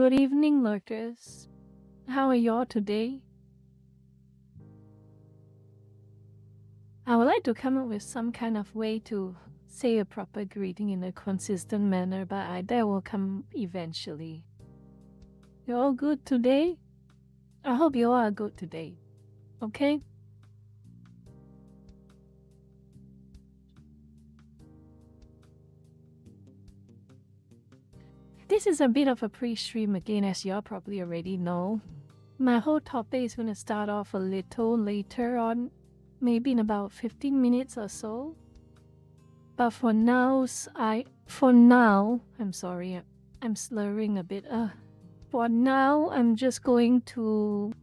Good evening, lurkers. How are y'all today? I would like to come up with some kind of way to say a proper greeting in a consistent manner, but that will come eventually. You all good today? I hope you all are good today. Okay? This is a bit of a pre-stream again, as y'all probably already know. My whole topic is going to start off a little later on, maybe in about 15 minutes or so. But for now, I'm sorry, I'm slurring a bit. For now, I'm just going to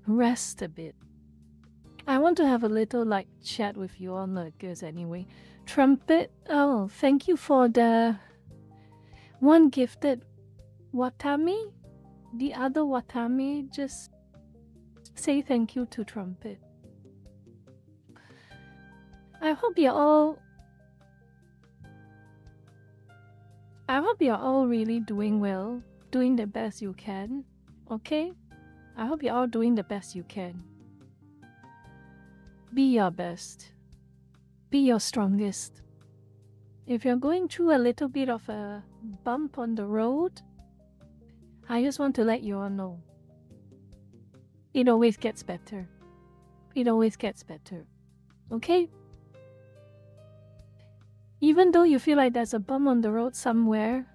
rest a bit. I want to have a little chat with you all lurkers anyway. Trumpet, oh, thank you for the one gifted Watami. The other Watami, just say thank you to Trumpet. I hope you're all really doing well, doing the best you can, okay? I hope you're all doing the best you can. Be your best. Be your strongest. If you're going through a little bit of a bump on the road, I just want to let you all know. It always gets better. It always gets better. Okay? Even though you feel like there's a bump on the road somewhere,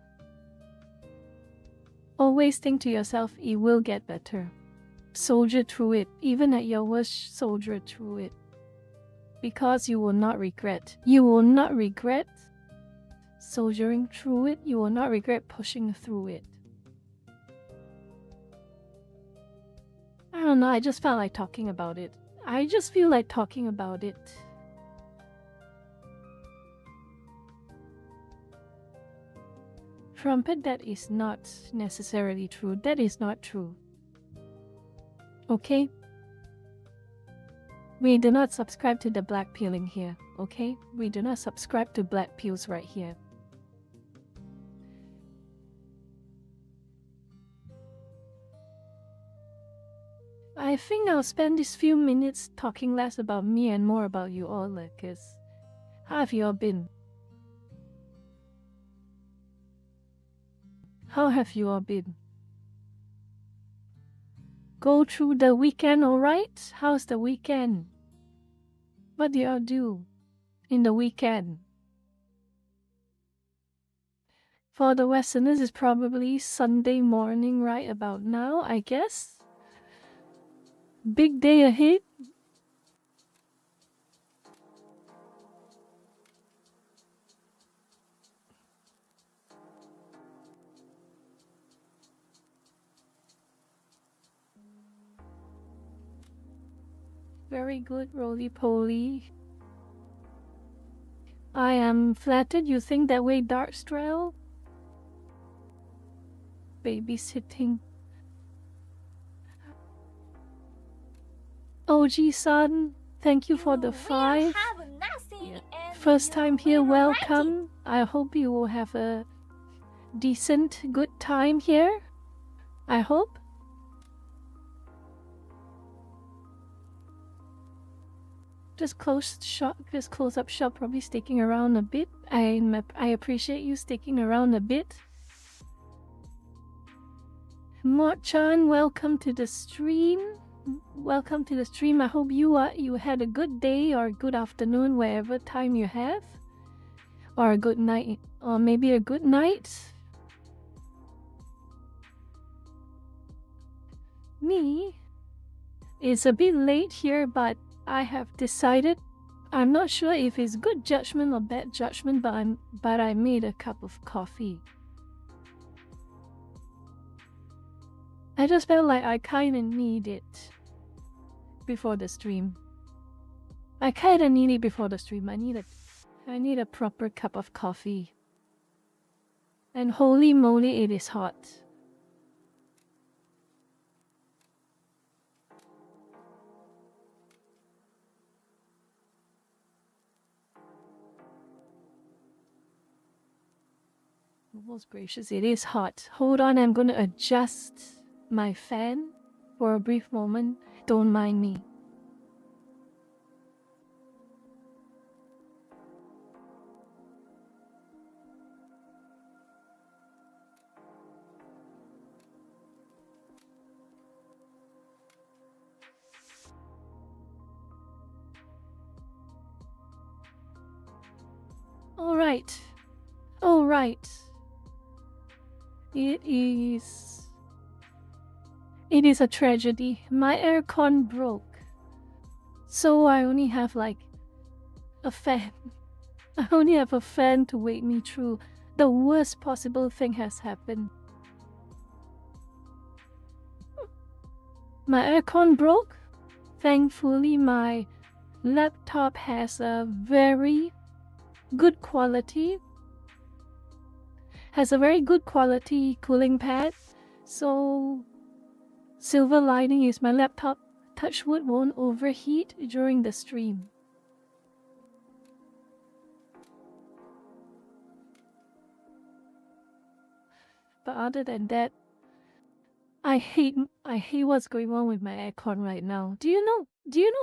always think to yourself, it will get better. Soldier through it. Even at your worst, soldier through it. Because you will not regret. You will not regret soldiering through it. You will not regret pushing through it. I don't know, I just felt like talking about it. I just feel like talking about it. Trumpet, that is not necessarily true. That is not true. Okay? We do not subscribe to the black pilling here, okay? We do not subscribe to black pills right here. I think I'll spend these few minutes talking less about me and more about you all, because how have you all been? How have you all been? Go through the weekend alright? How's the weekend? What do y'all do in the weekend? For the Westerners, it's probably Sunday morning right about now, I guess. Big day ahead. Very good, roly-poly. I am flattered you think that way, Darkstrail. Babysitting. OG-san, thank you for the 5. Yeah. First time here, welcome. I hope you will have a decent, good time here. I hope. Just close up shop, probably sticking around a bit. I appreciate you sticking around a bit. Mort-chan, welcome to the stream. Welcome to the stream. I hope you had a good day or good afternoon, wherever time you have. Or a good night, or maybe a good night. Me? It's a bit late here, but I have decided, I'm not sure if it's good judgment or bad judgment, but I made a cup of coffee. I just felt like I kinda need it before the stream. I need a proper cup of coffee. And holy moly, it is hot. Most gracious, it is hot. Hold on, I'm gonna adjust my fan for a brief moment. Don't mind me. Alright. Alright. It is a tragedy. My aircon broke. So I only have like a fan. I only have a fan to wake me through. The worst possible thing has happened. My aircon broke. Thankfully, my laptop has a very good quality cooling pad. So silver lining is my laptop, touch wood, won't overheat during the stream. But other than that, I hate what's going on with my aircon right now. Do you know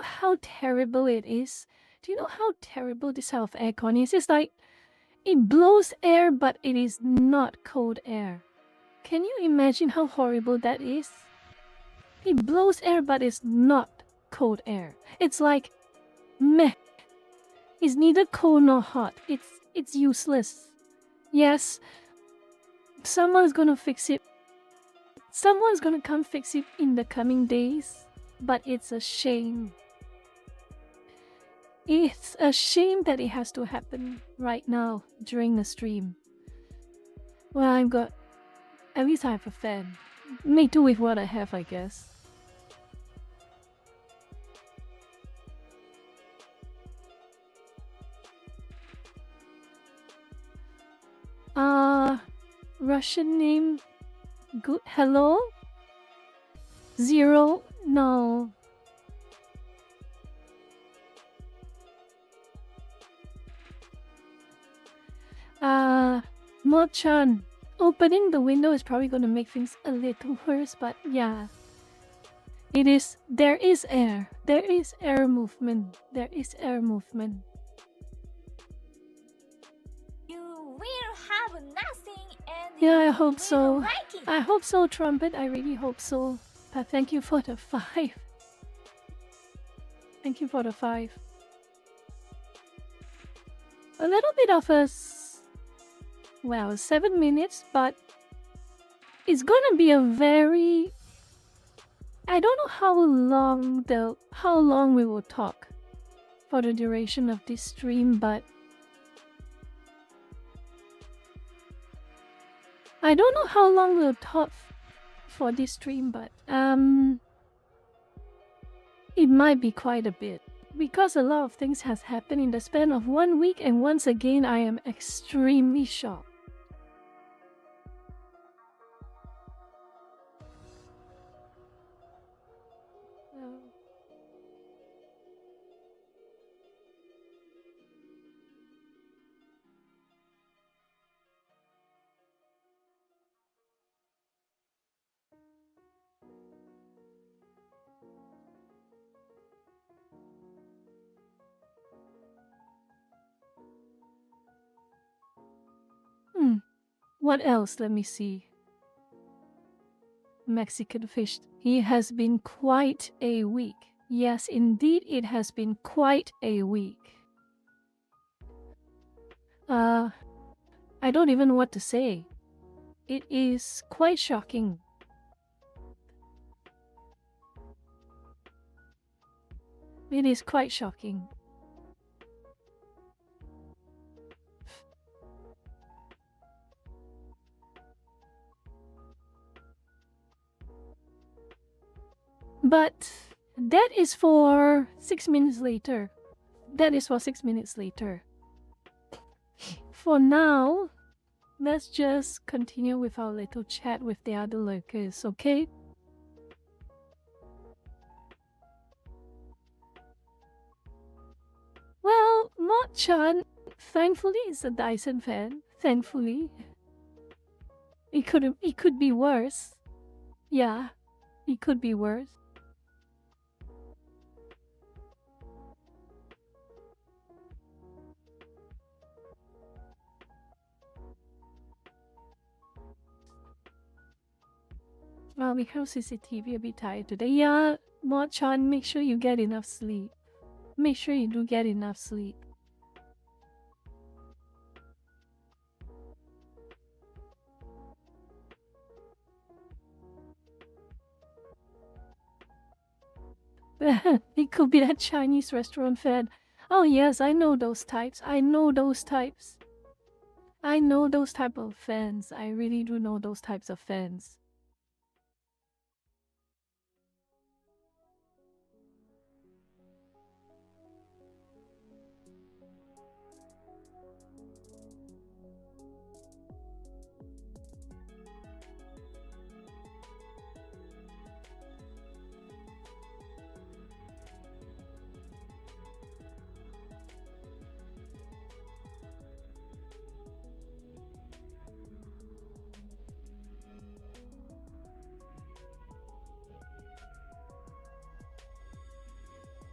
how terrible it is? Do you know how terrible this type of aircon is? It's like it blows air, but it is not cold air. Can you imagine how horrible that is? It blows air, but it's not cold air. It's like meh. It's neither cold nor hot. It's useless. Yes, someone's gonna fix it. Someone's gonna come fix it in the coming days, but it's a shame. It's a shame that it has to happen right now during the stream. Well, at least I have a fan. Make do with what I have, I guess. Russian name. Good. Hello? Zero? No. Mo-chan. Opening the window is probably gonna make things a little worse, but yeah. There is air. There is air movement. There is air movement. You will have nothing and Yeah, I hope so. like it. I hope so, Trumpet. I really hope so. But thank you for the 5. Thank you for the 5. A little bit of a 7 minutes, but it's gonna be a very... I don't know how long we will talk for the duration of this stream, but I don't know how long we'll talk for this stream, but it might be quite a bit. Because a lot of things has happened in the span of 1 week, and once again I am extremely shocked. What else? Let me see. Mexican fish. It has been quite a week. Yes, indeed, it has been quite a week. I don't even know what to say. It is quite shocking. It is quite shocking. But that is for 6 minutes later. That is for 6 minutes later. For now, let's just continue with our little chat with the other lurkers, okay? Well, Mo-chan, thankfully, is a Dyson fan. Thankfully. It could be worse. Yeah, it could be worse. Well, because CCTV a bit tired today. Yeah, more Chan, make sure you get enough sleep. Make sure you do get enough sleep. It could be that Chinese restaurant fed. Oh yes, I know those types. I know those types. I know those type of fans. I really do know those types of fans.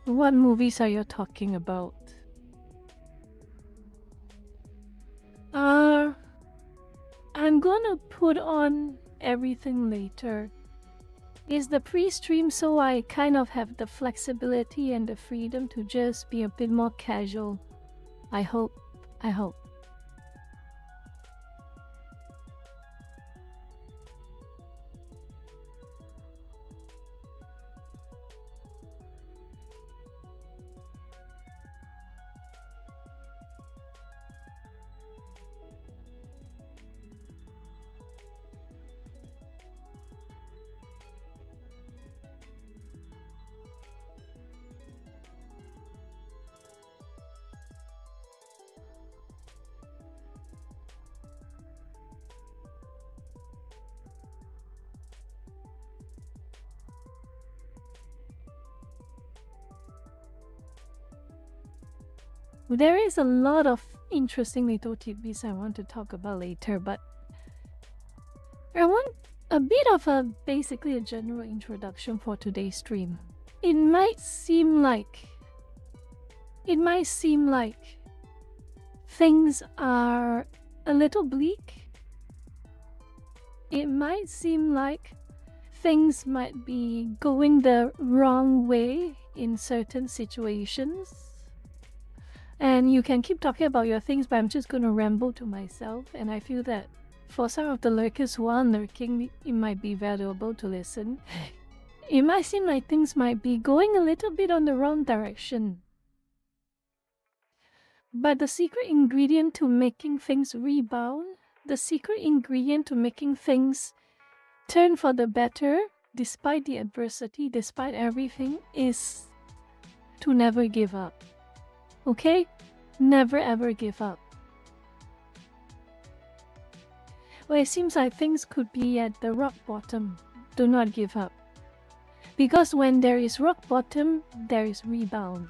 What movies are you talking about? I'm gonna put on everything later. It's the pre-stream, so I kind of have the flexibility and the freedom to just be a bit more casual. I hope. I hope. There is a lot of interesting little tidbits I want to talk about later, but I want a bit of basically a general introduction for today's stream. It might seem like things are a little bleak. It might seem like things might be going the wrong way in certain situations. And you can keep talking about your things, but I'm just going to ramble to myself. And I feel that for some of the lurkers who are lurking, it might be valuable to listen. It might seem like things might be going a little bit on the wrong direction. But the secret ingredient to making things rebound, the secret ingredient to making things turn for the better, despite the adversity, despite everything, is to never give up. Okay? Never ever give up. Well, it seems like things could be at the rock bottom. Do not give up. Because when there is rock bottom, there is rebound.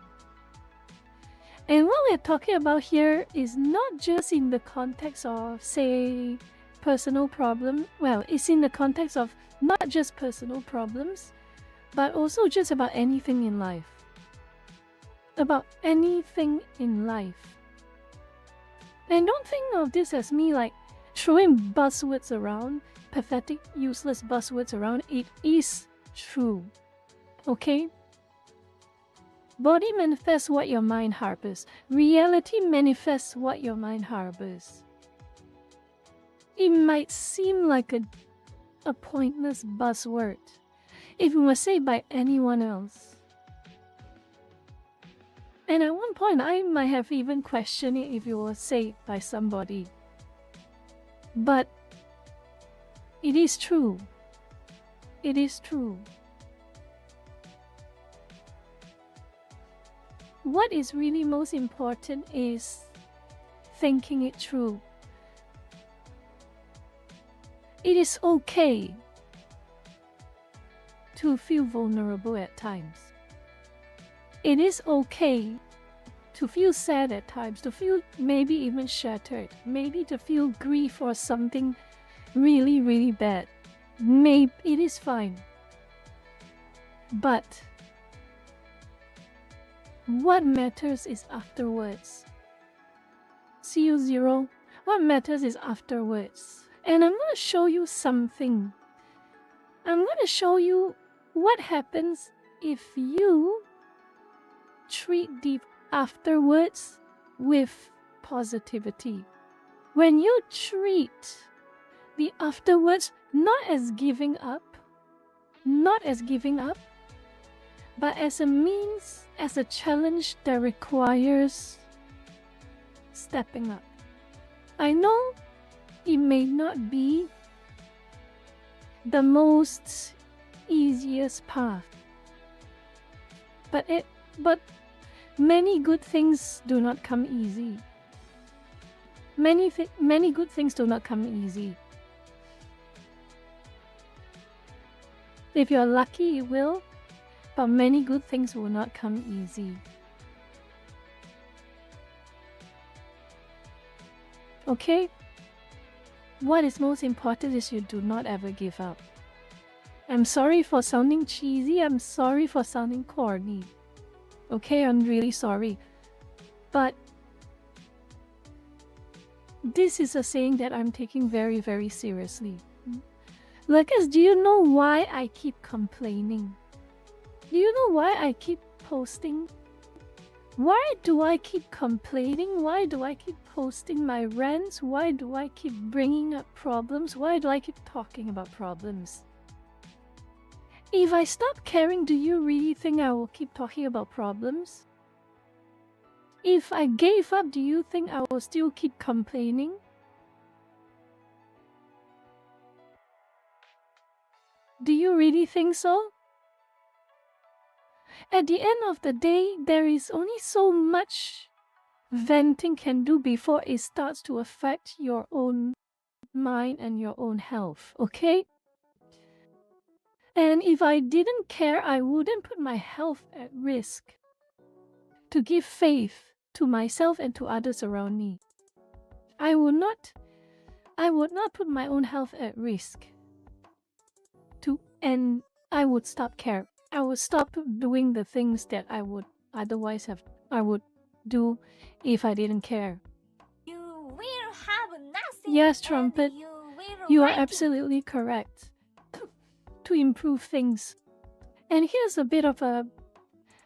And what we're talking about here is not just in the context of, say, personal problem. Well, it's in the context of not just personal problems, but also just about anything in life. About anything in life. And don't think of this as me like throwing buzzwords around, pathetic, useless buzzwords around. It is true. Okay? Body manifests what your mind harbors. Reality manifests what your mind harbors. It might seem like a pointless buzzword if it was said by anyone else. And at one point, I might have even questioned it if it was said by somebody. But it is true. It is true. What is really most important is thinking it through. It is okay to feel vulnerable at times. It is okay to feel sad at times, to feel maybe even shattered, maybe to feel grief or something really, really bad, maybe it is fine. But what matters is afterwards. See you, Zero. What matters is afterwards. And I'm going to show you something. I'm going to show you what happens if you treat the afterwards with positivity. When you treat the afterwards not as giving up, but as a means, as a challenge that requires stepping up. I know it may not be the most easiest path, but many good things do not come easy. Many good things do not come easy. If you're lucky, it will, but many good things will not come easy. Okay? What is most important is you do not ever give up. I'm sorry for sounding cheesy. I'm sorry for sounding corny. Okay, I'm really sorry. But this is a saying that I'm taking very, very seriously. Lucas, do you know why I keep complaining? Do you know why I keep posting? Why do I keep complaining? Why do I keep posting my rants? Why do I keep bringing up problems? Why do I keep talking about problems? If I stop caring, do you really think I will keep talking about problems? If I gave up, do you think I will still keep complaining? Do you really think so? At the end of the day, there is only so much venting can do before it starts to affect your own mind and your own health, okay? And if I didn't care, I wouldn't put my health at risk to give faith to myself and to others around me. I would not put my own health at risk and I would stop caring. I would stop doing the things that I would do if I didn't care. You will have nothing. Yes, Trumpet, you are wreck it. absolutely correct. To improve things. And here's a bit of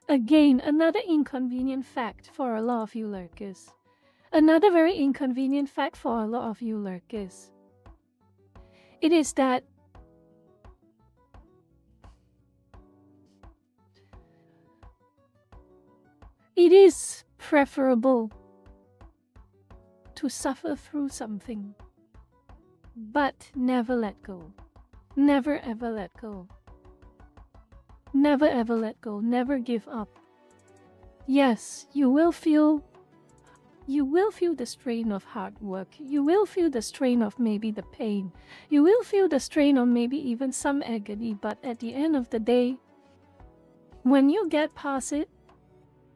another inconvenient fact for a lot of you lurkers. Another very inconvenient fact for a lot of you lurkers. It is that it is preferable to suffer through something, but never let go. Never ever let go. Never ever let go. Never give up. Yes, you will feel the strain of hard work. You will feel the strain of maybe the pain. You will feel the strain of maybe even some agony, but at the end of the day, when you get past it,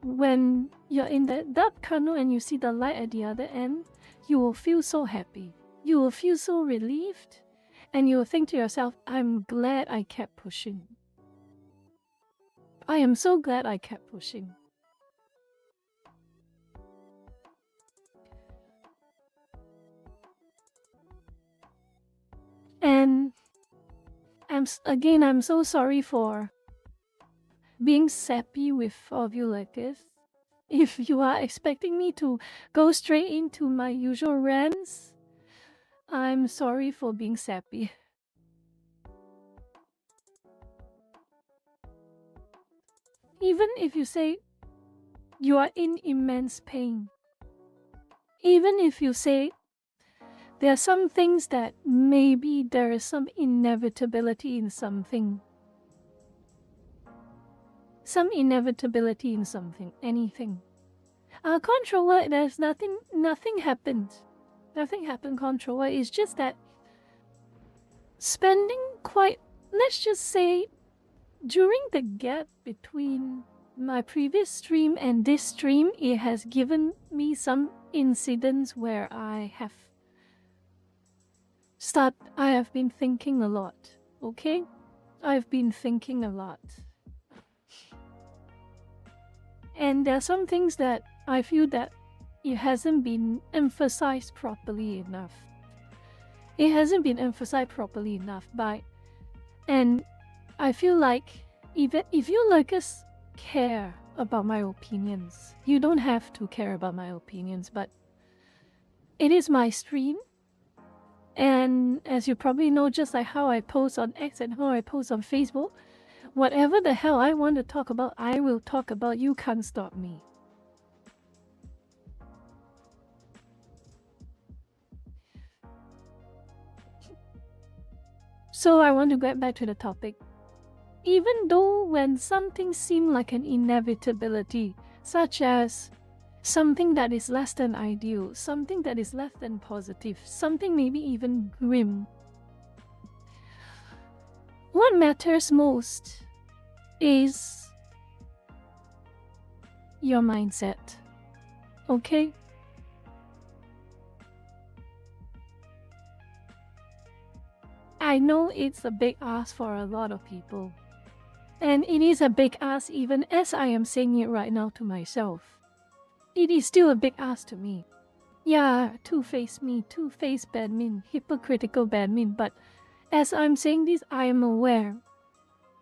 when you're in that dark tunnel and you see the light at the other end, you will feel so happy. You will feel so relieved. And you will think to yourself, I'm glad I kept pushing. I am so glad I kept pushing. And I'm so sorry for being sappy with all of you like this. If you are expecting me to go straight into my usual rants, I'm sorry for being sappy. Even if you say you are in immense pain, even if you say there are some things that maybe there is some inevitability in something, anything. Controller, there's nothing happened. Nothing happened, controller. It's just that spending let's just say, during the gap between my previous stream and this stream, it has given me some incidents where I have I have been thinking a lot, okay? I've been thinking a lot. And there are some things that I feel that it hasn't been emphasized properly enough. It hasn't been emphasized properly enough and I feel like even if you lurkers care about my opinions, you don't have to care about my opinions, but it is my stream. And as you probably know, just like how I post on X and how I post on Facebook, whatever the hell I want to talk about, I will talk about. You can't stop me. So I want to get back to the topic. Even though when something seems like an inevitability, such as something that is less than ideal, something that is less than positive, something maybe even grim, what matters most is your mindset, okay? I know it's a big ask for a lot of people. And it is a big ask even as I am saying it right now to myself. It is still a big ask to me. Yeah, two-faced me, two-faced badmin, hypocritical badmin, but as I'm saying this, I am aware.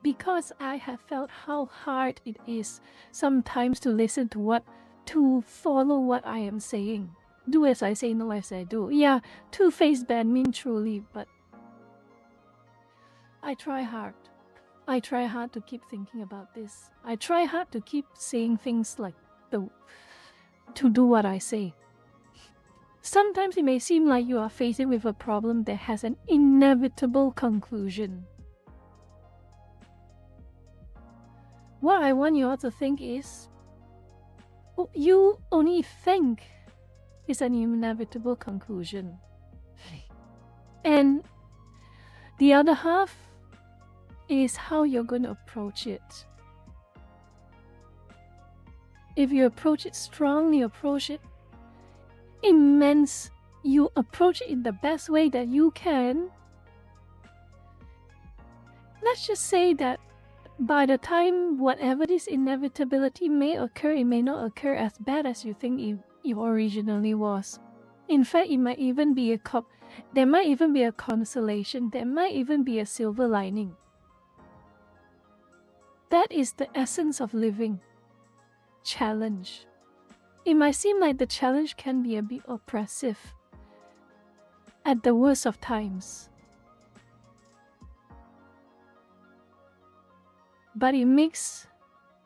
Because I have felt how hard it is sometimes to listen to follow what I am saying. Do as I say, no as I do. Yeah, two-faced badmin truly, but I try hard. I try hard to keep thinking about this. I try hard to keep saying things like to do what I say. Sometimes it may seem like you are facing with a problem that has an inevitable conclusion. What I want you all to think is, you only think it's an inevitable conclusion. And the other half is how you're going to approach it. If you approach it strongly, you approach it in the best way that you can, let's just say that by the time whatever this inevitability may occur, it may not occur as bad as you think it originally was. In fact, it might even be there might even be a consolation, there might even be a silver lining. That is the essence of living. Challenge. It might seem like the challenge can be a bit oppressive at the worst of times. But it makes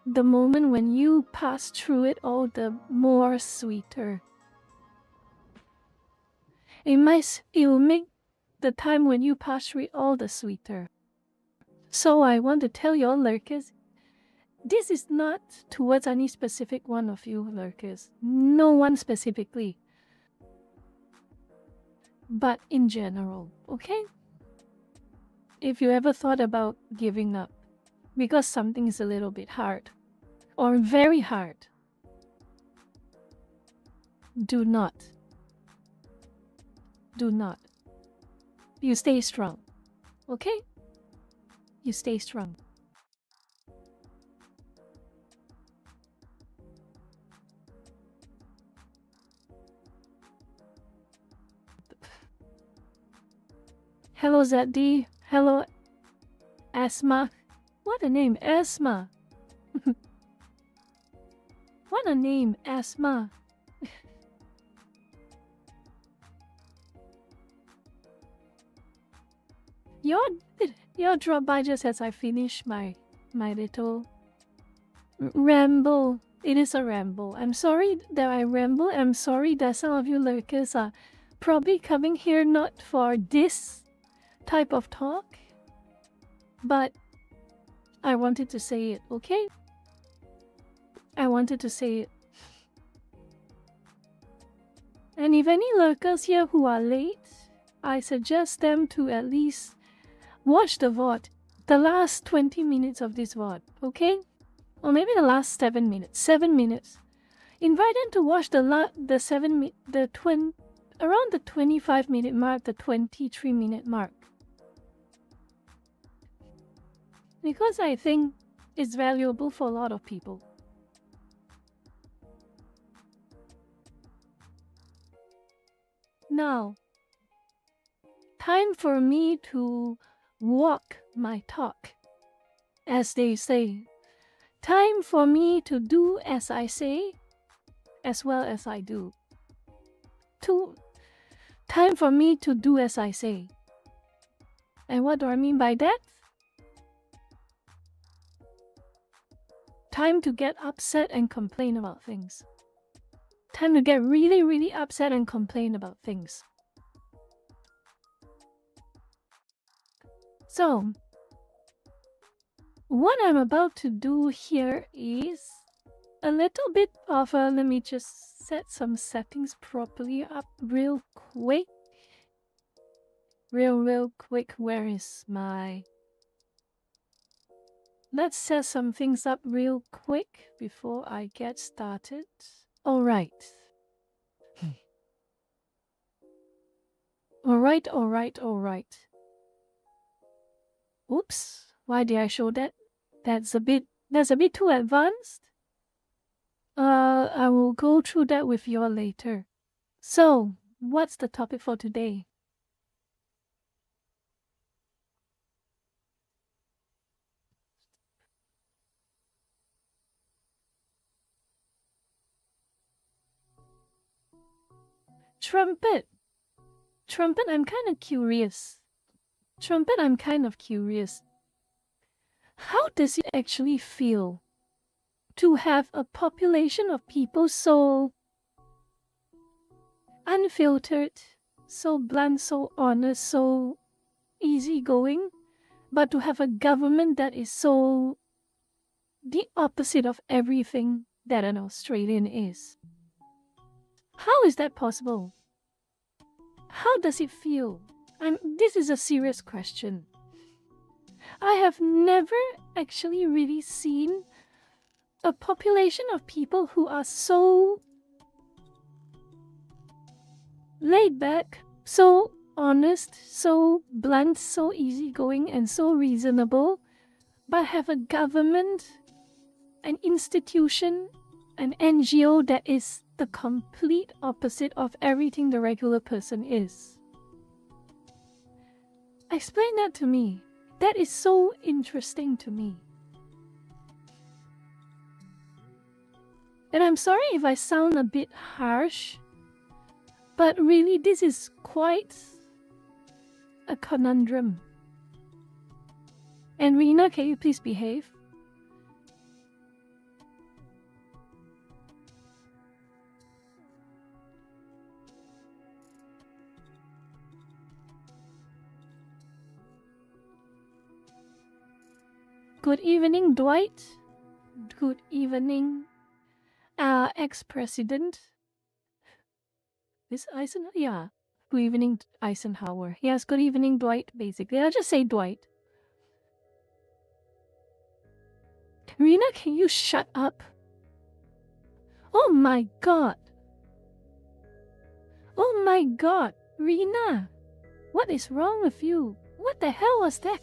the moment when you pass through it all the more sweeter. It will make the time when you pass through it all the sweeter. So I want to tell you all lurkers, this is not towards any specific one of you lurkers. No one specifically. But in general, okay? If you ever thought about giving up because something is a little bit hard or very hard, do not. Do not. You stay strong, okay? You stay strong. Hello ZD. Hello Asma. What a name, Asma. What a name, Asma. Your drop by just as I finish my little ramble. It is a ramble. I'm sorry that I ramble. I'm sorry that some of you lurkers are probably coming here not for this type of talk, but I wanted to say it, okay? I wanted to say it. And if any lurkers here who are late, I suggest them to at least watch the VOD, the last 20 minutes of this VOD, okay? Or maybe the last 7 minutes. 7 minutes. Invite them to watch the around the 25-minute mark, the 23-minute mark. Because I think it's valuable for a lot of people. Now, time for me to walk my talk, as they say. Time for me to do as I say, as well as I do. Time for me to do as I say. And what do I mean by that? Time to get upset and complain about things. Time to get really, really upset and complain about things. So, what I'm about to do here is a little bit of a, let me just set some settings properly up real quick. Real quick, where is my... Let's set some things up real quick before I get started. Alright. Alright. Oops, why did I show that? That's a bit too advanced. I will go through that with you all later. So, what's the topic for today? Trumpet, I'm kind of curious. How does it actually feel to have a population of people so unfiltered, so blunt, so honest, so easygoing, but to have a government that is so the opposite of everything that an Australian is? How is that possible? How does it feel? This is a serious question. I have never actually really seen a population of people who are so laid back, so honest, so blunt, so easygoing, and so reasonable, but have a government, an institution, an NGO that is the complete opposite of everything the regular person is. Explain that to me. That is so interesting to me. And I'm sorry if I sound a bit harsh, but really this is quite a conundrum. And Rena, can you please behave? Good evening, Dwight. Good evening, ex-president. Is Eisenhower? Yeah. Good evening, Eisenhower. Yes, good evening, Dwight, basically. I'll just say Dwight. Rena, can you shut up? Oh my god. Oh my god. Rena, what is wrong with you? What the hell was that?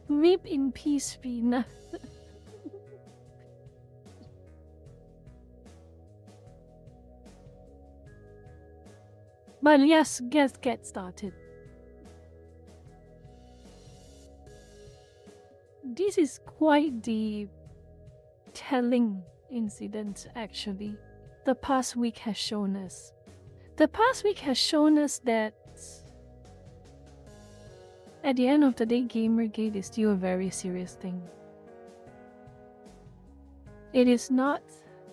Weep in peace, Rena. But yes, let's get started. This is quite the telling incident, actually. The past week has shown us. The past week has shown us that at the end of the day, Gamergate is still a very serious thing. It is not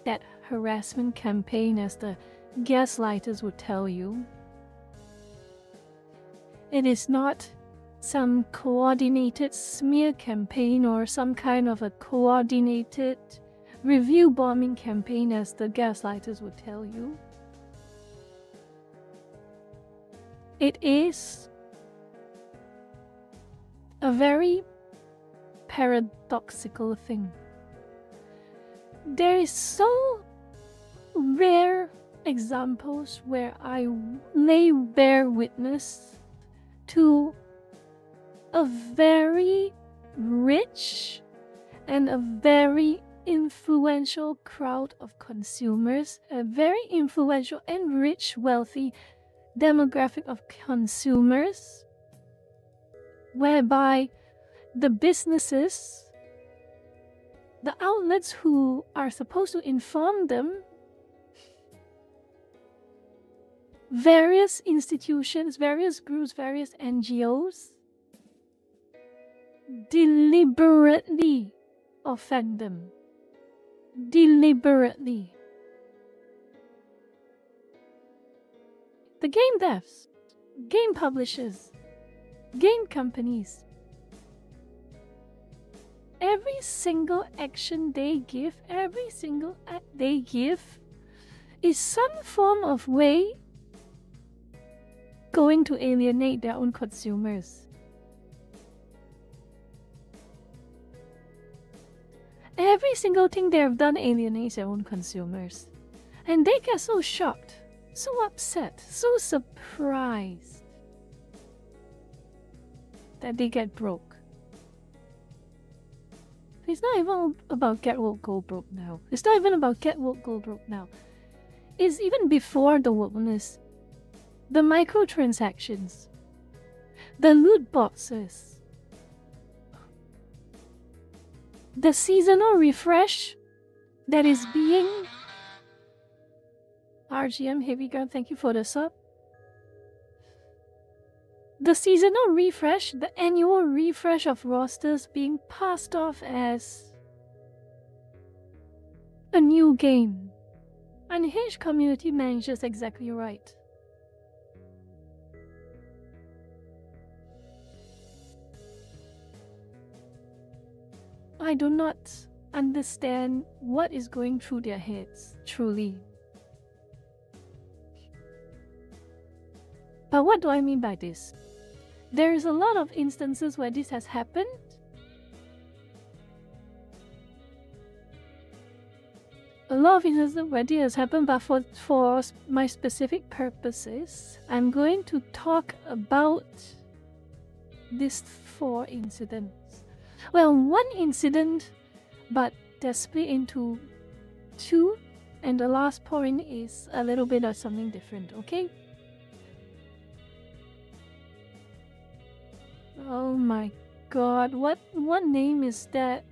that harassment campaign as the gaslighters would tell you. It is not some coordinated smear campaign or some kind of a coordinated review bombing campaign as the gaslighters would tell you. It is a very paradoxical thing. There is so rare examples where I lay bear witness to a very rich and a very influential crowd of consumers, a very influential and rich, wealthy demographic of consumers, whereby the businesses, the outlets who are supposed to inform them, various institutions, various groups, various NGOs, deliberately offend them. Deliberately. The game devs, game publishers, game companies, every single action they give, every single act they give is some form of way going to alienate their own consumers. Every single thing they have done alienates their own consumers. And they get so shocked, so upset, so surprised that they get broke. It's not even about get woke, go broke now. It's not even about get woke, go broke now. It's even before the wokeness. The microtransactions, the loot boxes, the seasonal refresh that is being... RGM Heavy Gun, thank you for the sub. The seasonal refresh, the annual refresh of rosters being passed off as a new game. Unhinged community managers exactly right. I do not understand what is going through their heads, truly. But what do I mean by this? There is a lot of instances where this has happened. A lot of instances where this has happened, but for my specific purposes, I'm going to talk about these 4 incidents. Well, one incident, but they're split into 2, and the last point is a little bit of something different, okay? Oh my god, what name is that?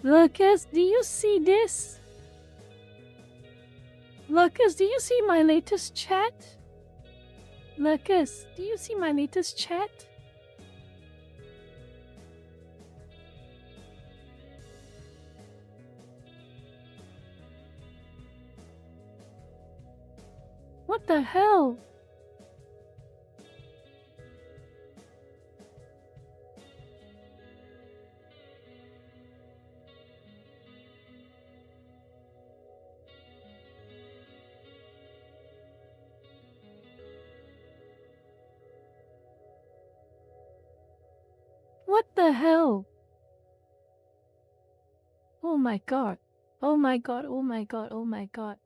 Lucas, do you see this? Lucas, do you see my latest chat? Lucas, do you see my latest chat? What the hell? What the hell? Oh my god. Oh my god, oh my god, oh my god.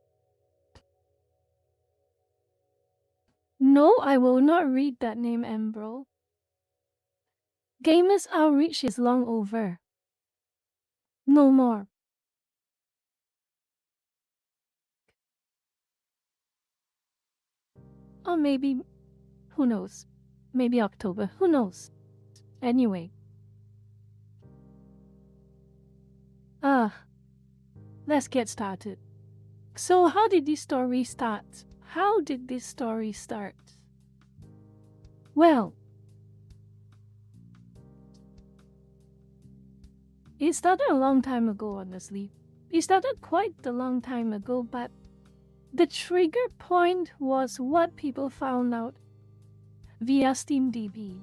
No, I will not read that name, Ambro. Gamers outreach is long over. No more. Or maybe, who knows? Maybe October, who knows? Anyway. Let's get started. So how did this story start? How did this story start? Well, it started a long time ago, honestly. It started quite a long time ago, but the trigger point was what people found out via SteamDB.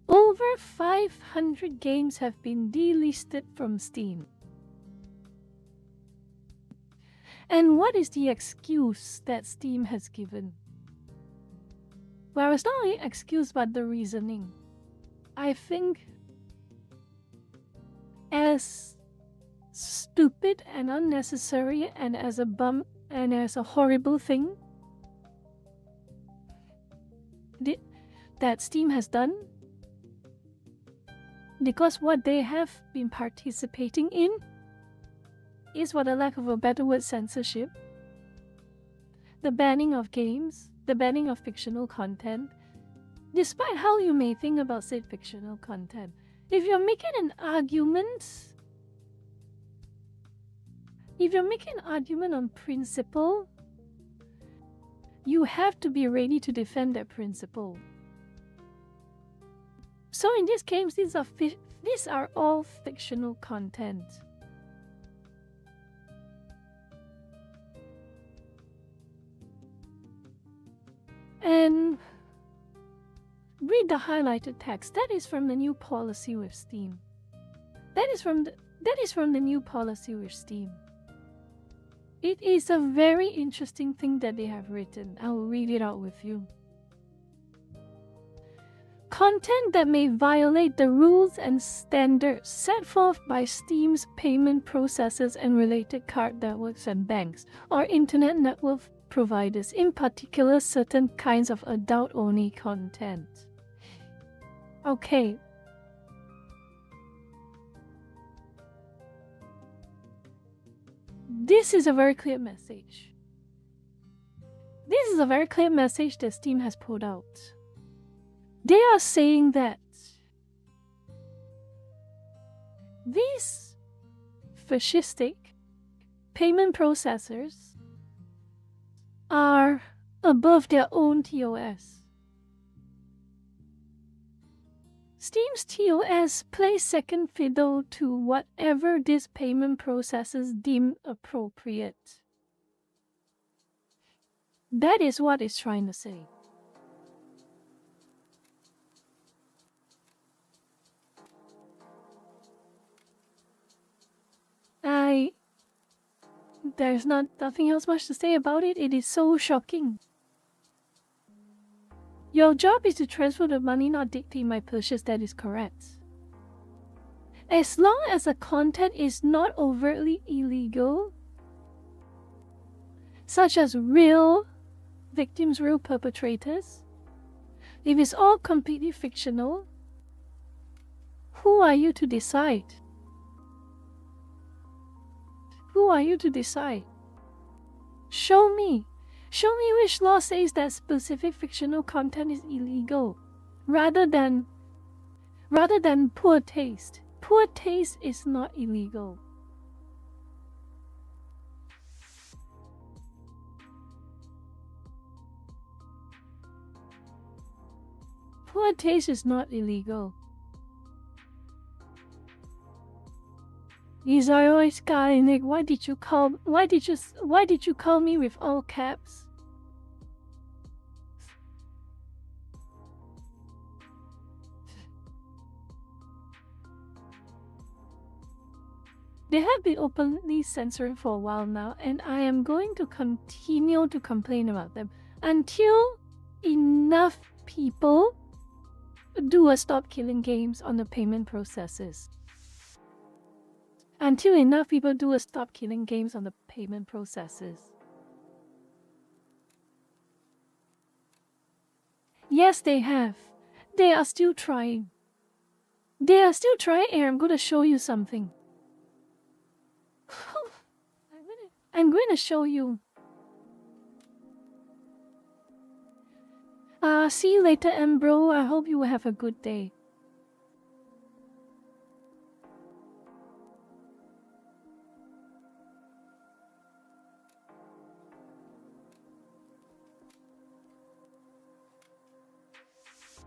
Over 500 games have been delisted from Steam. And what is the excuse that Steam has given? Well, it's not only excuse but the reasoning. I think as stupid and unnecessary and as a bum and as a horrible thing that Steam has done, because what they have been participating in is, for the lack of a better word, censorship, the banning of games, the banning of fictional content. Despite how you may think about said fictional content, if you're making an argument on principle, you have to be ready to defend that principle. So in this case, these are all fictional content. And read the highlighted text. That is from the new policy with Steam. That is from the new policy with Steam. It is a very interesting thing that they have written. I will read it out with you. Content that may violate the rules and standards set forth by Steam's payment processors and related card networks and banks, or internet network providers, in particular certain kinds of adult-only content. Okay. This is a very clear message. This is a very clear message that Steam has put out. They are saying that these fascistic payment processors are above their own TOS. Steam's TOS plays second fiddle to whatever these payment processors deem appropriate. That is what it's trying to say. There's nothing else much to say about it. It is so shocking. Your job is to transfer the money, not dictate my purchase. That is correct. As long as the content is not overtly illegal, such as real victims, real perpetrators, if it's all completely fictional, who are you to decide? Who are you to decide? Show me which law says that specific fictional content is illegal, rather than poor taste. Poor taste is not illegal. Poor taste is not illegal. Israel Skynick, why did you call me with all caps? They have been openly censoring for a while now, and I am going to continue to complain about them until enough people do a stop killing games on the payment processes. Until enough people do a stop killing games on the payment processes. Yes, they have. They are still trying. They are still trying, and I'm going to show you something. I'm going to show you. See you later, Ambro. I hope you will have a good day.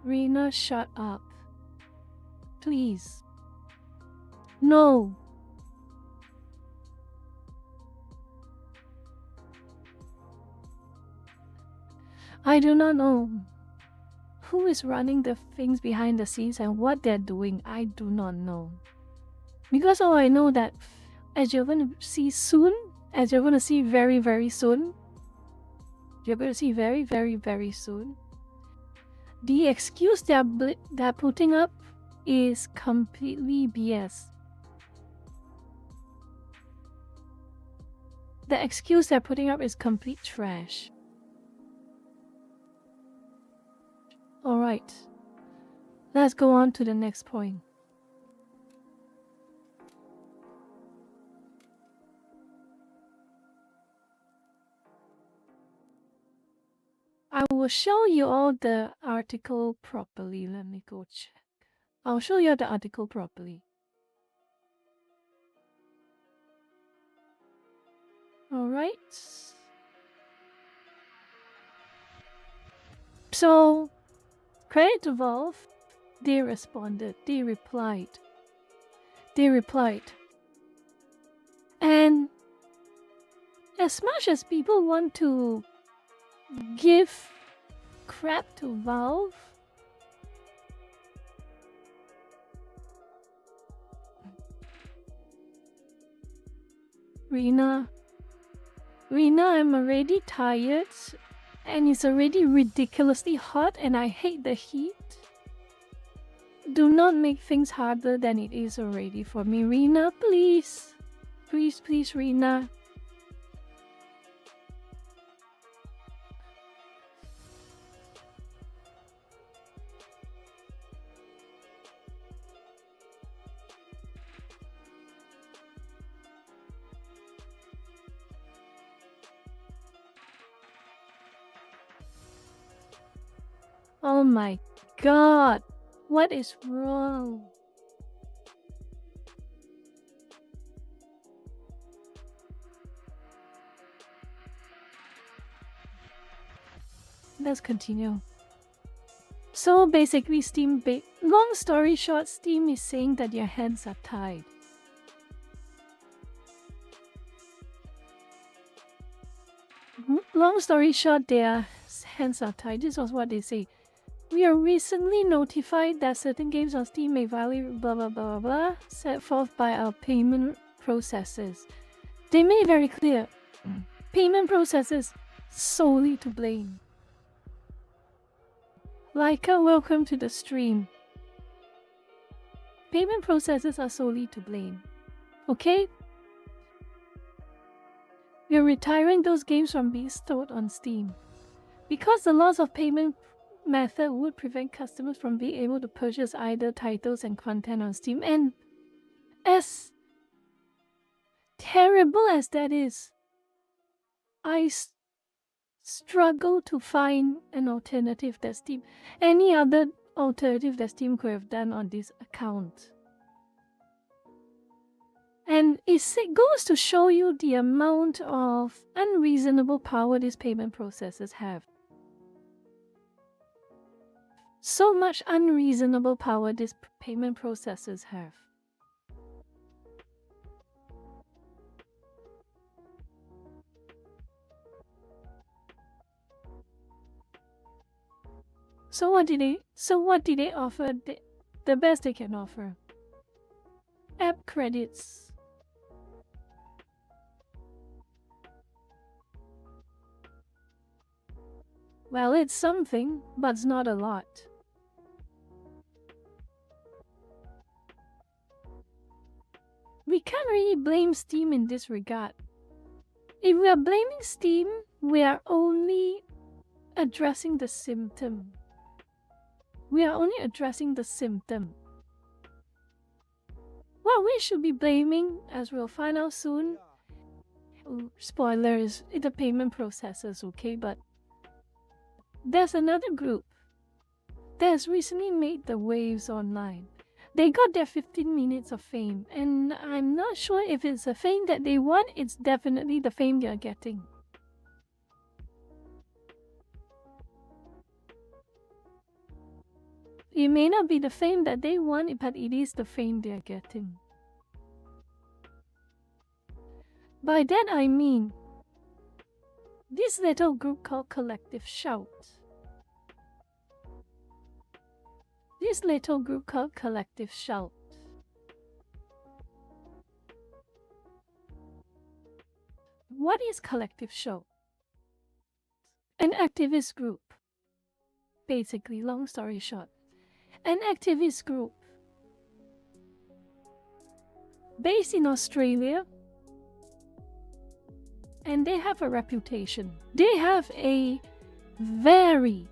Rena, shut up. Please. No. I do not know who is running the things behind the scenes and what they're doing. I do not know. Because all I know that, as you're going to see soon, as you're going to see very, very soon, you're going to see very, very, very soon, The excuse they're putting up is completely BS. The excuse they're putting up is complete trash. Alright. Let's go on to the next point. I will show you all the article properly. Let me go check. I'll show you the article properly. Alright. So, credit to Valve, they responded, they replied. And as much as people want to give crap to Valve, Rena, I'm already tired and it's already ridiculously hot and I hate the heat. Do not make things harder than it is already for me, Rena, please. Please, Rena. Oh my god, what is wrong? Let's continue. So basically Steam, long story short, Steam is saying that your hands are tied. Long story short, their hands are tied. This was what they say. We are recently notified that certain games on Steam may violate blah blah blah blah set forth by our payment processors. They made it very clear. Payment processors solely to blame. Laika, welcome to the stream. Payment processors are solely to blame. Okay? We are retiring those games from being stored on Steam. Because the loss of payment method would prevent customers from being able to purchase either titles and content on Steam, and as terrible as that is, I struggle to find an alternative that Steam, any other alternative that Steam could have done on this account. And it goes to show you the amount of unreasonable power these payment processors have. So much unreasonable power these payment processors have. So what did they offer? The best they can offer. App credits. Well, it's something, but it's not a lot. We can't really blame Steam in this regard. If we are blaming Steam, we are only addressing the symptom. What we should be blaming, as we'll find out soon, spoiler, is the payment processors, okay? But there's another group that has recently made the waves online. They got their 15 minutes of fame, and I'm not sure if it's the fame that they want. It's definitely the fame they're getting. It may not be the fame that they want, but it is the fame they're getting. By that I mean this little group called Collective Shout. What is Collective Shout? An activist group basically, long story short, an activist group based in Australia, and they have a reputation. They have a very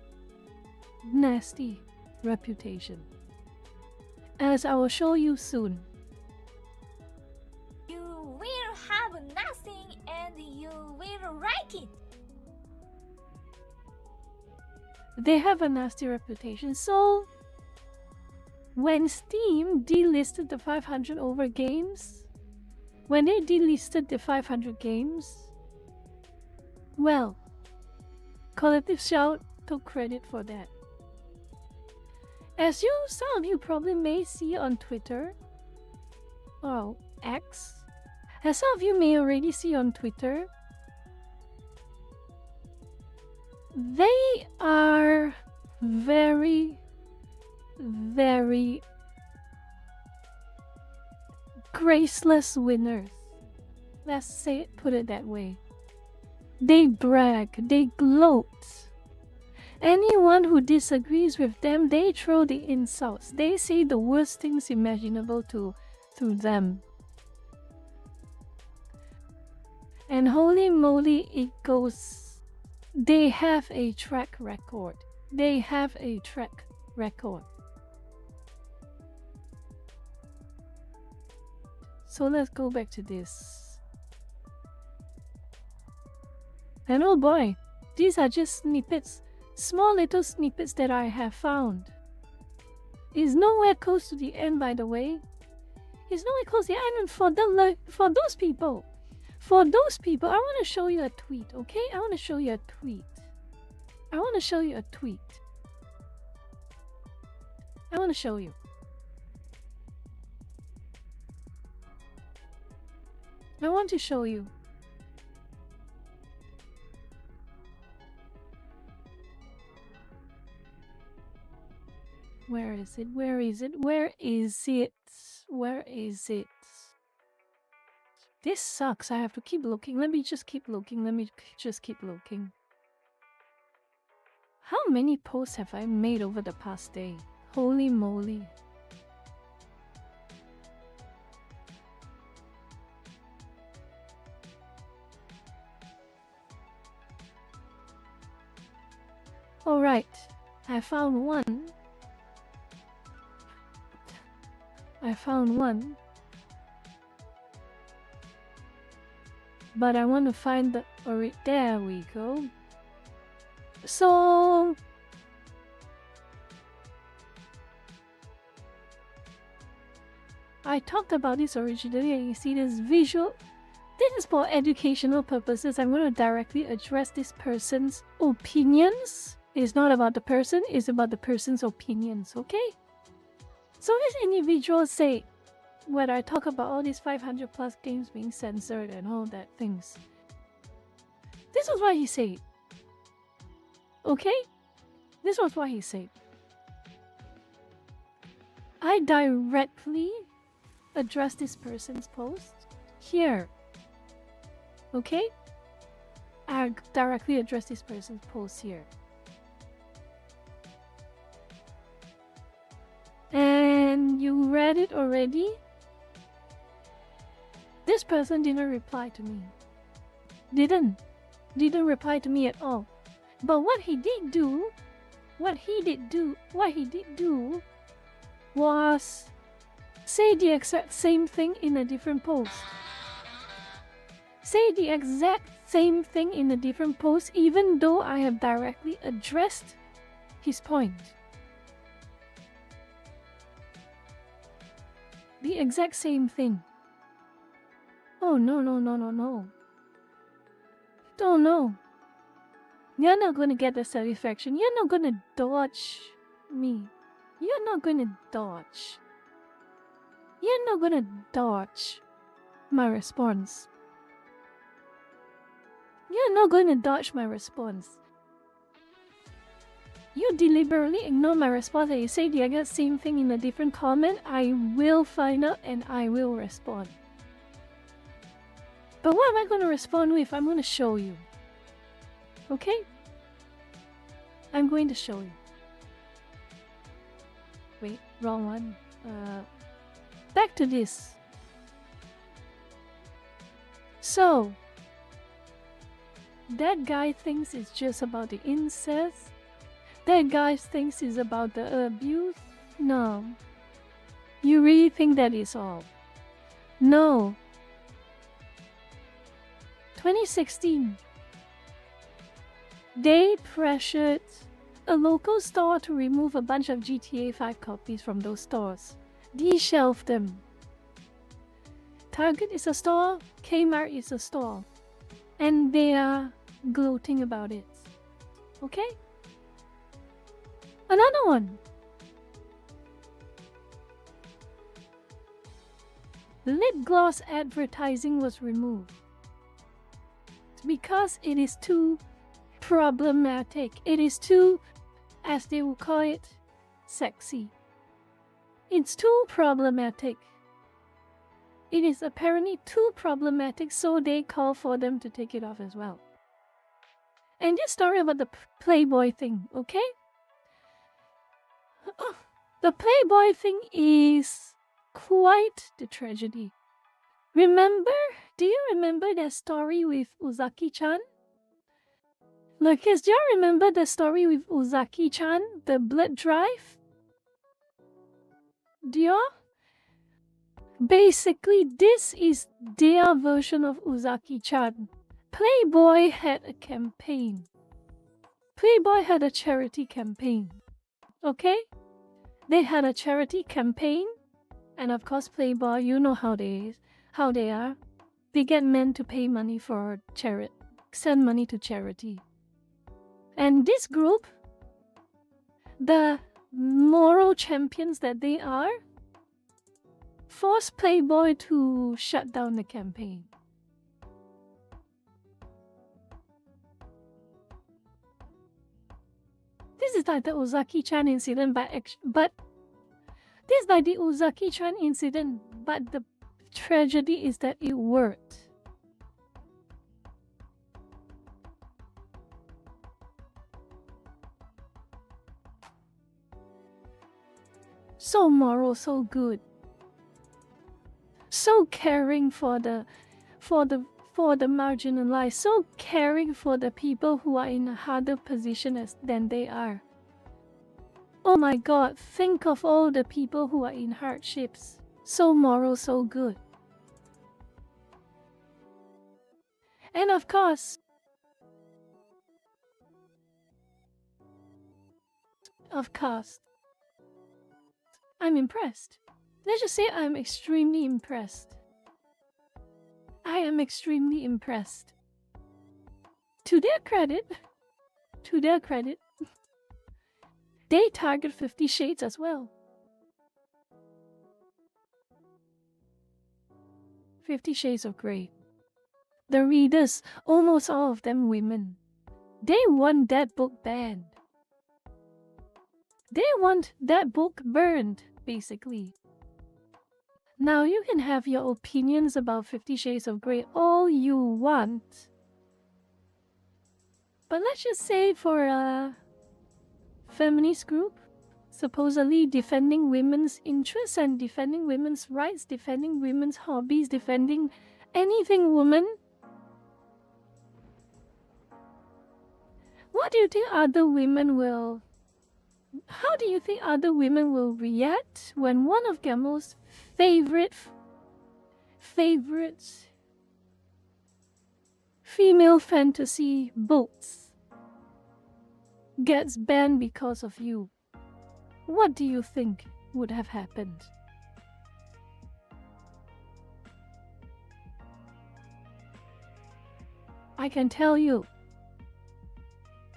nasty reputation, as I will show you soon. You will have nothing and you will like it. They have a nasty reputation. So when Steam delisted the 500 over games, when they delisted the 500 games, well, Collective Shout took credit for that. As some of you probably may see on Twitter, or X, as some of you may already see on Twitter, they are very, very graceless winners. Let's put it that way. They brag, they gloat. Anyone who disagrees with them, they throw the insults. They say the worst things imaginable to them. And holy moly, it goes. They have a track record. They have a track record. So let's go back to this. And oh boy, these are just snippets. Small little snippets that I have found. It's nowhere close to the end, by the way. It's nowhere close to the end. And for those people, I want to show you a tweet, okay? I want to show you a tweet. I want to show you. Where is it? This sucks. I have to keep looking. Let me just keep looking. How many posts have I made over the past day? Holy moly. Alright, I found one. But I want to find the there we go. So I talked about this originally, and you see this visual. This is for educational purposes. I'm going to directly address this person's opinions. It's not about the person, it's about the person's opinions, okay? So this individual say, when I talk about all these 500 plus games being censored and all that things, this was what he said. Okay? This was what he said. I directly address this person's post here. Okay? I directly address this person's post here. And you read it already? This person didn't reply to me. Didn't reply to me at all. But what he did do was say the exact same thing in a different post. Say the exact same thing in a different post, even though I have directly addressed his point. The exact same thing. Oh no. Don't know. You're not gonna get the satisfaction. You're not gonna dodge me. You're not gonna dodge my response. You're not gonna dodge my response. You deliberately ignore my response and you say the exact same thing in a different comment. I will find out and I will respond. But what am I going to respond with? I'm going to show you. Okay? I'm going to show you. Wait, wrong one. Back to this. So, that guy thinks it's just about the incest. That guy thinks it's about the abuse. No. You really think that is all? No. 2016. They pressured a local store to remove a bunch of GTA 5 copies from those stores. De-shelved them. Target is a store, Kmart is a store. And they are gloating about it. Okay? Another one. Lip gloss advertising was removed because it is too problematic. It is too, as they will call it, sexy. It's too problematic. It is apparently too problematic, so they call for them to take it off as well. And this story about the Playboy thing, okay? The Playboy thing is quite the tragedy. Remember? Do you remember that story with Uzaki-chan? Lucas, do you remember the story with Uzaki-chan? The blood drive? Do you? Basically, this is their version of Uzaki-chan. Playboy had a campaign. Playboy had a charity campaign. Okay? They had a charity campaign. And of course, Playboy, you know how they are. They get men to pay money for charity, send money to charity. And this group, the moral champions that they are, forced Playboy to shut down the campaign. This is like the Uzaki-chan incident, but this is like the Uzaki-chan incident, but the tragedy is that it worked. So moral, so good. So caring for the marginalized, so caring for the people who are in a harder position than they are. Oh my God, think of all the people who are in hardships. So moral, so good. And of course, I'm impressed. Let's just say I'm extremely impressed. I am extremely impressed. To their credit, they target 50 Shades as well. 50 Shades of Grey. The readers, almost all of them women. They want that book banned. They want that book burned, basically. Now you can have your opinions about 50 Shades of Grey all you want. But let's just say for a feminist group, supposedly defending women's interests and defending women's rights, defending women's hobbies, defending anything woman. What do you think other women will... How do you think other women will react when one of their most favorite female fantasy books gets banned because of you? What do you think would have happened? I can tell you,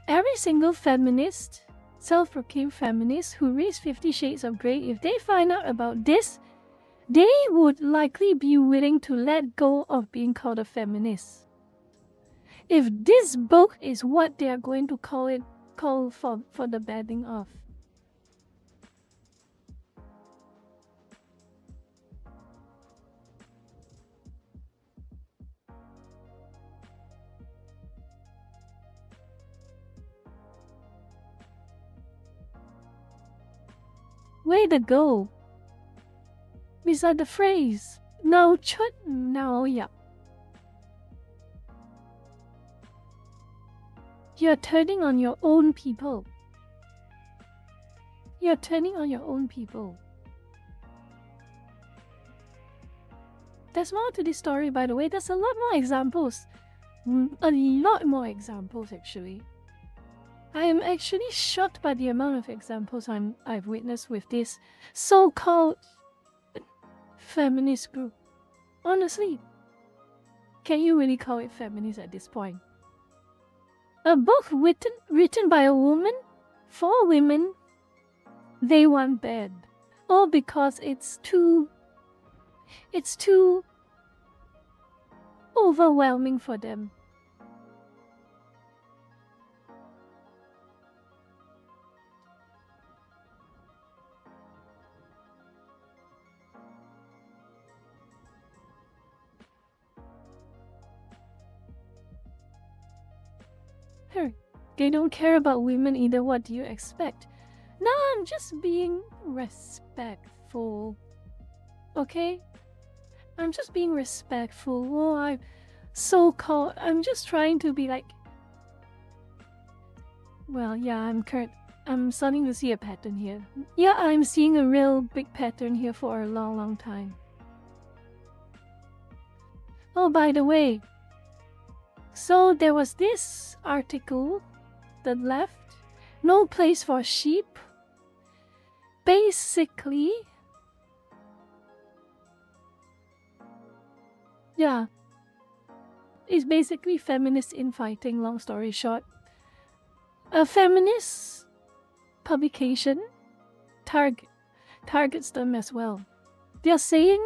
every single feminist, self-proclaimed feminist who reads 50 Shades of Grey, if they find out about this, they would likely be willing to let go of being called a feminist. If this book is what they are going to call for the banning of. Way to go. Beside the phrase, no chut, no yeah. You're turning on your own people. You're turning on your own people. There's more to this story, by the way. There's a lot more examples. A lot more examples, actually. I am actually shocked by the amount of examples I've witnessed with this so-called feminist group. Honestly, can you really call it feminist at this point? A book written by a woman for women they want bad. All because it's too overwhelming for them. They don't care about women either. What do you expect? Now I'm just being respectful. Okay? I'm just being respectful. Oh, I'm just trying to be like... Well, yeah, I'm starting to see a pattern here. Yeah, I'm seeing a real big pattern here for a long, long time. Oh, by the way, so there was this article that left, no place for sheep. Basically, yeah, it's basically feminist infighting, long story short. A feminist publication targets them as well. They're saying,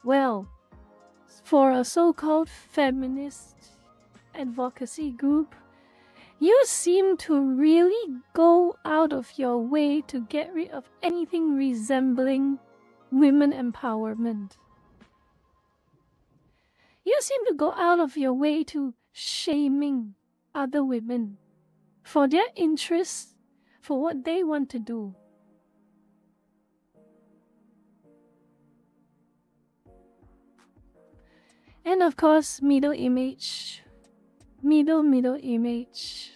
well, for a so-called feminist advocacy group, you seem to really go out of your way to get rid of anything resembling women empowerment. You seem to go out of your way to shaming other women for their interests, for what they want to do. And of course, middle image. Middle image.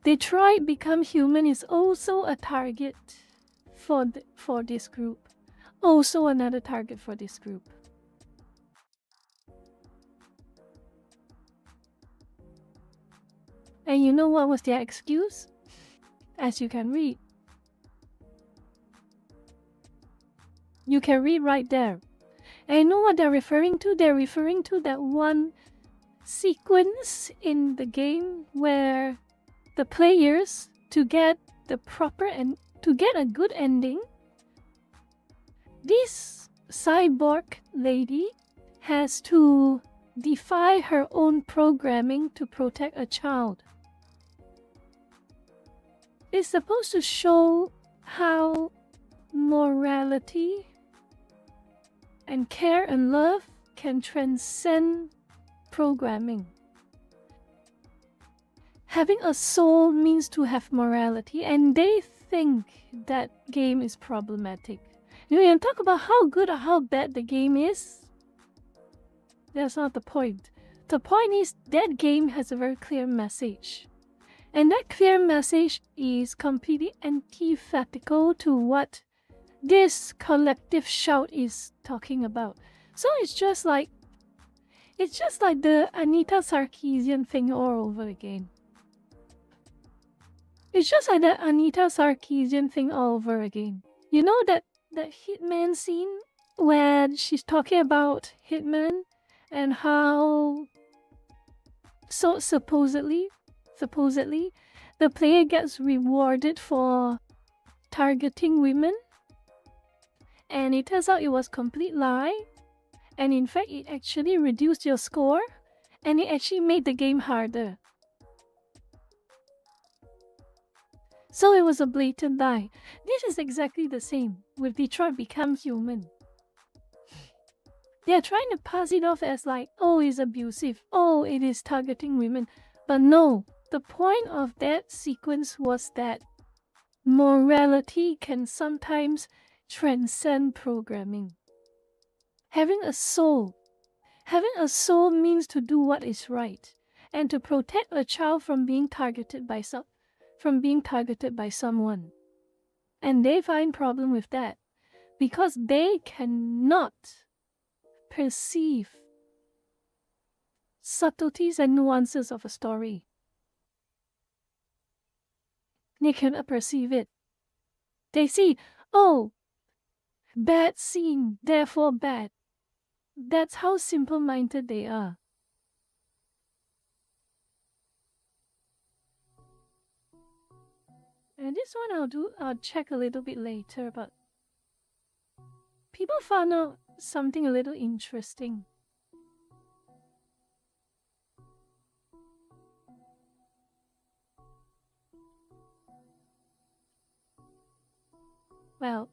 Detroit Become Human is also a target for this group. Also another target for this group. And you know what was their excuse? As you can read. You can read right there. And you know what they're referring to? They're referring to that one sequence in the game where the players, to get the proper and to get a good ending, this cyborg lady has to defy her own programming to protect a child. It's supposed to show how morality and care and love can transcend programming. Having a soul means to have morality, and they think that game is problematic. You can talk about how good or how bad the game is. That's not the point. The point is that game has a very clear message. And that clear message is completely antithetical to what this collective shout is talking about. So it's just like the Anita Sarkeesian thing all over again. It's just like the Anita Sarkeesian thing all over again. You know that Hitman scene where she's talking about Hitman and how so supposedly the player gets rewarded for targeting women, and it turns out it was complete lie, and in fact it actually reduced your score, and it actually made the game harder. So it was a blatant lie. This is exactly the same with Detroit Become Human. They're trying to pass it off as like, oh, it's abusive, oh, it is targeting women. But no, the point of that sequence was that morality can sometimes transcend programming. Having a soul means to do what is right and to protect a child from being targeted by someone. And they find problem with that because they cannot perceive subtleties and nuances of a story. They cannot perceive it. They see, oh, bad scene, therefore bad. That's how simple-minded they are. And this one I'll check a little bit later, but people found out something a little interesting. Well,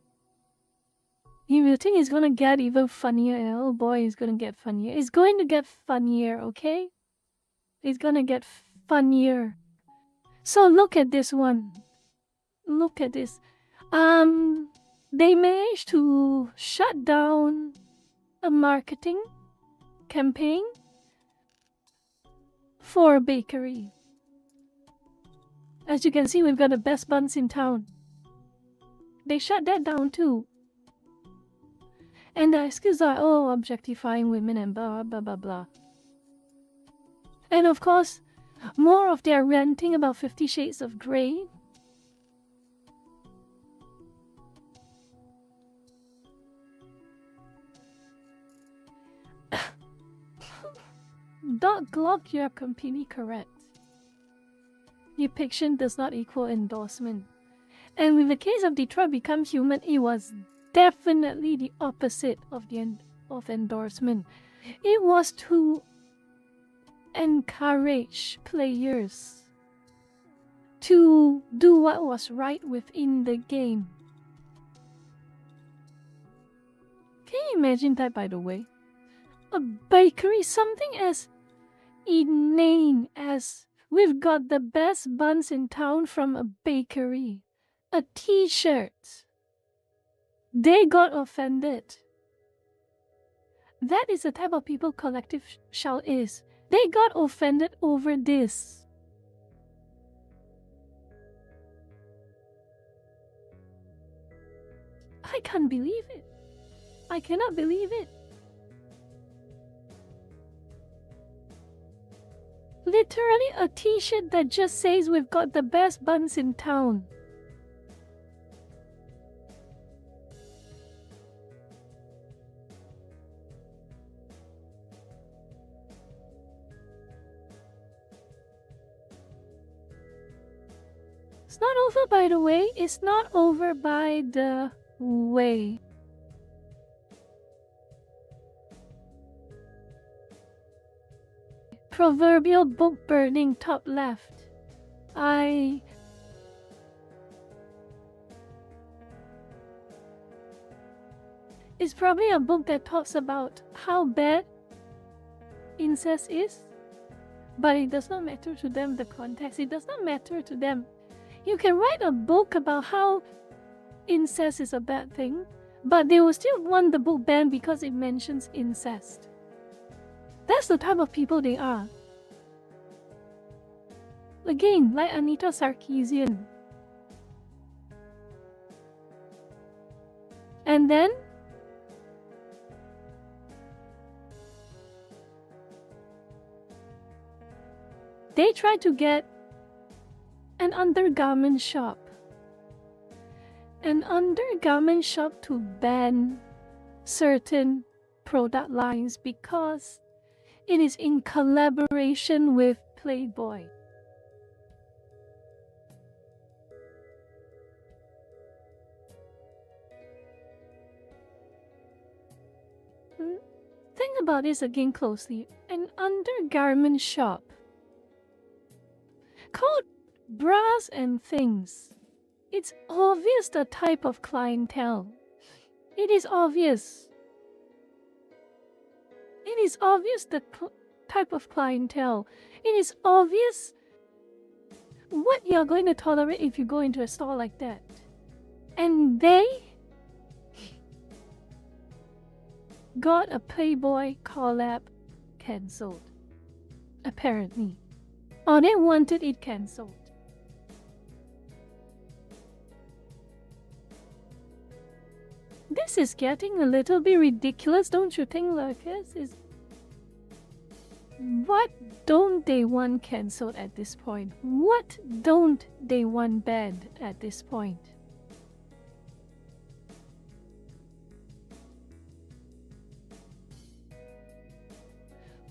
you will think it's gonna get even funnier, and oh boy, it's gonna get funnier. It's going to get funnier, okay? It's gonna get funnier. So look at this one. Look at this. They managed to shut down a marketing campaign for a bakery. As you can see, we've got the best buns in town. They shut that down too. And the excuses are, oh, objectifying women and blah, blah, blah, blah. And of course, more of their ranting about 50 Shades of Grey. Dot Glock, you are completely correct. Depiction does not equal endorsement. And with the case of Detroit Become Human, it was definitely the opposite of endorsement. It was to encourage players to do what was right within the game. Can you imagine that, by the way? A bakery, something as inane as we've got the best buns in town from a bakery. A t-shirt. They got offended. That is the type of people collective shout is. They got offended over this. I can't believe it. I cannot believe it. Literally a t-shirt that just says we've got the best buns in town. It's not over, by the way. It's not over, by the way. Proverbial book burning top left. It's probably a book that talks about how bad incest is, but it does not matter to them, the context. It does not matter to them. You can write a book about how incest is a bad thing, but they will still want the book banned because it mentions incest. That's the type of people they are. Again, like Anita Sarkeesian. And then they try to get an undergarment shop. An undergarment shop to ban certain product lines because it is in collaboration with Playboy. Think about this again closely. An undergarment shop called Bras and Things. It's obvious the type of clientele. It is obvious. It is obvious the type of clientele. It is obvious what you're going to tolerate if you go into a store like that. And they got a Playboy collab cancelled, apparently. Or they wanted it cancelled. This is getting a little bit ridiculous, don't you think, Lurkers? What don't they want cancelled at this point? What don't they want banned at this point?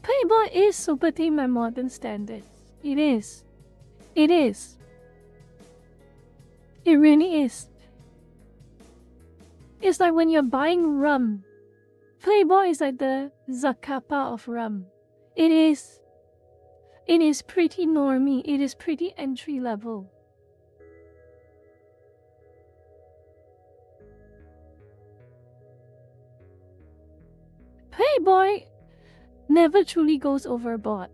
Playboy is super tame by modern standards. It is. It is. It really is. It's like when you're buying rum. Playboy is like the Zacapa of rum. It is pretty normie. It is pretty entry level. Playboy never truly goes overboard.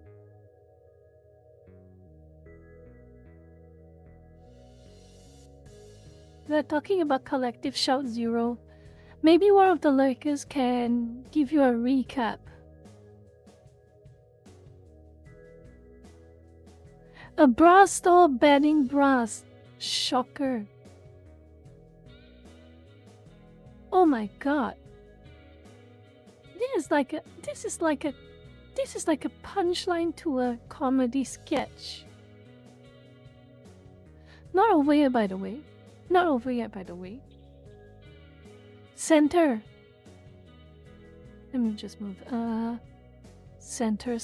We're talking about Collective Shout Zero. Maybe one of the lurkers can give you a recap. A bra store banning bras. Shocker. Oh my god. This is like a punchline to a comedy sketch. Not over yet, by the way. Not over yet, by the way. Center. Let me just move. Center.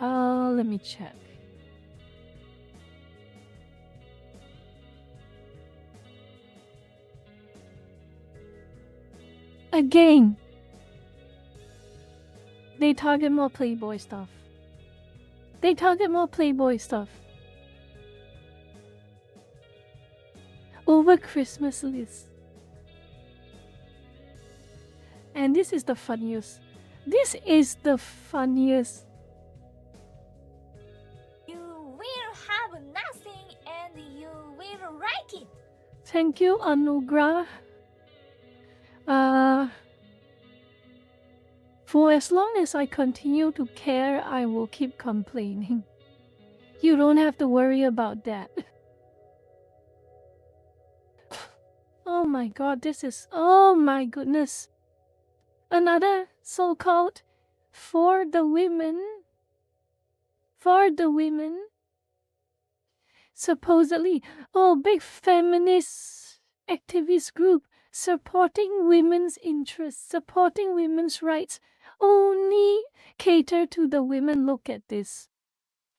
Let me check. Again. They target more Playboy stuff. Over Christmas list. And this is the funniest. You will have nothing and you will like it. Thank you, Anugrah. For as long as I continue to care, I will keep complaining. You don't have to worry about that. Oh my god, oh my goodness. Another so-called for the women. Supposedly, big feminist activist group supporting women's interests, supporting women's rights, only cater to the women. Look at this.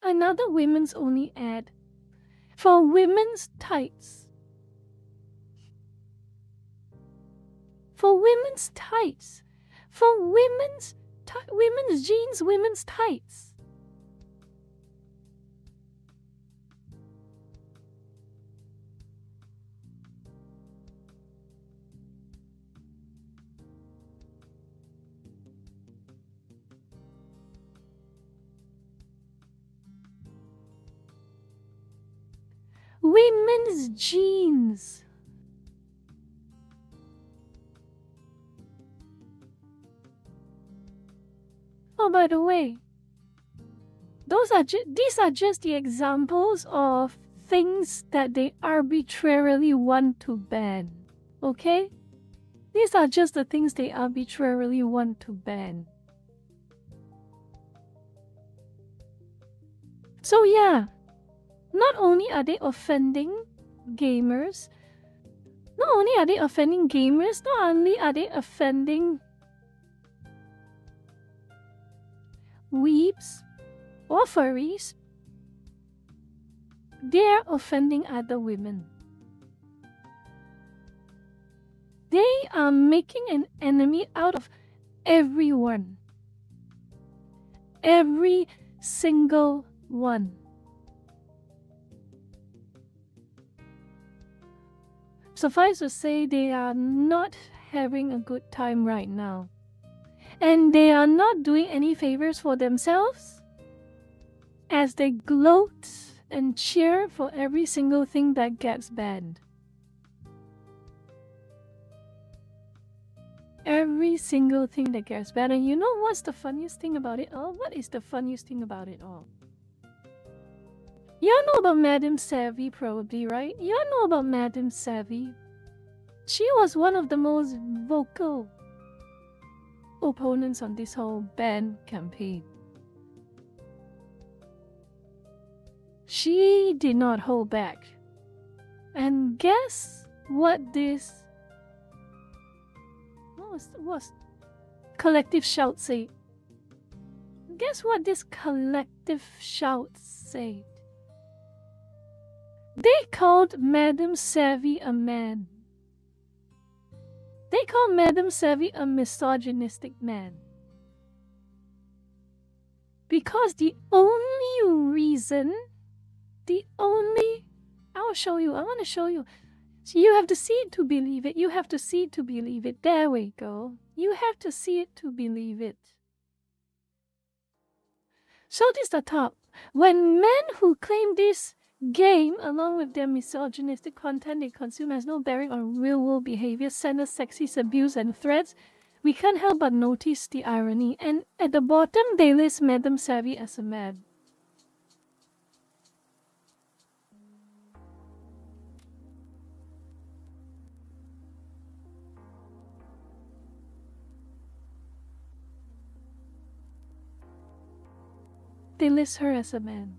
Another women's only ad for women's tights. For women's jeans, women's tights. Women's jeans. Oh, by the way, these are just the examples of things that they arbitrarily want to ban. Okay? These are just the things they arbitrarily want to ban. So yeah, not only are they offending gamers, not only are they offending weebs or furries, they're offending other women. They are making an enemy out of everyone. Every single one. Suffice to say, they are not having a good time right now. And they are not doing any favors for themselves as they gloat and cheer for every single thing that gets banned. Every single thing that gets banned. And you know what's the funniest thing about it all? What is the funniest thing about it all? You know about Madame Savvy, probably, right? You know about Madame Savvy. She was one of the most vocal opponents on this whole ban campaign. She did not hold back. And guess what this was collective shout say? Guess what this collective shout said? They called Madame Savvy a man. They called Madame Savvy a misogynistic man. Because the only reason, I'll show you, I want to show you. So you have to see it to believe it. You have to see it to believe it. There we go. You have to see it to believe it. So this is the top. When men who claim this game, along with their misogynistic content they consume, has no bearing on real-world behavior, sender sexist abuse and threats, we can't help but notice the irony. And at the bottom, they list Madame Savvy as a man. They list her as a man.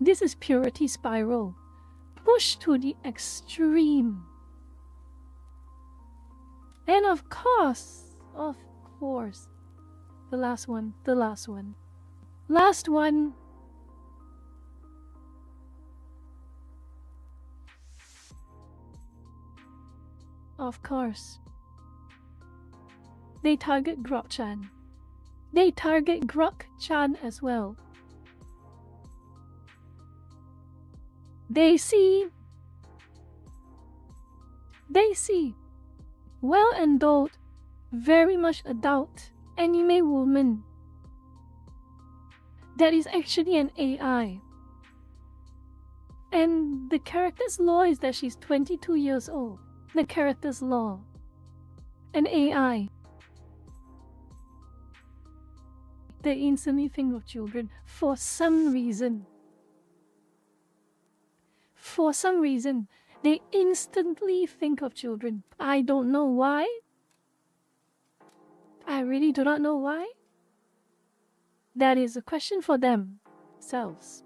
This is purity spiral, pushed to the extreme. And of course, the last one. Of course, they target Grok-chan. They target Grok-chan as well. They see well-endowed, very much adult anime woman that is actually an AI. And the character's law is that she's 22 years old. The character's law. An AI. They instantly think of children for some reason. For some reason, they instantly think of children. I don't know why. I really do not know why. That is a question for themselves.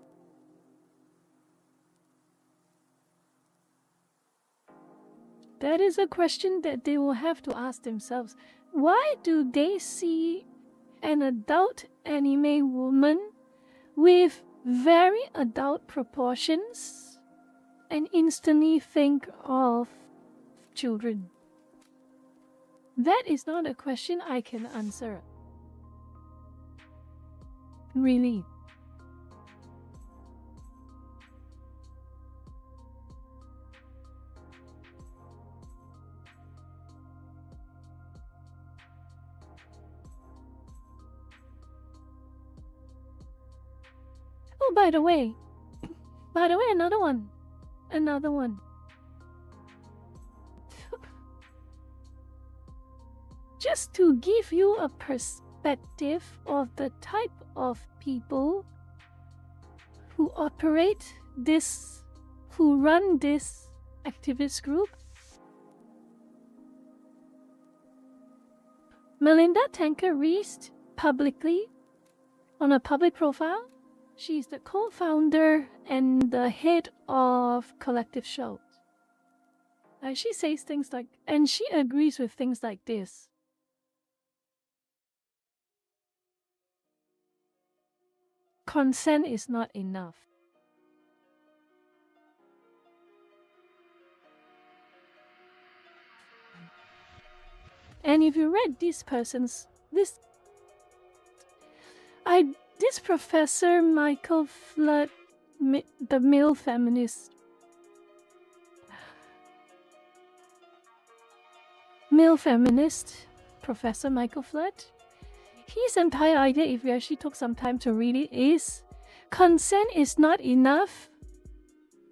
That is a question that they will have to ask themselves. Why do they see an adult anime woman with very adult proportions and instantly think of children? That is not a question I can answer. Really. Oh, by the way, another one. Just to give you a perspective of the type of people who operate this, who run this activist group. Melinda Tanker Reist publicly, on a public profile, she's the co-founder and the head of Collective Shout. She says things like, and she agrees with things like this. Consent is not enough. And if you read this Professor Michael Flood, the male feminist. Male feminist, Professor Michael Flood. His entire idea, if you actually took some time to read it, is consent is not enough.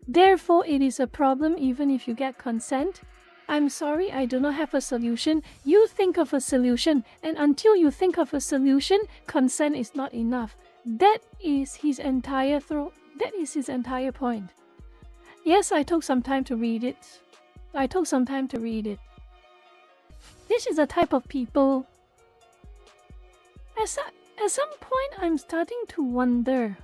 Therefore, it is a problem even if you get consent. I'm sorry, I do not have a solution. You think of a solution, and until you think of a solution, consent is not enough. That is his entire point. Yes, I took some time to read it. This is a type of people. At some point, I'm starting to wonder.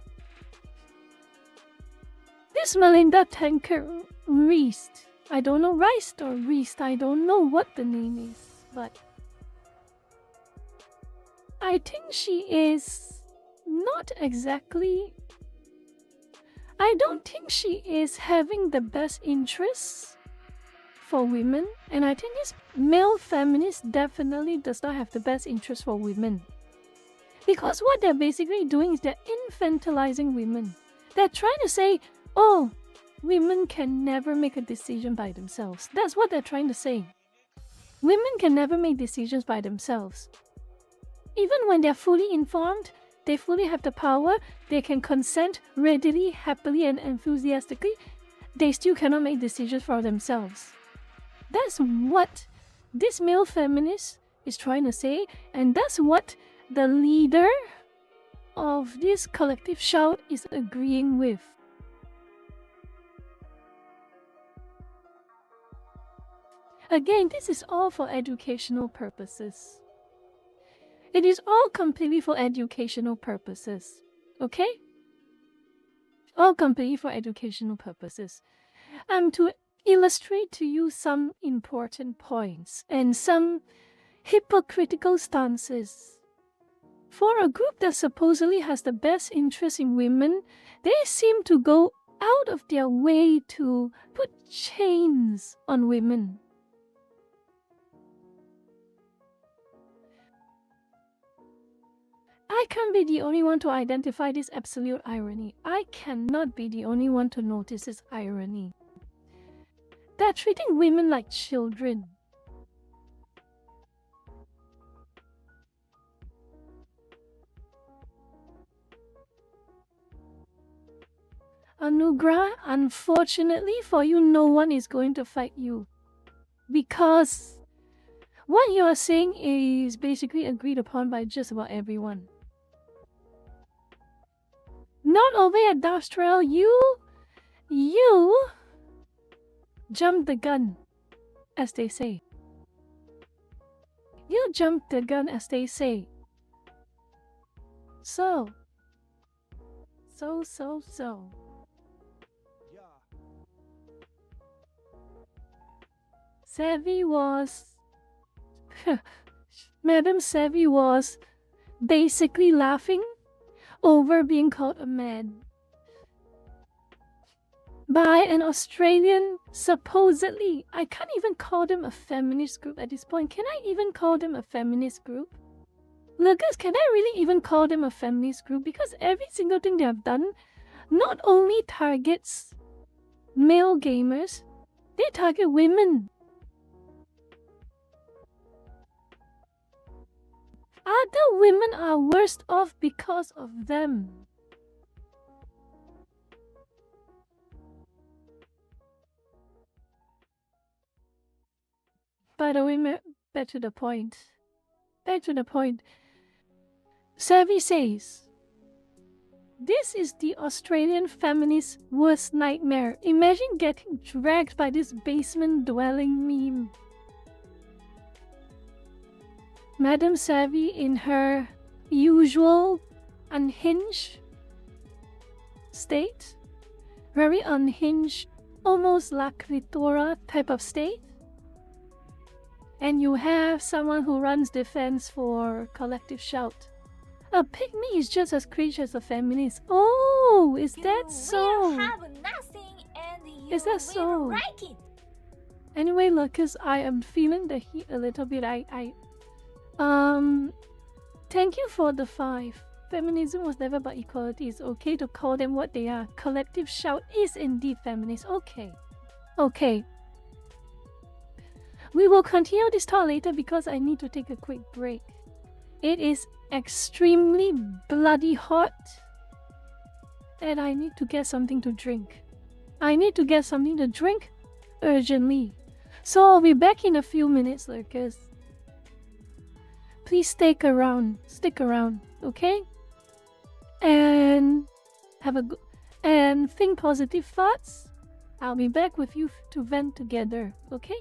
This Melinda Tanker Reist, I don't know, Reist or Reist, I don't know what the name is, but I think she is not exactly. I don't think she is having the best interests for women, and I think this male feminist definitely does not have the best interest for women. Because what they're basically doing is they're infantilizing women. They're trying to say, oh, women can never make a decision by themselves. That's what they're trying to say. Women can never make decisions by themselves. Even when they're fully informed, they fully have the power, they can consent readily, happily, and enthusiastically, they still cannot make decisions for themselves. That's what this male feminist is trying to say, and that's what the leader of this collective shout is agreeing with. Again, this is all for educational purposes. It is all completely for educational purposes. Okay? All completely for educational purposes. To illustrate to you some important points and some hypocritical stances. For a group that supposedly has the best interest in women, they seem to go out of their way to put chains on women. I can't be the only one to identify this absolute irony. I cannot be the only one to notice this irony. They're treating women like children. Anugrah, unfortunately for you, no one is going to fight you. Because what you are saying is basically agreed upon by just about everyone. Not over at Darstrail, you jumped the gun, as they say. You jumped the gun, as they say. So. Savvy was... Madam Savvy was basically laughing over being called a man by an Australian, supposedly. I can't even call them a feminist group at this point. Can I even call them a feminist group? Lucas, can I really even call them a feminist group? Because every single thing they have done not only targets male gamers, they target women. Other women are worse off because of them. By the way, back to the point. Savvy says, this is the Australian feminist's worst nightmare. Imagine getting dragged by this basement-dwelling meme. Madam Savvy, in her usual unhinged state, very unhinged, almost La Clitora type of state, and you have someone who runs defense for Collective Shout. A pygmy is just as cringe as a feminist. Oh, is that so? Is that so? Anyway, Lucas, I am feeling the heat a little bit. Thank you for the 5. Feminism was never about equality. It's okay to call them what they are. Collective shout is indeed feminist. Okay. Okay. We will continue this talk later because I need to take a quick break. It is extremely bloody hot and I need to get something to drink. I need to get something to drink urgently. So I'll be back in a few minutes, lurkers. Please stick around, okay? And think positive thoughts. I'll be back with you to vent together, okay?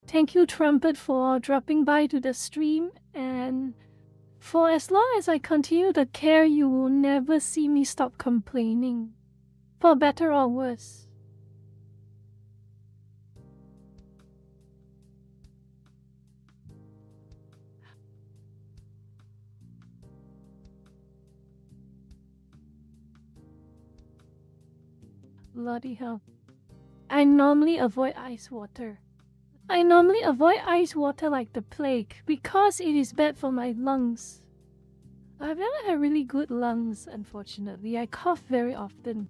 Thank you, Trumpet, for dropping by to the stream, and for as long as I continue to care, you will never see me stop complaining, for better or worse. Bloody hell. I normally avoid ice water. I normally avoid ice water like the plague because it is bad for my lungs. I've never had really good lungs, unfortunately. I cough very often.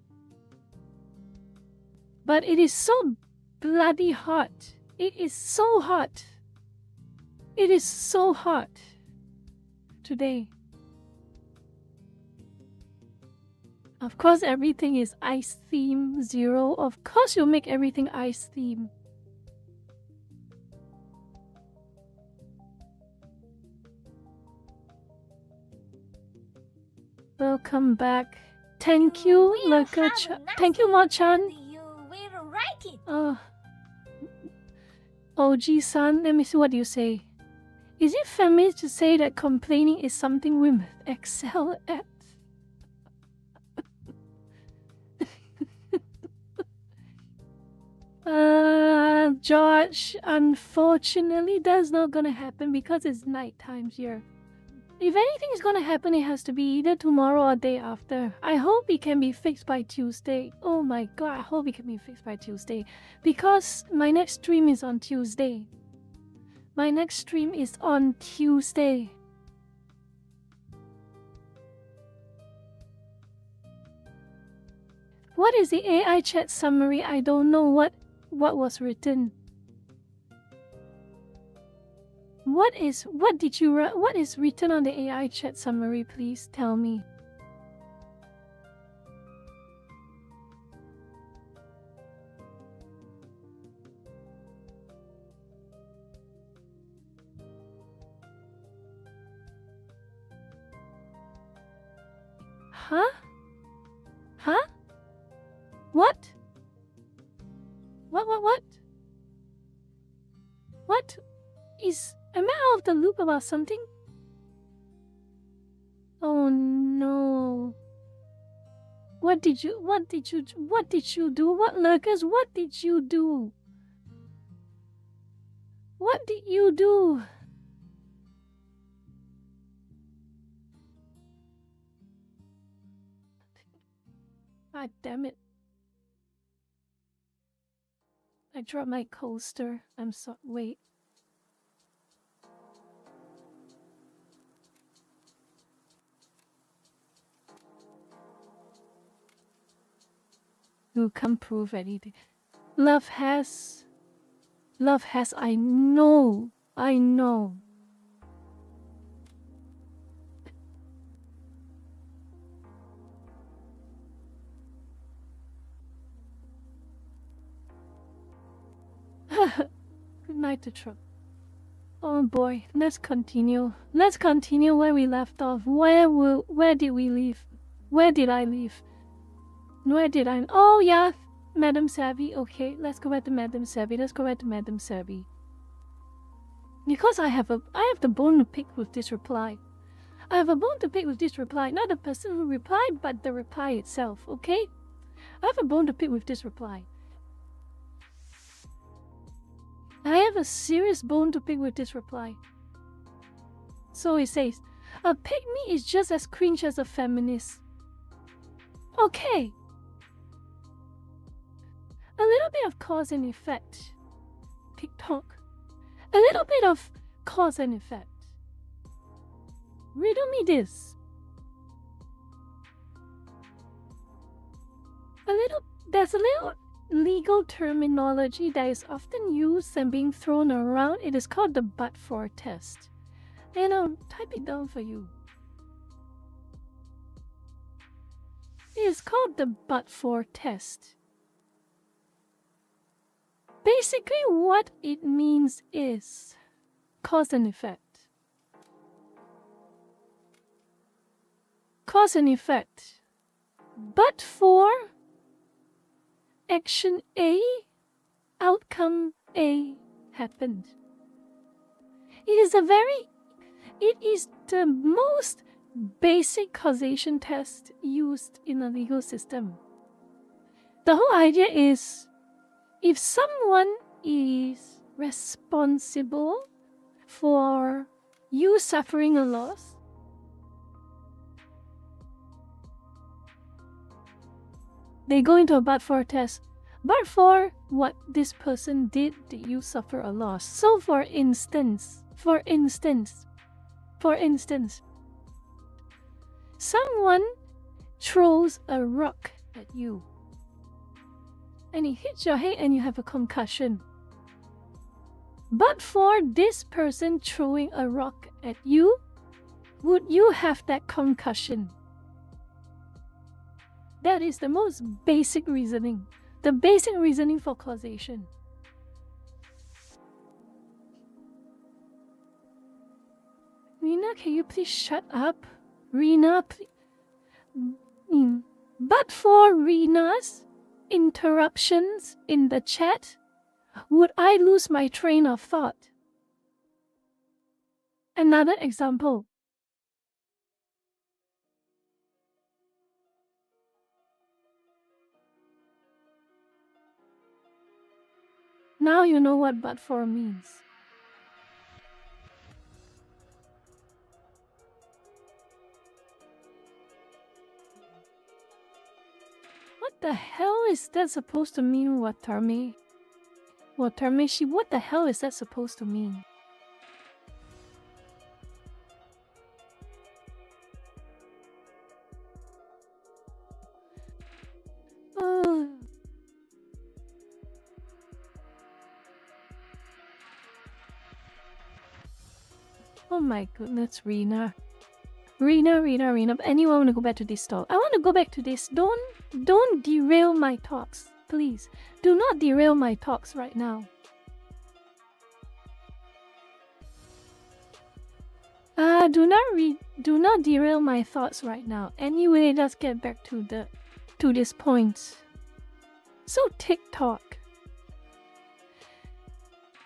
But it is so bloody hot. It is so hot. It is so hot today. Of course, everything is ice theme, Zero. Of course, you'll make everything ice theme. Welcome back. Thank you, Lurker-chan. Thank you, Mo-chan. You will write it. OG-san, let me see what you say. Is it feminist to say that complaining is something women excel at? George, unfortunately, that's not gonna happen because it's night times here. If anything is gonna happen, it has to be either tomorrow or day after. I hope it can be fixed by Tuesday. Oh my god, I hope it can be fixed by Tuesday. Because my next stream is on Tuesday. My next stream is on Tuesday. What is the AI chat summary? I don't know what was written. What is written on the AI chat summary? Please tell me. Huh? Huh? What? What? What? Am I out of the loop about something? Oh no. What did you do? What lurkers, what did you do? What did you do? God damn it. I dropped my coaster. I'm so wait. Who can prove anything? Love has, I know. Good night to Trump. Oh boy, let's continue. Let's continue where we left off. Where did we leave? Where did I leave? Where did I? Oh yeah, Madam Savvy. Okay, let's go back to Madam Savvy. Because I have the bone to pick with this reply. I have a bone to pick with this reply. Not the person who replied, but the reply itself. Okay? I have a bone to pick with this reply. I have a serious bone to pick with this reply. So it says, a pygmy is just as cringe as a feminist. Okay. A little bit of cause and effect. TikTok. A little bit of cause and effect. Riddle me this. There's a little legal terminology that is often used and being thrown around. It is called the but-for test. And I'll type it down for you. It is called the but-for test. Basically, what it means is cause and effect. Cause and effect. But for action A, outcome A happened. It is the most basic causation test used in the legal system. The whole idea is, if someone is responsible for you suffering a loss, they go into a but-for test. But for what this person did you suffer a loss? So for instance, someone throws a rock at you and it hits your head and you have a concussion. But for this person throwing a rock at you, would you have that concussion? That is the most basic reasoning. The basic reasoning for causation. Rena, can you please shut up? Rena, But for Rena's interruptions in the chat, would I lose my train of thought? Another example. Now you know what but for means. What the hell is that supposed to mean, Watarme? Watarmeshi, what the hell is that supposed to mean? Oh my goodness, Rena. Rena. Anyone want to go back to this talk? I want to go back to this. Don't derail my talks. Please. Do not derail my talks right now. Do not derail my thoughts right now. Anyway, let's get back to this point. So TikTok.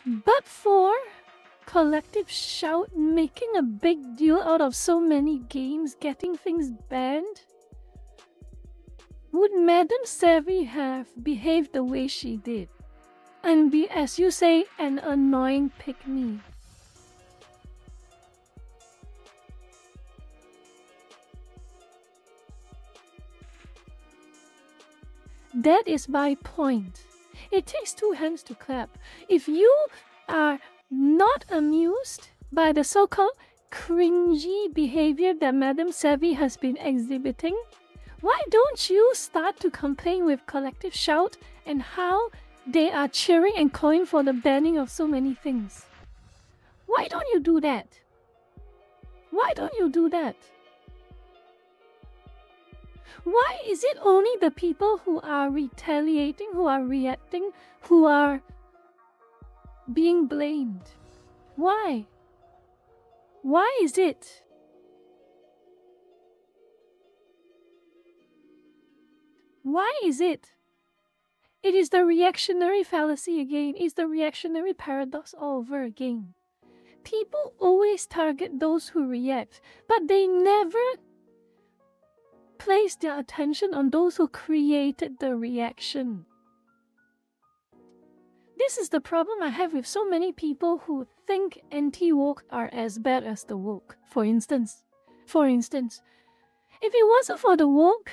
But for collective shout making a big deal out of so many games, getting things banned, would Madam Savvy have behaved the way she did and be, as you say, an annoying pick-me? That is my point. It takes two hands to clap. If you are not amused by the so-called cringy behavior that Madam Savvy has been exhibiting, why don't you start to complain with collective shout and how they are cheering and calling for the banning of so many things? Why don't you do that? Why don't you do that? Why is it only the people who are retaliating, who are reacting, who are being blamed? Why? Why is it? Why is it? It is the reactionary fallacy again. It's the reactionary paradox all over again. People always target those who react, but they never place their attention on those who created the reaction. This is the problem I have with so many people who think anti-woke are as bad as the woke. For instance, if it wasn't for the woke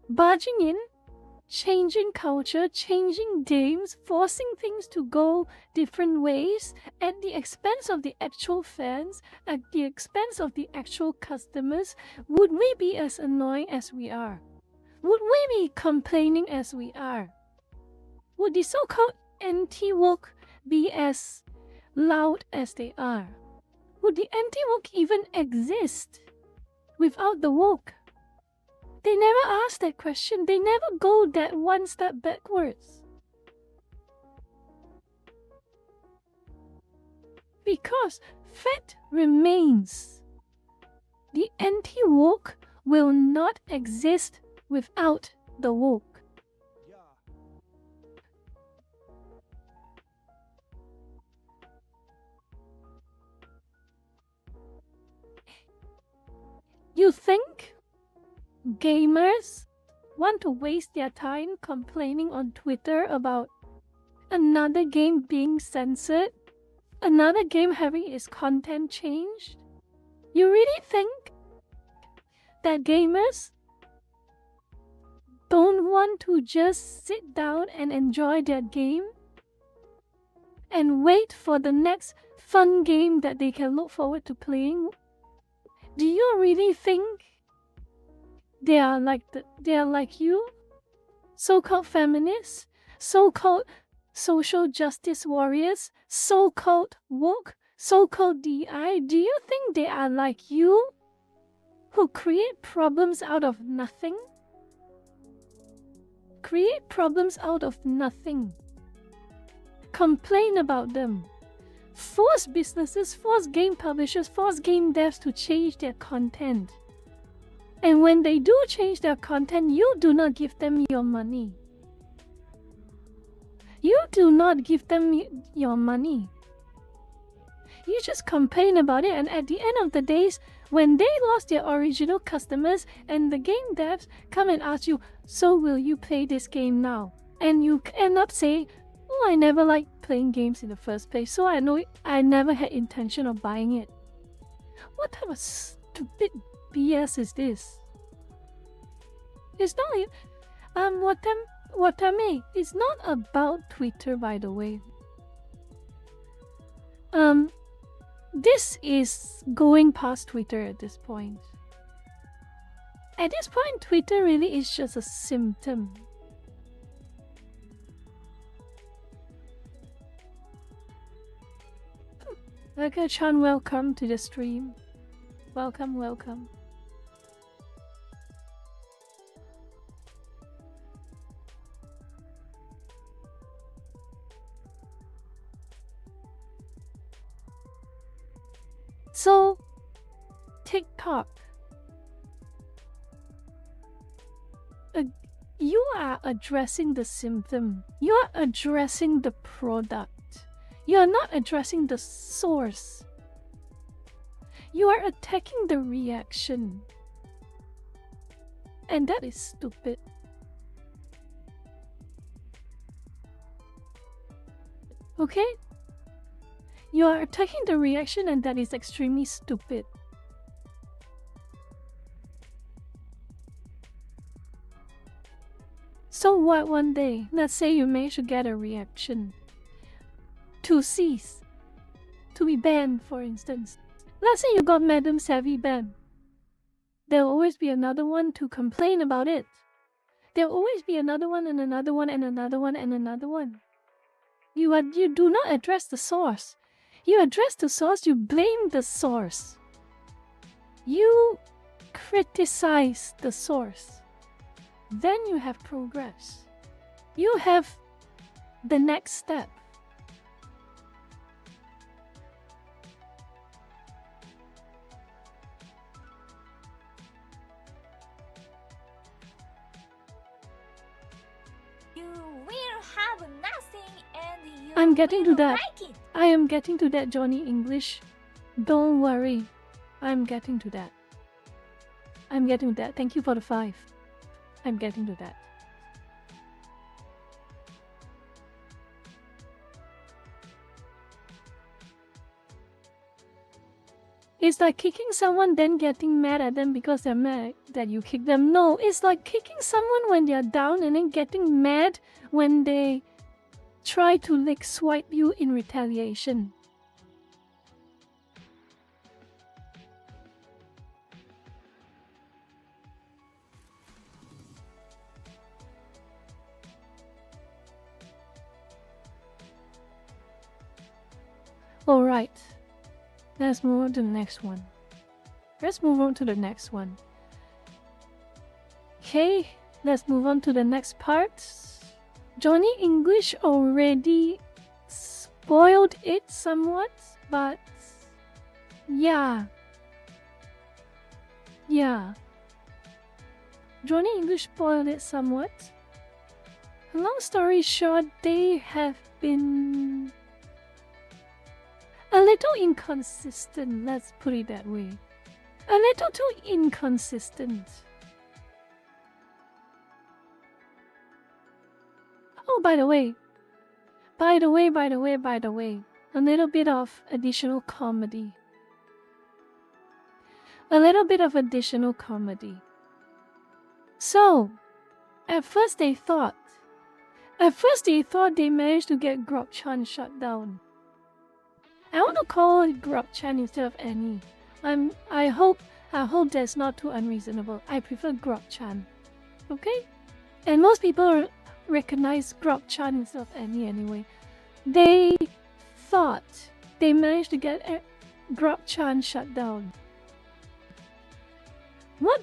barging in, changing culture, changing games, forcing things to go different ways at the expense of the actual fans, at the expense of the actual customers, would we be as annoying as we are? Would we be complaining as we are? Would the so-called anti-woke be as loud as they are? Would the anti-woke even exist without the woke? They never ask that question. They never go that one step backwards. Because fact remains, the anti-woke will not exist without the woke. You think gamers want to waste their time complaining on Twitter about another game being censored? Another game having its content changed? You really think that gamers don't want to just sit down and enjoy their game and wait for the next fun game that they can look forward to playing? Do you really think they are like you? So-called feminists, so-called social justice warriors, so-called woke, so-called DI, do you think they are like you, who create problems out of nothing? Create problems out of nothing. Complain about them. Force businesses, force game publishers, force game devs to change their content. And when they do change their content, you do not give them your money. You do not give them your money. You just complain about it, and at the end of the days, when they lost their original customers and the game devs come and ask you, so will you play this game now? And you end up saying, oh, I never liked playing games in the first place, so I know I never had intention of buying it. What type of stupid BS is this? It's not Watame, it's not about Twitter, by the way. This is going past Twitter at this point. At this point, Twitter really is just a symptom. Chan, welcome to the stream. Welcome, welcome. So, TikTok. You are addressing the symptom. You are addressing the product. You are not addressing the source. You are attacking the reaction. And that is stupid. Okay? You are attacking the reaction, and that is extremely stupid. So what one day, let's say you manage to get a reaction to cease, to be banned, for instance. Let's say you got Madam Savvy banned. There'll always be another one to complain about it. There'll always be another one and another one and another one and another one. You do not address the source. You address the source, you blame the source. You criticize the source. Then you have progress. You have the next step. I'm getting to that. I am getting to that, Johnny English. Don't worry. I'm getting to that. I'm getting to that. Thank you for the 5. I'm getting to that. It's like kicking someone then getting mad at them because they're mad that you kick them. No, it's like kicking someone when they're down and then getting mad when they try to lick swipe you in retaliation. Alright, let's move on to the next one. Okay, let's move on to the next part. Johnny English already spoiled it somewhat, but yeah. Johnny English spoiled it somewhat. Long story short, they have been a little inconsistent, let's put it that way. A little too inconsistent. Oh, by the way, a little bit of additional comedy. So, at first they thought they managed to get Grok-chan shut down. I want to call it Grok-chan instead of Annie. I hope that's not too unreasonable. I prefer Grok-chan. Okay? And most people recognize Grok-chan instead of Annie anyway. They thought they managed to get Grok-chan shut down. What?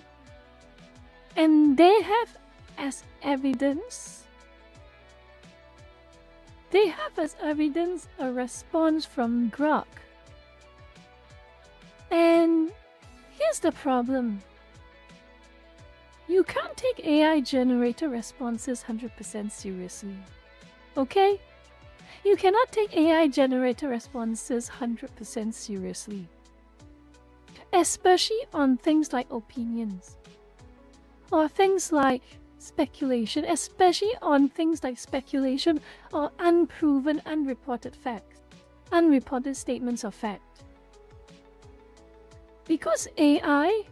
And they have as evidence a response from Grok. And here's the problem. You can't take AI generator responses 100% seriously. Okay? You cannot take AI-generated responses 100% seriously, especially on things like opinions, or things like speculation, especially on things like speculation or unproven, unreported facts, unreported statements of fact. Because AI,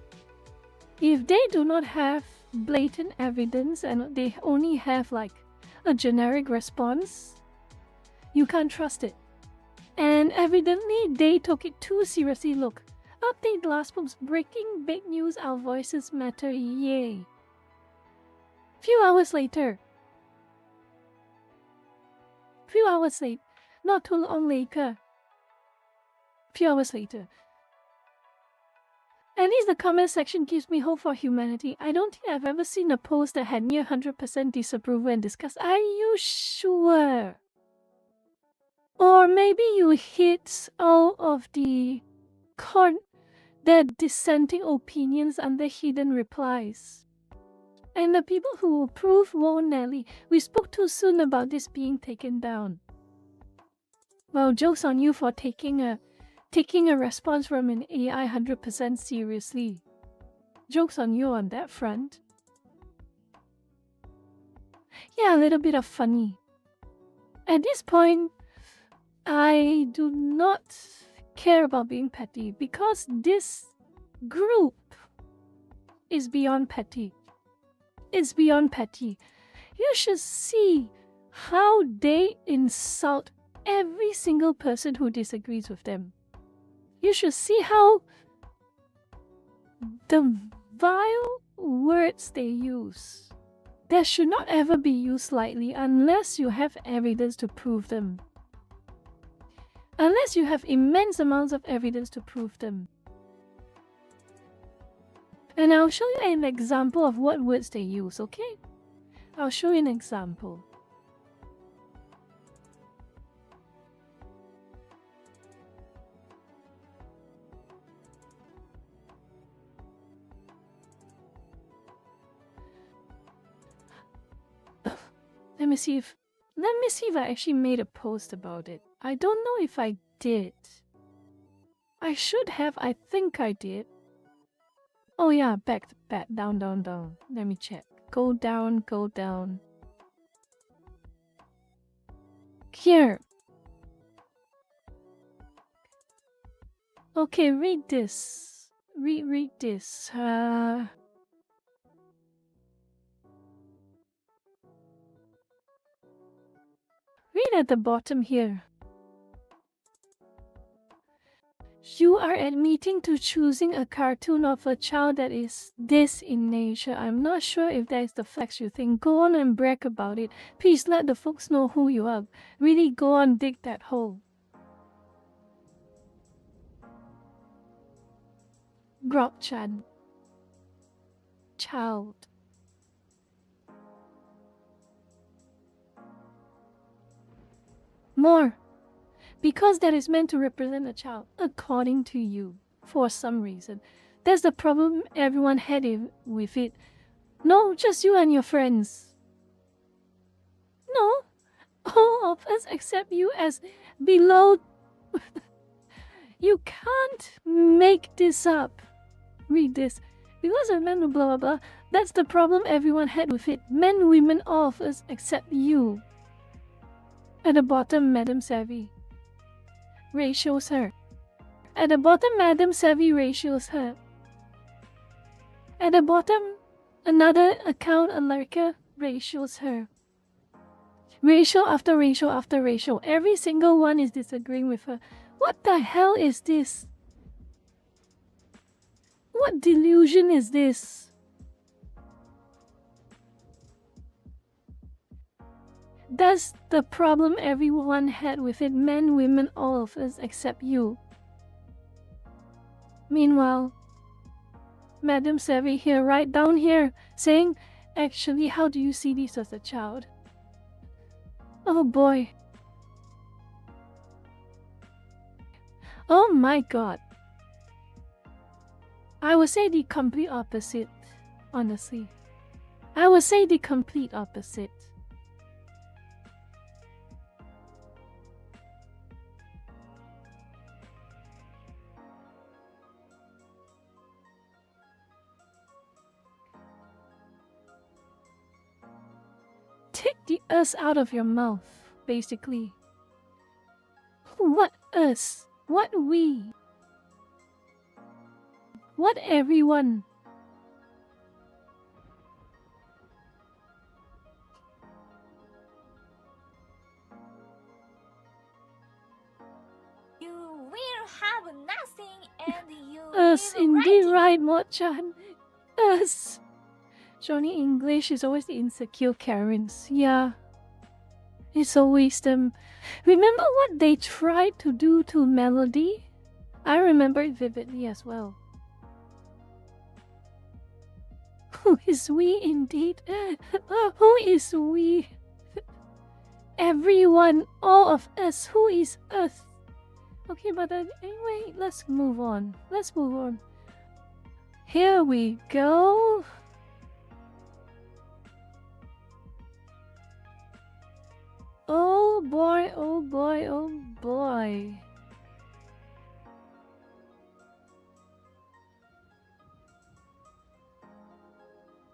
if they do not have blatant evidence and they only have like a generic response, you can't trust it. And evidently, they took it too seriously. Look, update last post, breaking big news, our voices matter, yay. Few hours later, not too long later, few hours later. At least the comment section gives me hope for humanity. I don't think I've ever seen a post that had near 100% disapproval and disgust. Are you sure? Or maybe you hit all of the dissenting opinions under hidden replies. And the people who approve won't, Nelly. We spoke too soon about this being taken down. Well, joke's on you for taking a response from an AI 100% seriously. Joke's on you on that front. Yeah, a little bit of funny. At this point, I do not care about being petty because this group is beyond petty. It's beyond petty. You should see how they insult every single person who disagrees with them. You should see how the vile words they use that should not ever be used lightly unless you have evidence to prove them. Unless you have immense amounts of evidence to prove them. And I'll show you an example of what words they use, okay? I'll show you an example. Let me see if I actually made a post about it. I don't know if I did. I should have. I think I did. Oh yeah, back, down. Let me check. Go down. Here. Okay, read this. Read this. Read at the bottom here. You are admitting to choosing a cartoon of a child that is this in nature. I'm not sure if that is the facts you think. Go on and brag about it. Please let the folks know who you are. Really go on, dig that hole. Grok-chan. Child. More. Because that is meant to represent a child, according to you, for some reason. That's the problem everyone had with it. No, just you and your friends. No, all of us accept you as below. You can't make this up. Read this. Because of men, blah blah blah. That's the problem everyone had with it. Men, women, all of us except you. At the bottom, Madam Savvy. Ray shows her. At the bottom, Madam Savvy Ray shows her. At the bottom, another account, Alarica, Ray shows her. Ratio after ratio after ratio. Every single one is disagreeing with her. What the hell is this? What delusion is this? That's the problem everyone had with it. Men, women, all of us except you. Meanwhile, Madam Savvy here, right down here, saying, actually, how do you see this as a child? Oh boy. Oh my god. I would say the complete opposite, honestly. I would say the complete opposite. us out of your mouth, basically. What us? What we? What everyone? You will have nothing and you Us, will indeed, write it. right, Mo-chan? Us. Johnny English is always the insecure Karens. Yeah. It's always them. Remember what they tried to do to Melody? I remember it vividly as well. Who is we indeed? Who is we? Everyone, all of us. Who is us? Okay, but anyway, let's move on. Let's move on. Here we go. Oh boy, oh boy, oh boy.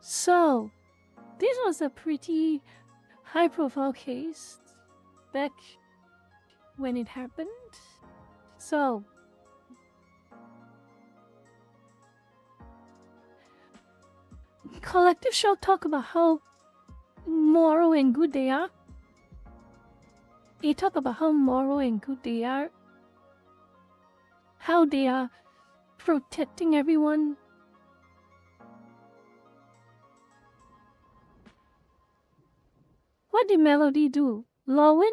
So, this was a pretty high profile case back when it happened. So, collective shall talk about how moral and good they are. They talk about how moral and good they are. How they are protecting everyone. What did Melody do? Lowen?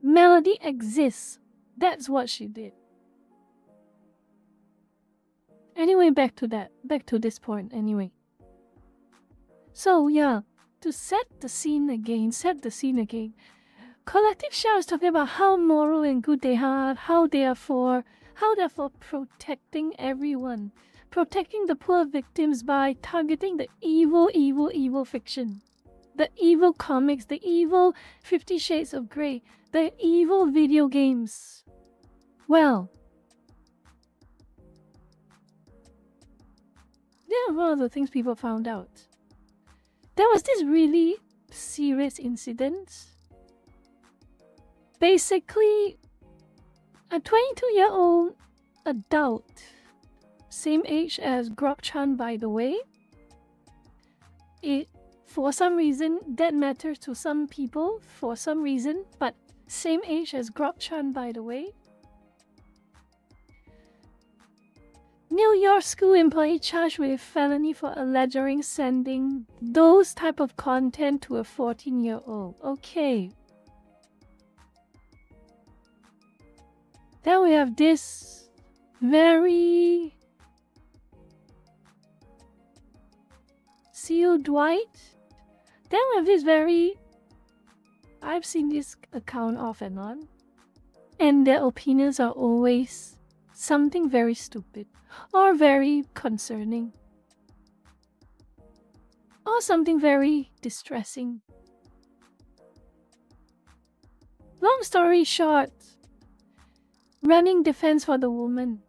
Melody exists. That's what she did. Anyway, back to that. Back to this point, anyway. So, yeah. To set the scene again. Collective Shell is talking about how moral and good they are. How they are for protecting everyone. Protecting the poor victims by targeting the evil fiction. The evil comics, the evil 50 Shades of Grey, the evil video games. Well, yeah, one of the things people found out. There was this really serious incident. Basically, a 22-year-old adult, same age as Grok-chan, by the way. For some reason, that matters to some people, for some reason, but same age as Grok-chan, by the way. New York school employee charged with felony for allegedly sending those type of content to a 14-year-old. Okay. Then we have this very... See you, Dwight? Then we have this very... I've seen this account off and on. And their opinions are always something very stupid. Or very concerning. Or something very distressing. Long story short, running defense for the woman.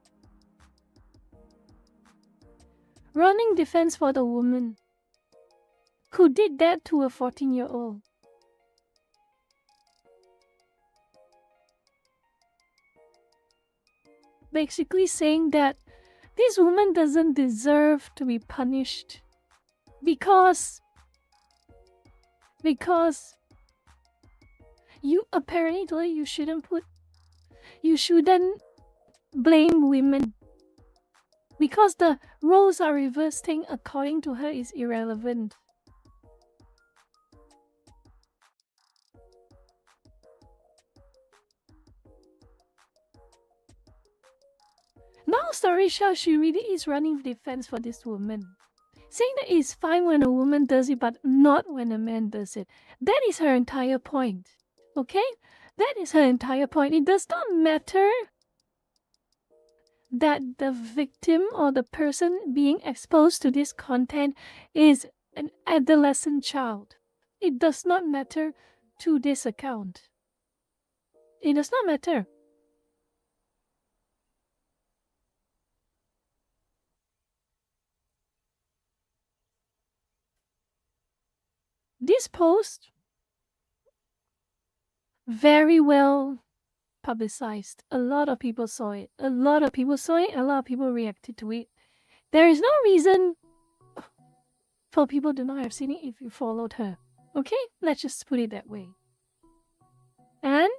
Running defense for the woman who did that to a 14-year-old. Basically saying that this woman doesn't deserve to be punished because you apparently you shouldn't blame women because the roles are reversing according to her is irrelevant. Long story short, she really is running defense for this woman. Saying that it's fine when a woman does it, but not when a man does it. That is her entire point. Okay? That is her entire point. It does not matter that the victim or the person being exposed to this content is an adolescent child. It does not matter to this account. It does not matter. This post, very well publicized. A lot of people saw it. A lot of people reacted to it. There is no reason for people to not have seen it if you followed her. Okay? Let's just put it that way. And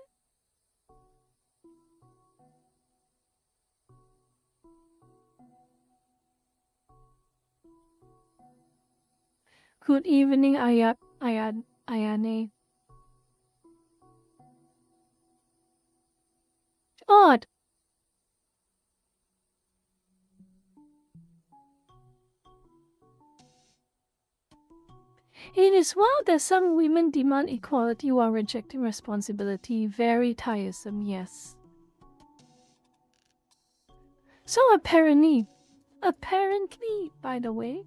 good evening, Ayane. Odd. It is wild that some women demand equality while rejecting responsibility. Very tiresome, yes. So apparently, by the way,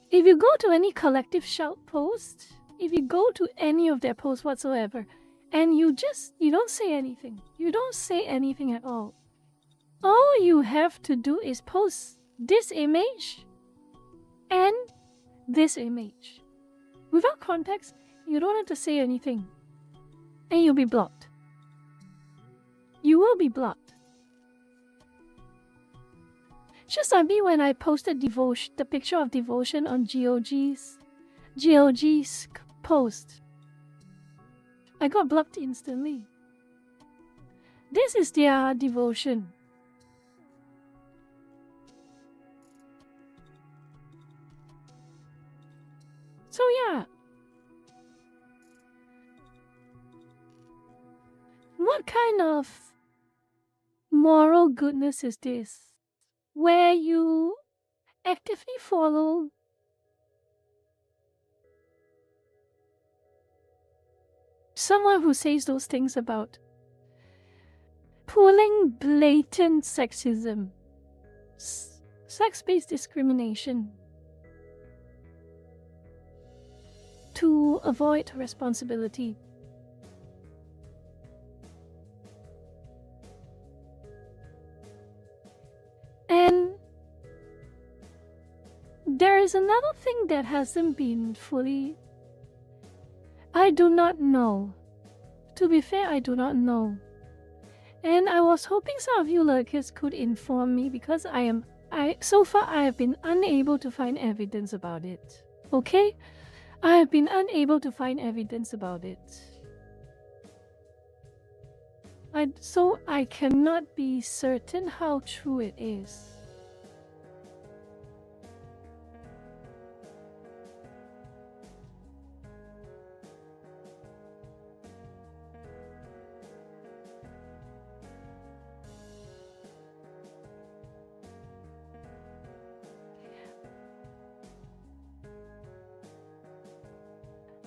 if you go to any collective shout post, if you go to any of their posts whatsoever, and you don't say anything. You don't say anything at all. All you have to do is post this image and this image. Without context, you don't have to say anything. And you'll be blocked. You will be blocked. Just like me when I posted the picture of devotion on GOG's post. I got blocked instantly. This is their devotion. So yeah. What kind of moral goodness is this? Where you actively follow someone who says those things about pulling blatant sexism, sex-based discrimination to avoid responsibility. And there is another thing that hasn't been fully... I do not know. To be fair, I do not know. And I was hoping some of you lurkers could inform me because so far I have been unable to find evidence about it. Okay? I have been unable to find evidence about it. So I cannot be certain how true it is.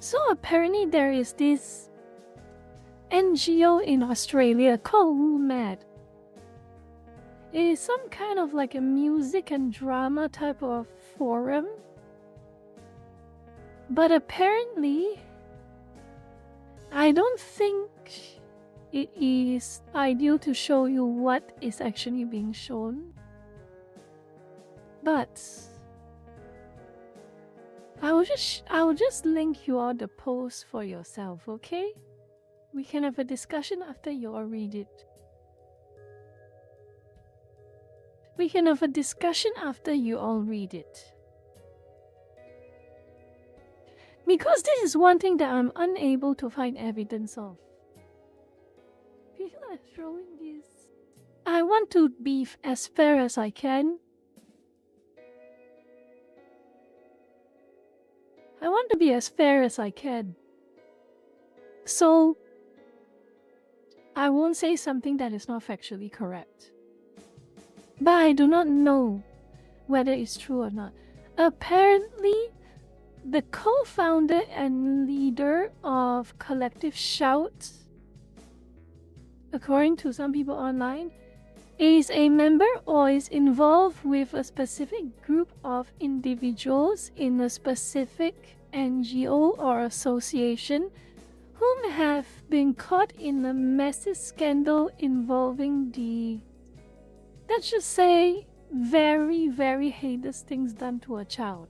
So apparently there is this NGO in Australia called WooMad. It is some kind of like a music and drama type of forum. But apparently, I don't think it is ideal to show you what is actually being shown. But I will just link you all the post for yourself, okay? We can have a discussion after you all read it. We can have a discussion after you all read it. Because this is one thing that I'm unable to find evidence of. People are throwing this. I want to be as fair as I can. I want to be as fair as I can. So, I won't say something that is not factually correct. But I do not know whether it's true or not. Apparently, the co-founder and leader of Collective Shout, according to some people online, is a member or is involved with a specific group of individuals in a specific NGO or association whom have been caught in a massive scandal involving the, let's just say, very, very heinous things done to a child.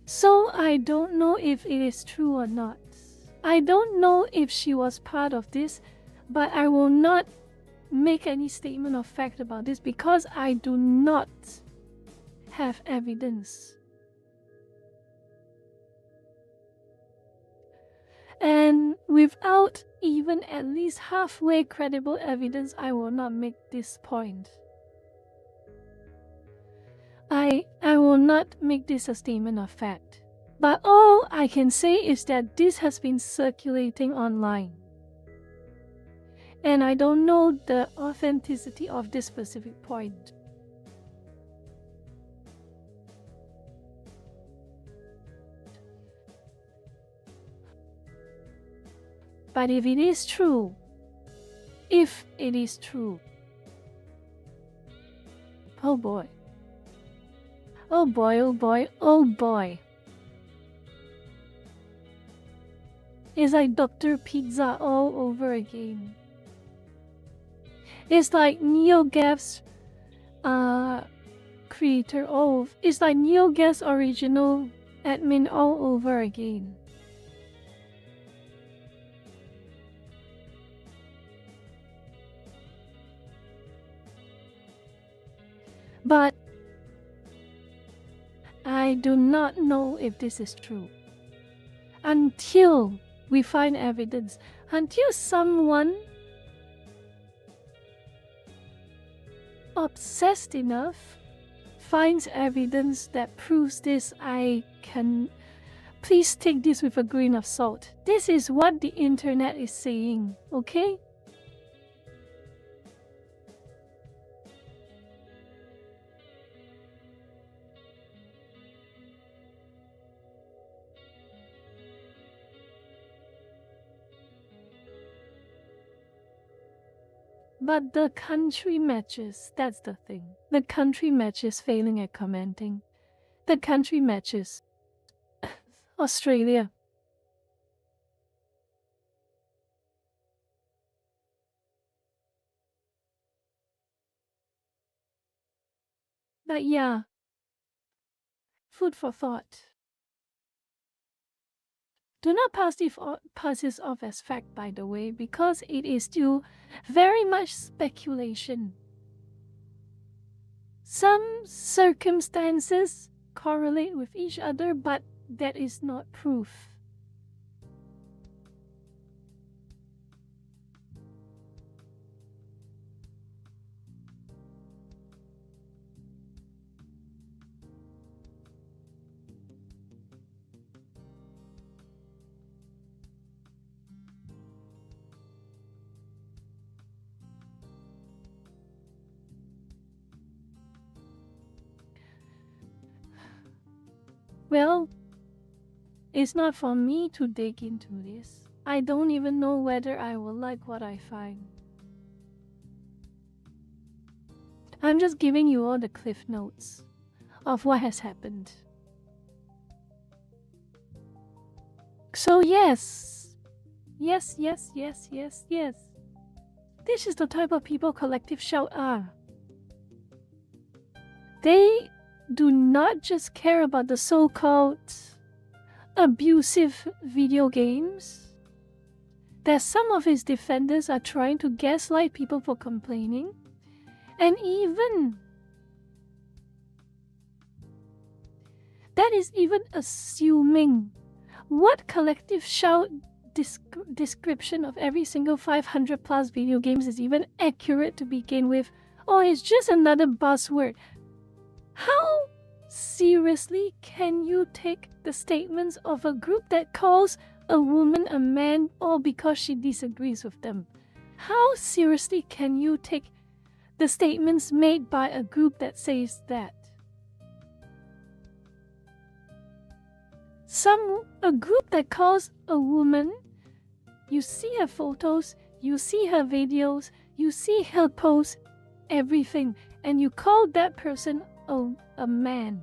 So I don't know if it is true or not. I don't know if she was part of this, but I will not make any statement of fact about this because I do not have evidence. And without even at least halfway credible evidence, I will not make this point. I will not make this a statement of fact. But all I can say is that this has been circulating online. And I don't know the authenticity of this specific point. But if it is true, oh boy. Oh boy, oh boy, oh boy. It's like Dr. Pizza all over again. It's like NeoGAF's creator. Oh, it's like NeoGAF's original admin all over again. But I do not know if this is true until we find evidence, until someone obsessed enough finds evidence that proves this. Please take this with a grain of salt. This is what the internet is saying, okay? But the country matches, that's the thing. The country matches failing at commenting. The country matches Australia. But yeah, food for thought. Do not pass this off as fact, by the way, because it is still very much speculation. Some circumstances correlate with each other, but that is not proof. Well, it's not for me to dig into this. I don't even know whether I will like what I find. I'm just giving you all the cliff notes of what has happened. So yes. Yes. This is the type of people Collective Shout are. They do not just care about the so-called abusive video games, that some of his defenders are trying to gaslight people for complaining, and even that is even assuming what Collective Shout description of every single 500 plus video games is even accurate to begin with, or it's just another buzzword. How seriously can you take the statements of a group that calls a woman a man all because she disagrees with them? How seriously can you take the statements made by a group that says that? A group that calls a woman, you see her photos, you see her videos, you see her posts, everything, and you call that person a man.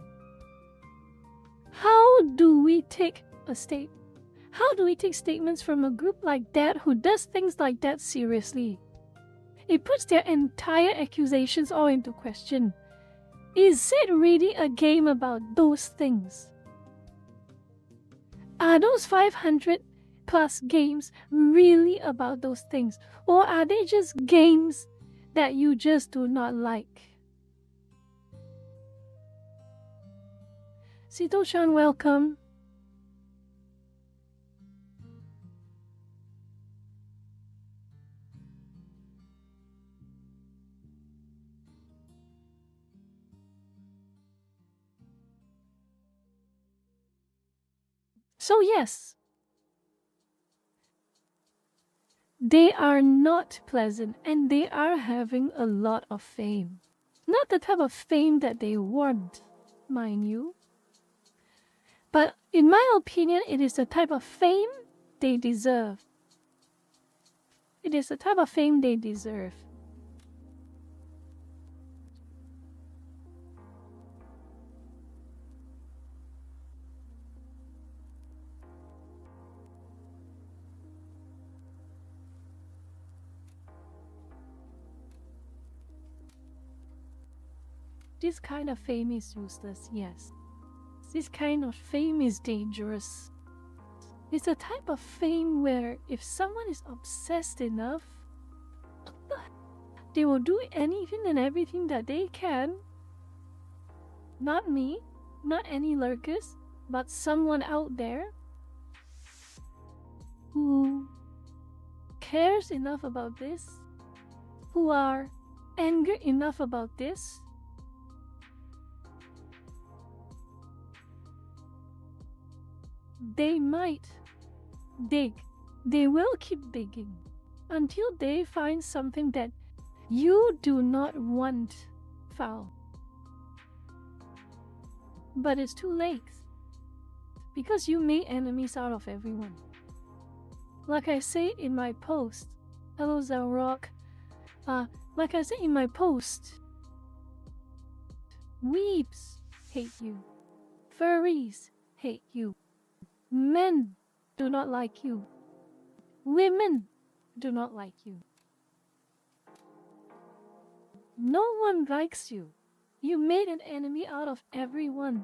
How do we take statements from a group like that who does things like that seriously? It puts their entire accusations all into question. Is it really a game about those things? Are those 500 plus games really about those things? Or are they just games that you just do not like? Sito-chan, welcome. So yes, they are not pleasant and they are having a lot of fame. Not the type of fame that they want, mind you. But in my opinion, it is the type of fame they deserve. It is the type of fame they deserve. This kind of fame is useless, yes. This kind of fame is dangerous. It's a type of fame where if someone is obsessed enough, they will do anything and everything that they can. Not me, not any lurkers, but someone out there who cares enough about this, who are angry enough about this. They might dig. They will keep digging until they find something that you do not want found. But it's too late because you made enemies out of everyone. Like I say in my post, hello Zalrock. Like I say in my post, weebs hate you, furries hate you. Men do not like you. Women do not like you. No one likes you. You made an enemy out of everyone.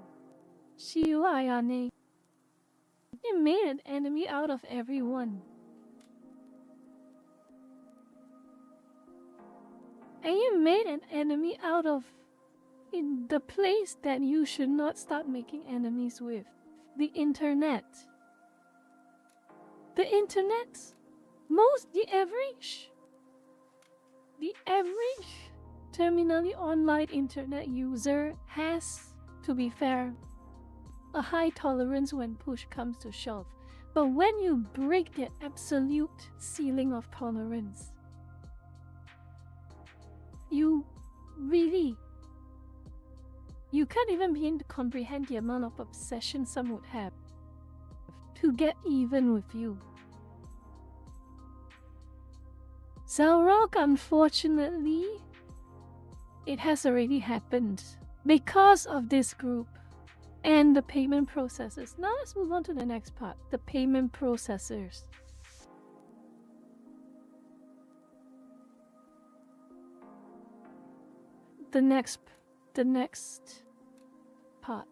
Shiyu Ayane. You made an enemy out of everyone. And you made an enemy out of in the place that you should not start making enemies with. The internet. The internet, the average terminally online internet user has, to be fair, a high tolerance when push comes to shove. But when you break their absolute ceiling of tolerance, you can't even begin to comprehend the amount of obsession some would have to get even with you. Zalrock, unfortunately, it has already happened because of this group and the payment processors. Now let's move on to the next part, the payment processors. The next part.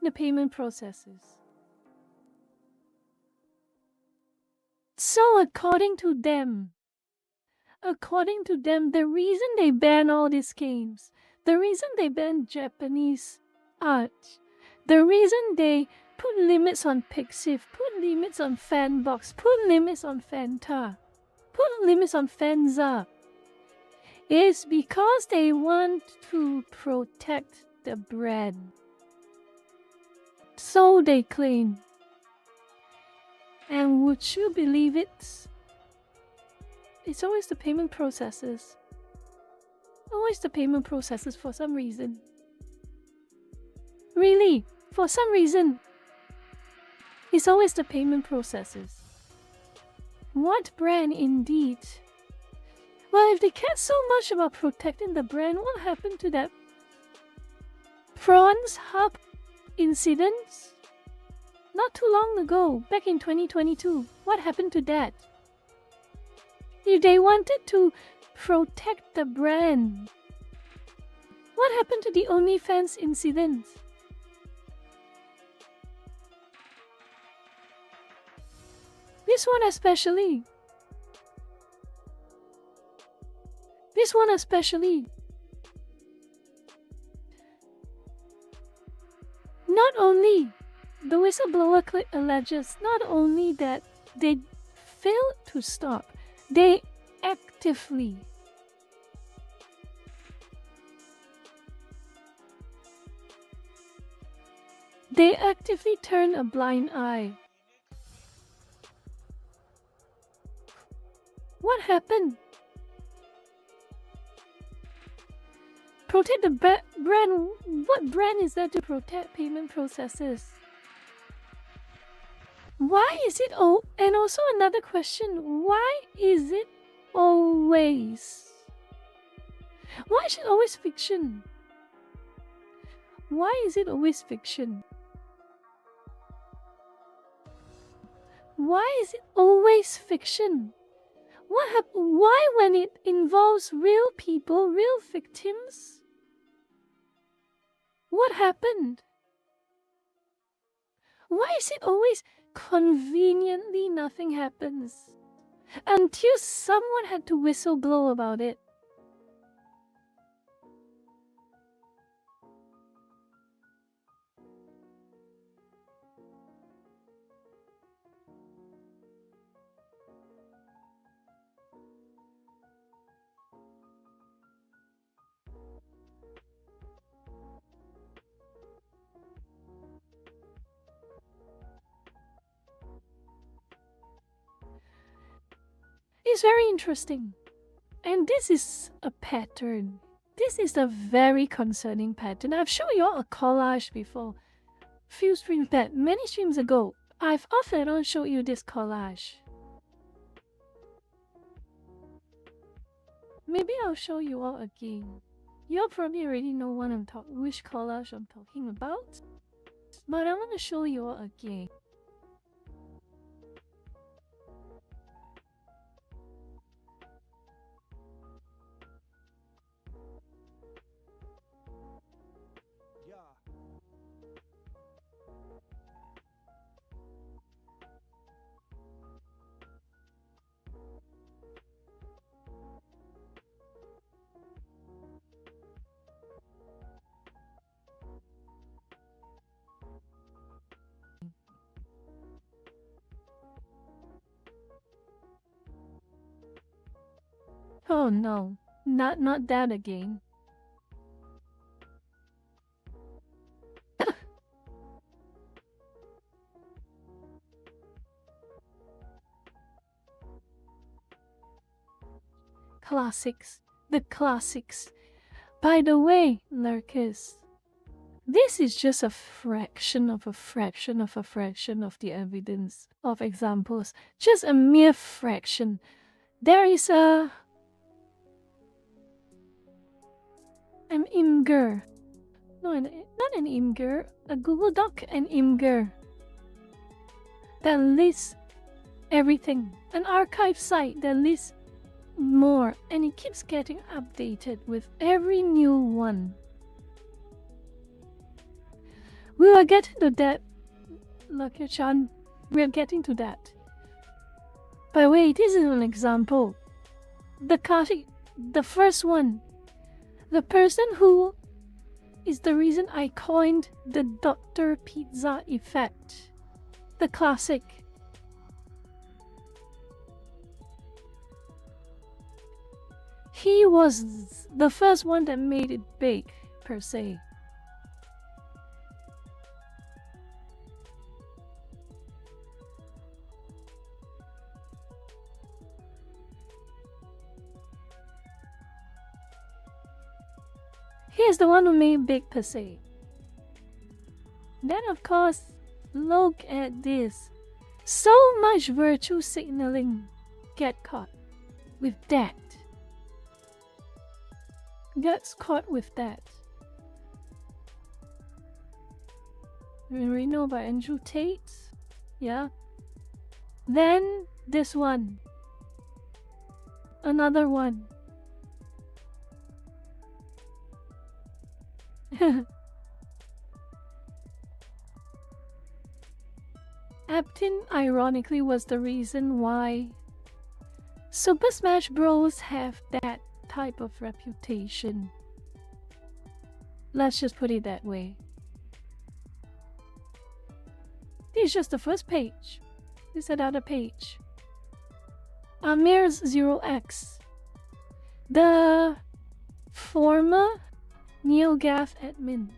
The payment processors. So according to them, the reason they ban all these games, the reason they ban Japanese art, the reason they put limits on Pixiv, put limits on Fanbox, put limits on Fanta, put limits on Fanza, is because they want to protect the brand. So they claim. And would you believe it? It's always the payment processors. Always the payment processors for some reason. Really, for some reason. It's always the payment processors. What brand indeed? Well, if they care so much about protecting the brand, what happened to that Prawns Hub incident? Not too long ago, back in 2022, what happened to that? If they wanted to protect the brand, what happened to the OnlyFans incident? This one especially. This one especially. Not only the whistleblower alleges not only that they failed to stop, they actively turn a blind eye. What happened? Protect the brand. What brand is there to protect payment processes? Why is it and also another question, why is it always? Why is it always fiction? Why is it always fiction? Why is it always fiction? What happened? Why when it involves real people, real victims? What happened? Why is it always conveniently nothing happens until someone had to whistleblow about it? It's very interesting. And this is a pattern. This is a very concerning pattern. I've shown you all a collage before. Few streams back, many streams ago, I've off and on showed you this collage. Maybe I'll show you all again. You all probably already know which collage I'm talking about. But I'm gonna show you all again. Oh no, not that again. Classics, the classics. By the way, lurkers, this is just a fraction of the evidence of examples. Just a mere fraction. There is an Imgur. No, not an Imgur. A Google Doc, an Imgur. That lists everything. An archive site that lists more. And it keeps getting updated with every new one. We will get into that, Lucky-chan. We're getting to that. By the way, this is an example. The first one. The person who is the reason I coined the Dr. Pizza effect. The classic. He was the first one that made it big, per se. He's the one who made big per se. Then of course, look at this. So much virtue signaling get caught with that. Gets caught with that. We know about Andrew Tate. Yeah. Then this one. Another one. captain, ironically, was the reason why Super Smash Bros. Have that type of reputation. Let's just put it that way. This is just the first page. This is another page. Amir's 0x. The former NeoGAF admin.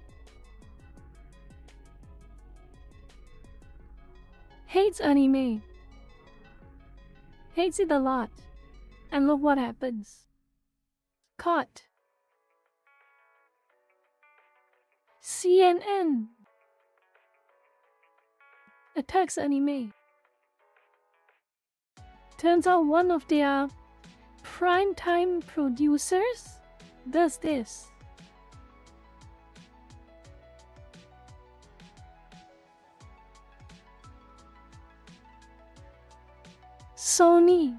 Hates anime. Hates it a lot. And look what happens. Caught. CNN attacks anime. Turns out one of their primetime producers does this. Sony.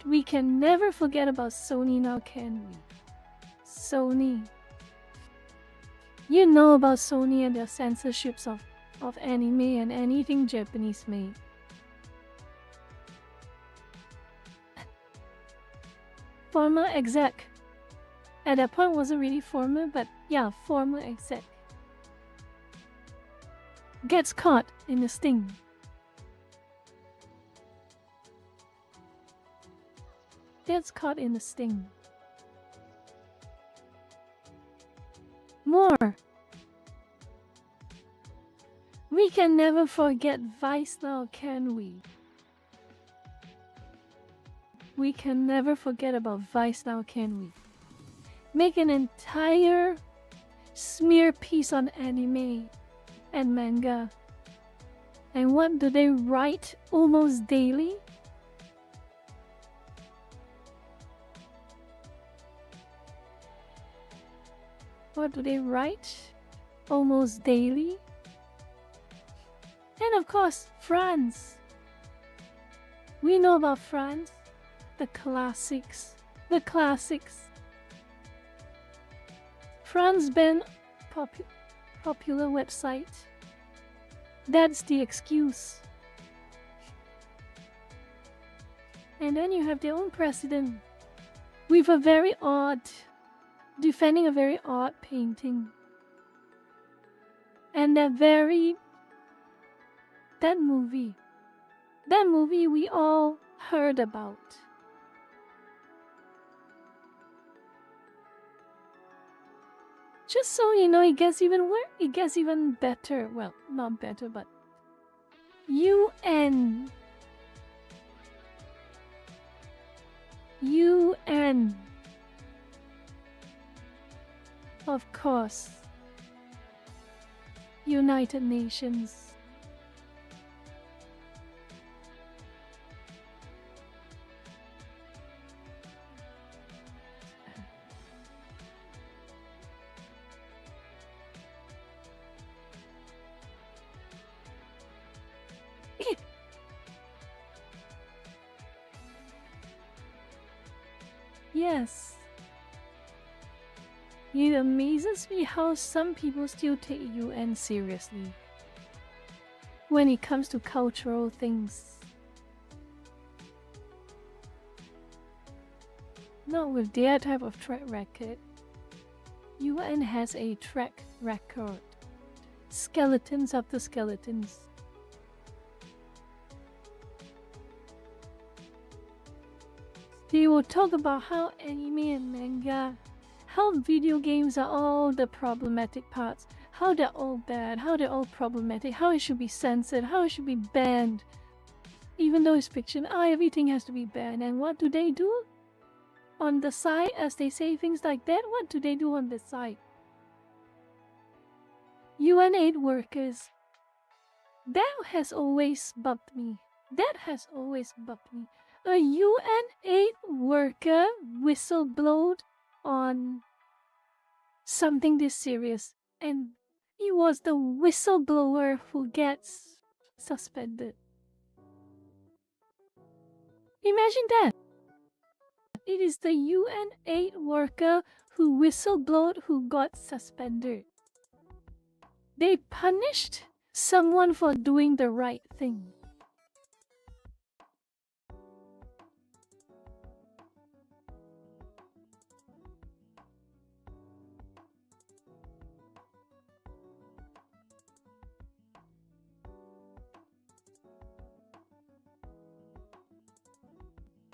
We can never forget about Sony now, can we? Sony. You know about Sony and their censorships of anime and anything Japanese made. Former exec. At that point wasn't really former, but yeah, former exec. Gets caught in a sting. Gets caught in a sting. More. We can never forget Vice now, can we? We can never forget about Vice now, can we? Make an entire smear piece on anime and manga. And what do they write almost daily? What do they write almost daily? And of course, France. We know about France. The classics. The classics. France banned popular website. That's the excuse. And then you have their own president with a very odd, defending a very odd painting. And that movie we all heard about. Just so you know, it gets even better. Well, not better, but UN. Of course. United Nations. Yes. It amazes me how some people still take UN seriously when it comes to cultural things. Not with their type of track record. UN has a track record. Skeletons after skeletons. They will talk about how anime and manga, how video games are all the problematic parts, how they're all bad, how they're all problematic, how it should be censored, how it should be banned. Even though it's fiction, everything has to be banned. And what do? On the side, as they say things like that, what do they do on the side? UN aid workers. That has always bugged me. A UN aid worker whistleblowed on something this serious, and it was the whistleblower who gets suspended. Imagine that. It is the UN aid worker who whistleblowed who got suspended. They punished someone for doing the right thing.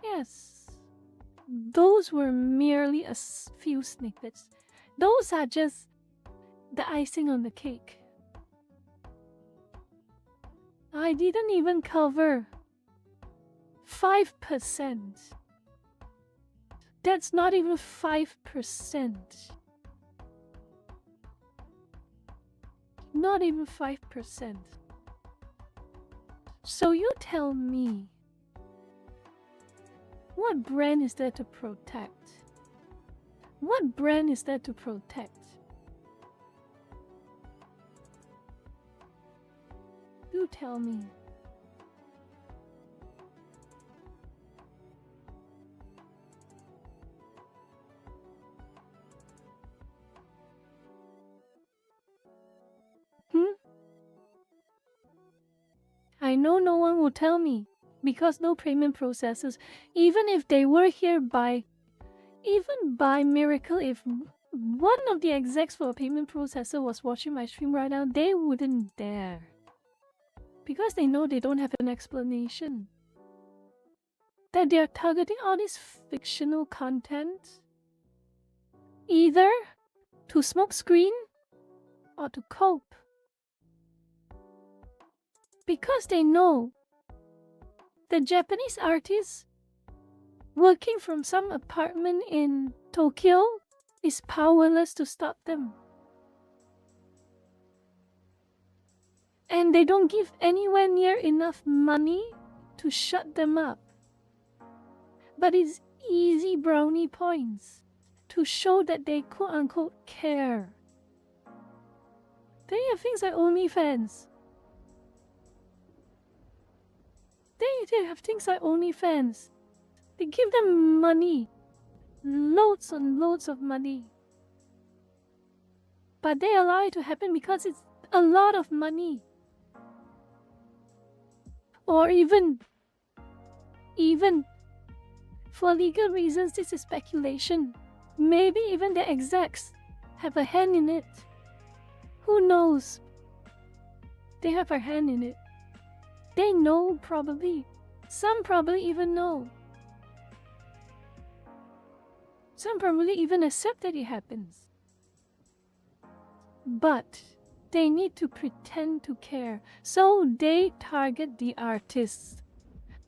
Yes, those were merely a few snippets. Those are just the icing on the cake. I didn't even cover 5%. That's not even 5%. Not even 5%. So you tell me, what brand is there to protect? What brand is there to protect? Do tell me. I know no one will tell me, because no payment processors, even if they were here by miracle, if one of the execs for a payment processor was watching my stream right now, they wouldn't dare. Because they know they don't have an explanation. That they are targeting all this fictional content, either to smoke screen or to cope. Because they know the Japanese artist working from some apartment in Tokyo is powerless to stop them. And they don't give anywhere near enough money to shut them up. But it's easy brownie points to show that they quote-unquote care. They have things like OnlyFans. They have things like OnlyFans. They give them money. Loads and loads of money. But they allow it to happen because it's a lot of money. Or even for legal reasons, this is speculation. Maybe even the execs have a hand in it. Who knows? They have a hand in it. They know probably. Some probably even know. Some probably even accept that it happens. But they need to pretend to care. So they target the artists.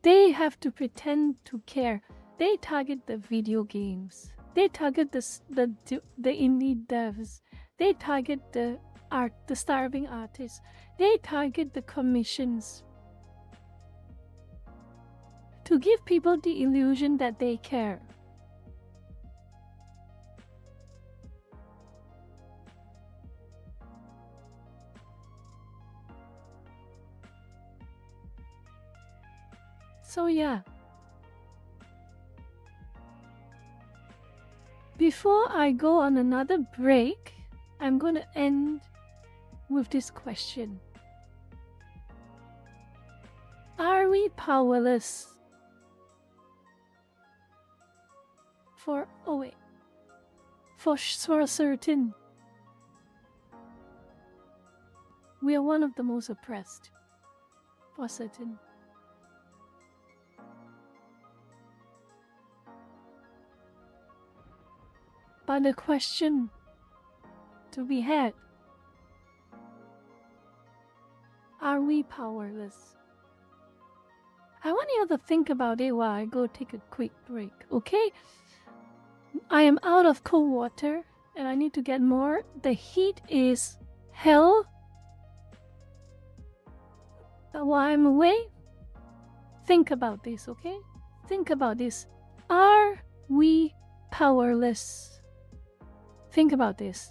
They have to pretend to care. They target the video games. They target the indie devs. They target the starving artists. They target the commissions. To give people the illusion that they care. So yeah. Before I go on another break, I'm going to end with this question. Are we powerless? For certain, we are one of the most oppressed. For certain. But the question to be had, are we powerless? I want you to think about it while I go take a quick break, okay? I am out of cold water and I need to get more. The heat is hell. But while I'm away, think about this, okay? Think about this. Are we powerless? Think about this.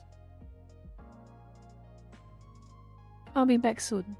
I'll be back soon.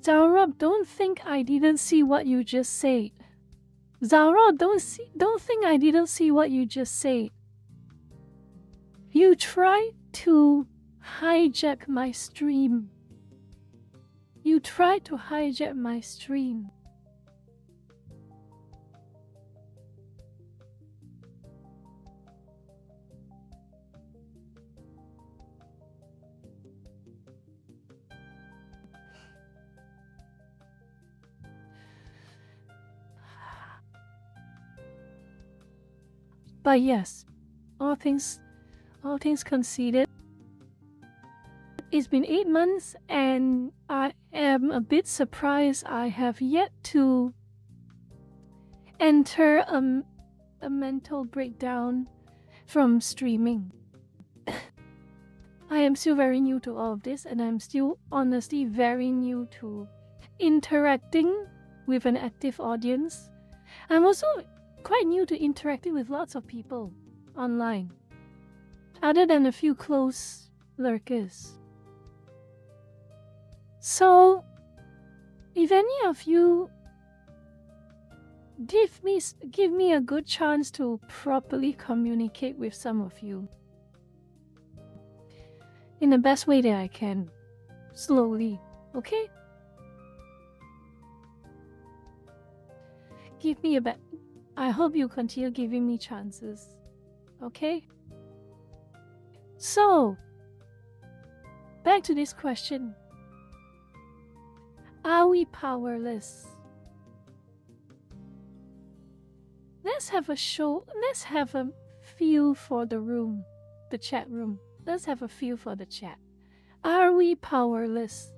Zalrob, don't think I didn't see what you just said. Zalrob, don't think I didn't see what you just said. You tried to hijack my stream. You tried to hijack my stream. But yes, all things considered, it's been 8 months and I am a bit surprised I have yet to enter a mental breakdown from streaming. I am still very new to all of this, and I'm still honestly very new to interacting with an active audience. I'm also quite new to interacting with lots of people online, other than a few close lurkers. So, if any of you give me a good chance to properly communicate with some of you in the best way that I can, slowly, okay? Give me a bit. I hope you continue giving me chances, okay? So, back to this question. Are we powerless? Let's have a feel for the room, the chat room. Let's have a feel for the chat. Are we powerless?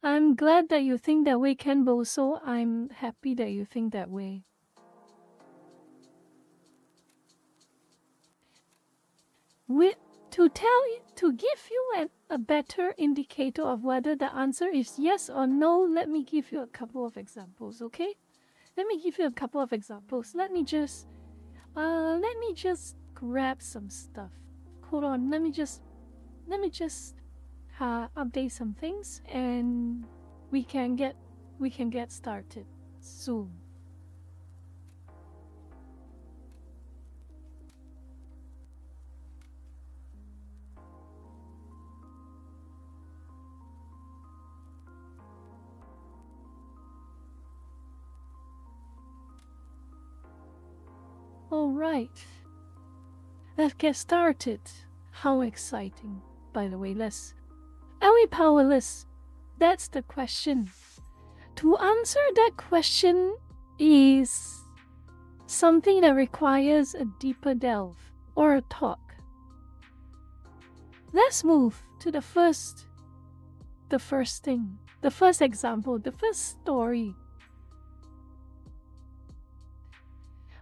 I'm glad that you think that way, Kenbo, so I'm happy that you think that way. To give you a better indicator of whether the answer is yes or no, let me give you a couple of examples, okay? Let me give you a couple of examples. Let me just grab some stuff. Hold on, let me just update some things, and we can get started soon. All right, let's get started. How exciting! By the way, are we powerless? That's the question. To answer that question is something that requires a deeper delve or a talk. Let's move to the first thing, the first example, the first story.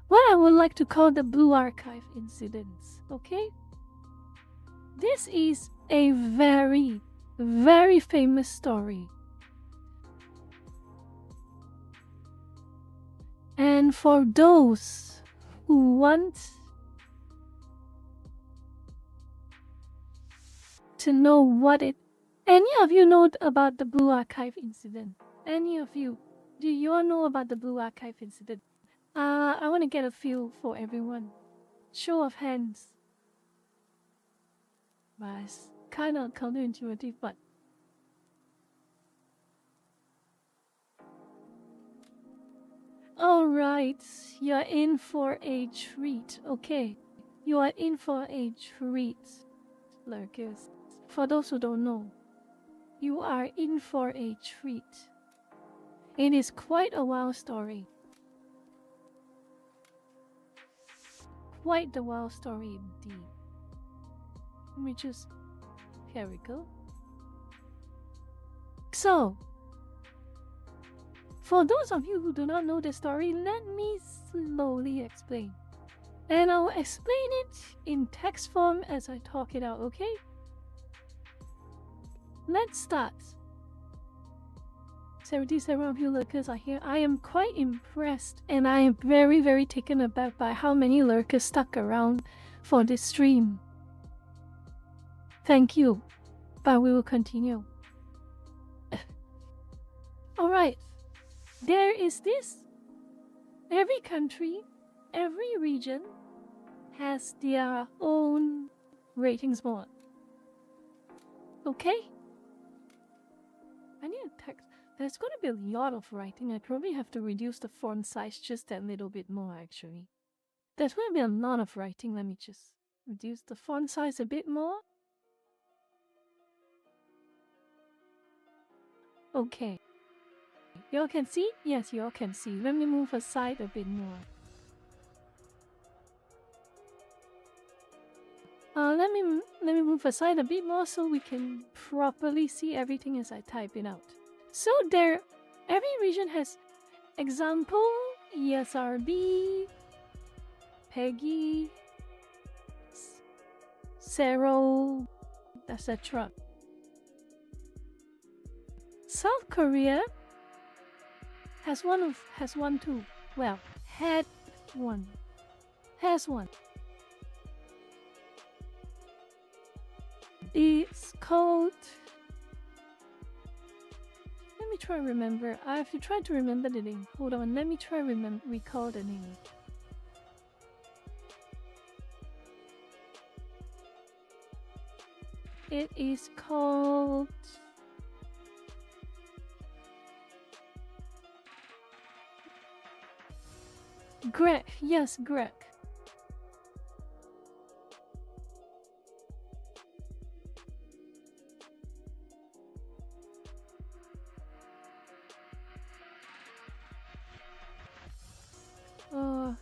What I would like to call the Blue Archive incidents, okay? This is a very, very famous story. And for those who want to know any of you know about the Blue Archive incident? Any of you? Do you all know about the Blue Archive incident? I want to get a feel for everyone. Show of hands. But it's kind of counterintuitive, but alright, you're in for a treat, okay? You are in for a treat, lurkers. For those who don't know, you are in for a treat. It is quite a wild story. Quite the wild story indeed. Let me just... Here we go. So, for those of you who do not know the story, let me slowly explain. And I'll explain it in text form as I talk it out, okay? let's start. 77 of you lurkers are here. I am quite impressed, and I am very, very taken aback by how many lurkers stuck around for this stream. Thank you, but we will continue. Alright, there is this. Every country, every region has their own ratings board. Okay? I need a text. There's going to be a lot of writing. I probably have to reduce the font size just a little bit more, actually. There's going to be a lot of writing. Let me just reduce the font size a bit more. Okay. Y'all can see? Yes, y'all can see. Let me move aside a bit more. Let me move aside a bit more so we can properly see everything as I type it out. So there, every region has example, ESRB, Peggy, Zero, etc. South Korea has one too. Well, had one. Has one. It's called... Let me try to remember. I have to try to remember the name. Hold on, let me try to recall the name. It is called... Greg. Yes, Greg.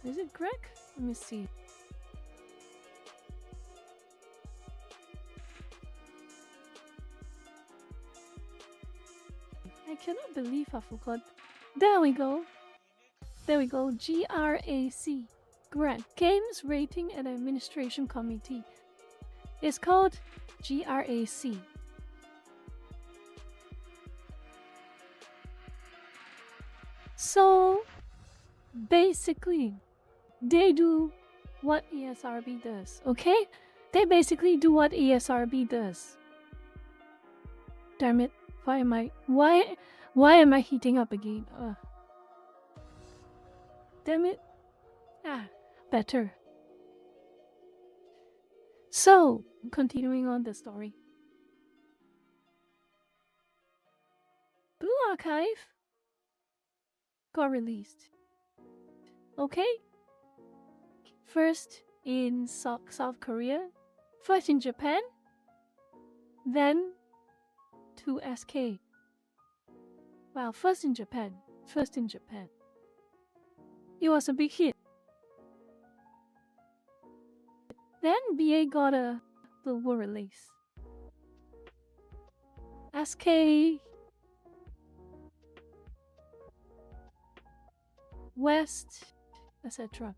Is it Greg? Let me see. I cannot believe I forgot. There we go. There we go. GRAC. Grant Games Rating and Administration Committee. It's called GRAC. So basically, they do what ESRB does, okay? They basically do what ESRB does. Damn it. Why am I heating up again? Damn it. Better. So, continuing on the story. Blue Archive got released. Okay? First in South Korea, first in Japan, then to SK. Well, first in Japan. It was a big hit. Then BA got a global release. SK, West, etc.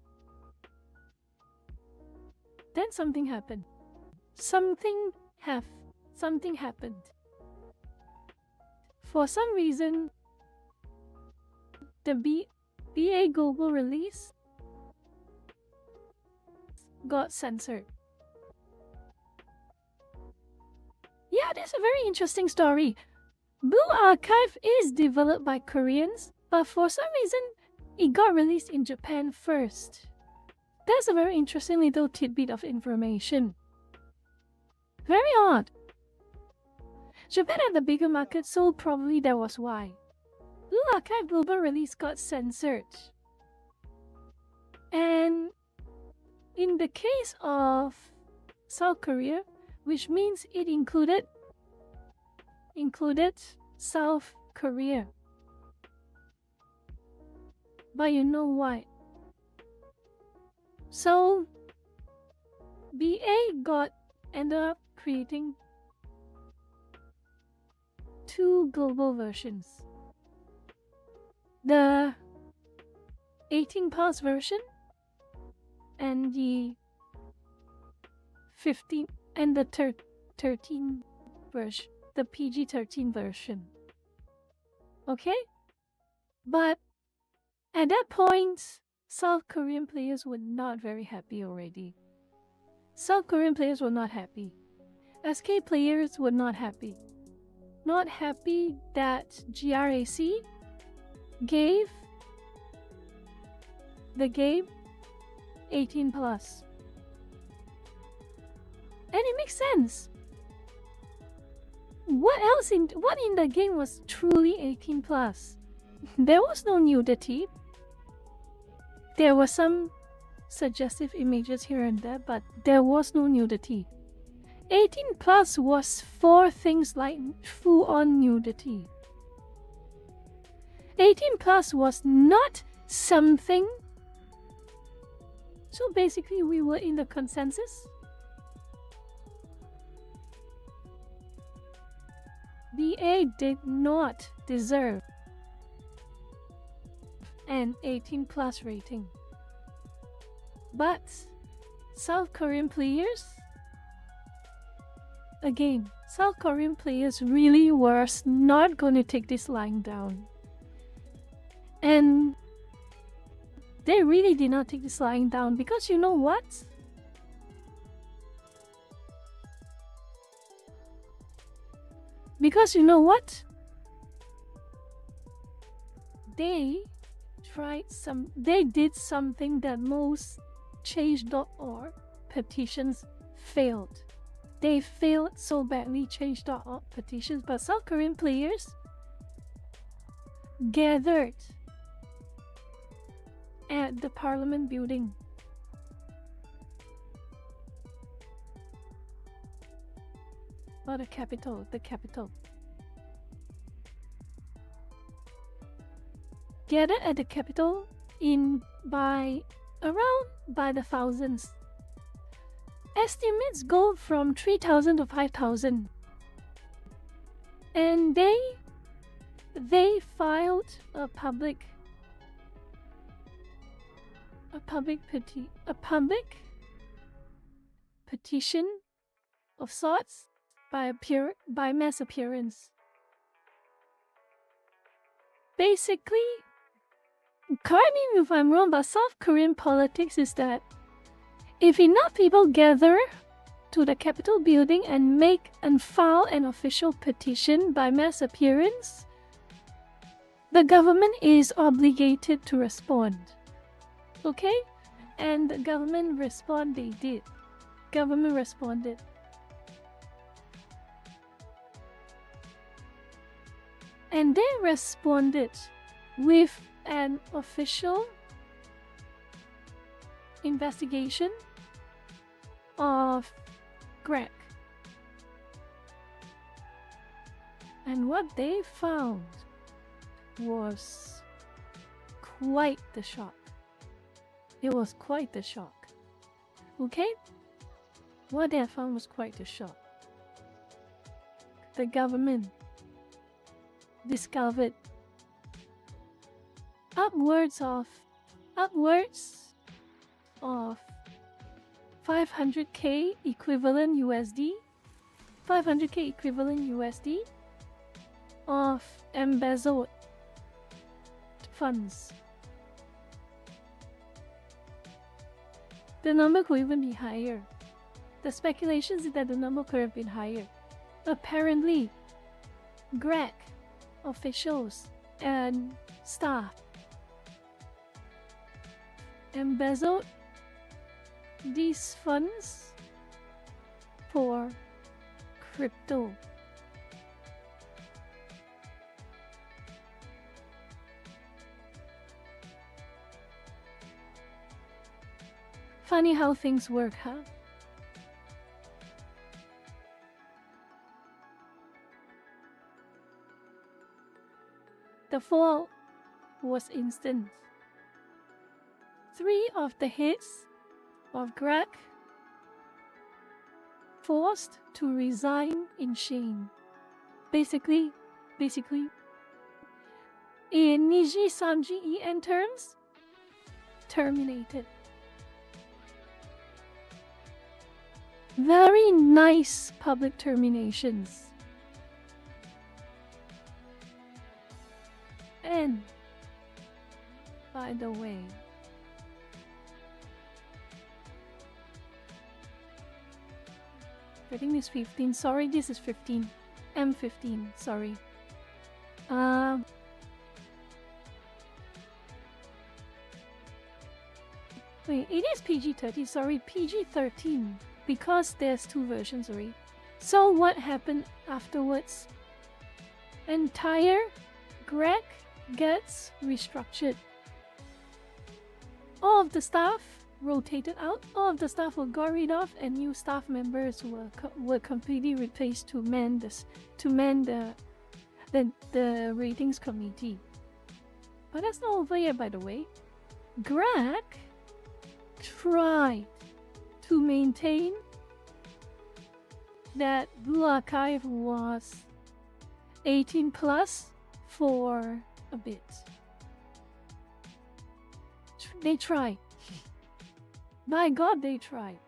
Then something happened. Something happened. For some reason, the BA global release got censored. Yeah, that's a very interesting story. Blue Archive is developed by Koreans, but for some reason, it got released in Japan first. That's a very interesting little tidbit of information. Very odd. Japan had the bigger market, so probably that was why. Blue Archive global release got censored. And in the case of South Korea, which means it included South Korea. But you know why? So BA ended up creating two global versions. The 18+ version and the 15 and the 13 version. the PG-13 version. Okay? But at that point, South Korean players were not very happy already. South Korean players were not happy. SK players were not happy. Not happy that GRAC gave the game 18 plus. And it makes sense. What in the game was truly 18 plus? There was no nudity. There were some suggestive images here and there, but there was no nudity. 18 plus was for things like full-on nudity. 18 plus was not something. So basically we were in the consensus. BA did not deserve an 18 plus rating. But South Korean players, again, South Korean players really were not going to take this lying down. And they really did not take this lying down because you know what? Because you know what? They did something that most change.org petitions failed. They failed so badly, change.org petitions, but South Korean players gathered at the parliament building. Or the capital. Gathered at the capital by the thousands. Estimates go from 3,000 to 5,000. And they filed a public petition of sorts by mass appearance. Basically, correct me if I'm wrong, but South Korean politics is that if enough people gather to the Capitol building and make and file an official petition by mass appearance, the government is obligated to respond. Okay? And the government they did. Government responded. And they responded with an official investigation of Greg. And what they found was quite the shock. It was quite the shock. Okay? What they found was quite the shock. The government discovered upwards of 500k equivalent USD of embezzled funds. The number could even be higher. The speculation is that the number could have been higher. Apparently, Greg officials and staff embezzled these funds for crypto. Funny how things work, huh? The fall was instant. 3 of the heads of Greg forced to resign in shame. Basically, in Niji Samji En terms, terminated. Very nice public terminations. And by the way, I think it's 15. Sorry, this is 15. M15, sorry. Wait, it is PG-13, sorry, PG-13. Because there's two versions already. So what happened afterwards? Entire Greg gets restructured. All of the staff rotated out, all of the staff were got rid of, and new staff members were completely replaced to man the ratings committee. But that's not over yet, by the way. Greg tried to maintain that Blue Archive was 18 plus for a bit. They tried. My God, they tried.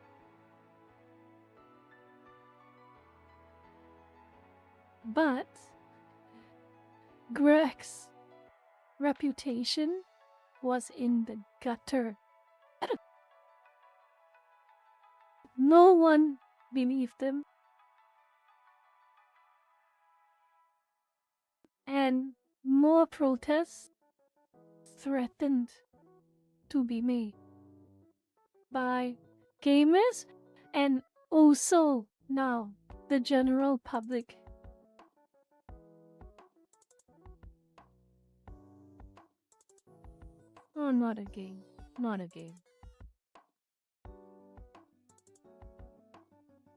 But Greg's reputation was in the gutter. No one believed him. And more protests threatened to be made by gamers and also now the general public. Oh, not again. Not again.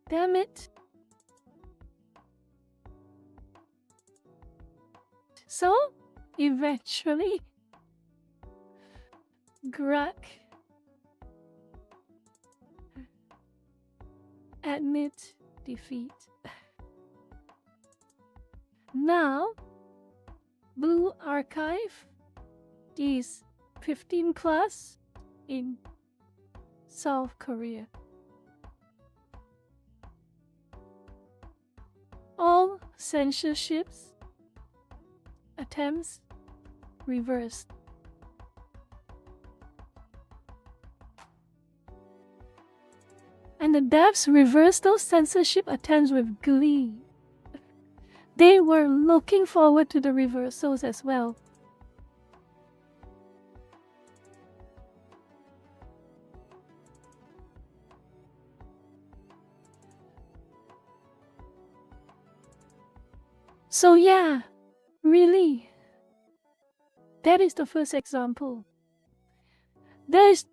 Damn it. So, eventually, Greg admit defeat. Now, Blue Archive is 15 plus in South Korea. All censorships attempts reversed. And the devs reversed those censorship attempts with glee. They were looking forward to the reversals as well. So yeah, really, that is the first example. There is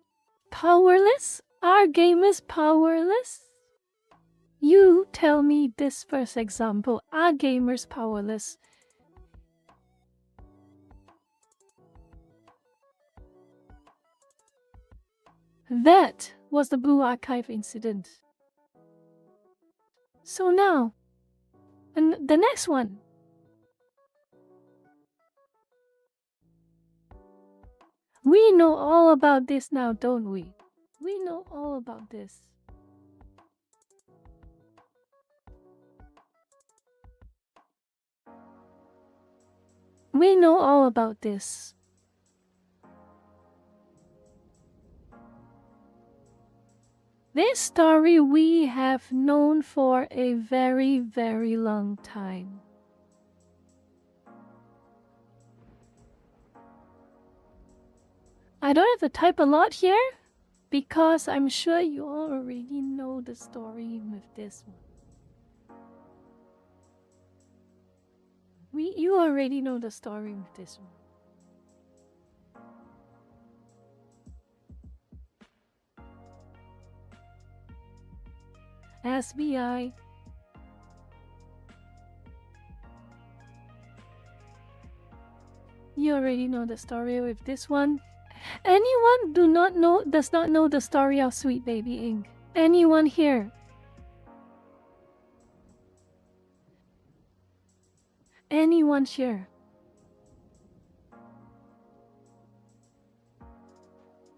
powerless? Are gamers powerless? You tell me this first example. Are gamers powerless? That was the Blue Archive incident. So now, and the next one. We know all about this now, don't we? We know all about this. We know all about this. This story we have known for a very, very long time. I don't have to type a lot here because I'm sure you all already know the story with this one. You already know the story with this one. SBI. You already know the story with this one. Anyone does not know the story of Sweet Baby Inc. Anyone here? Anyone here?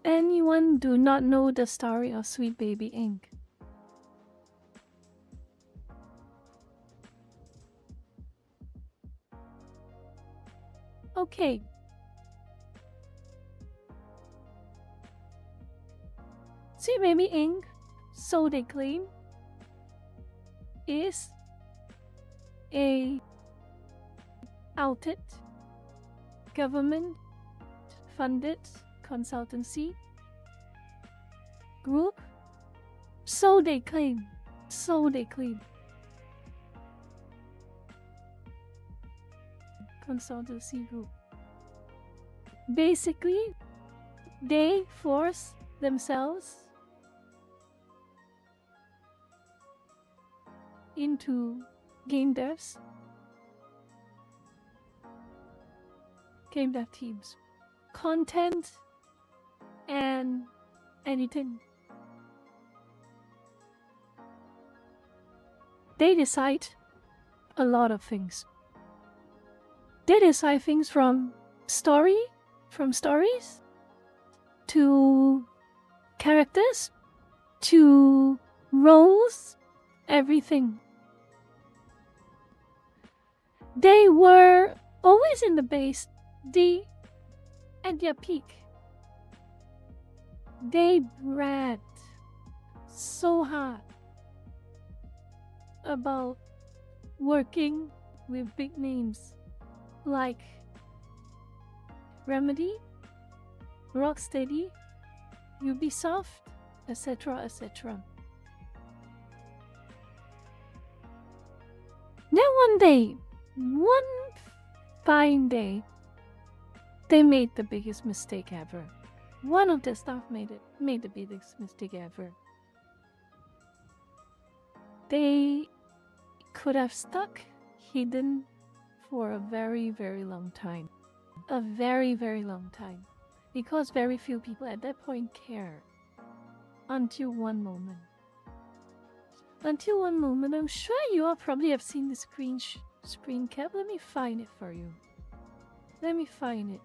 Anyone do not know the story of Sweet Baby Inc. Okay, Sweet Baby Inc., so they claim, is a outed government funded consultancy group. So they claim. Consultancy group. Basically, they force themselves into game devs, game dev teams, content, and editing. They decide a lot of things. They decide things from stories to characters to roles, everything. They were always in the base, at their peak. They bragged so hard about working with big names like Remedy, Rocksteady, Ubisoft, etc. etc. Then one fine day, they made the biggest mistake ever. One of the staff made the biggest mistake ever. They could have stuck hidden for a very, very long time. A very, very long time. Because very few people at that point cared. Until one moment. I'm sure you all probably have seen the screen cap. Let me find it for you. Let me find it.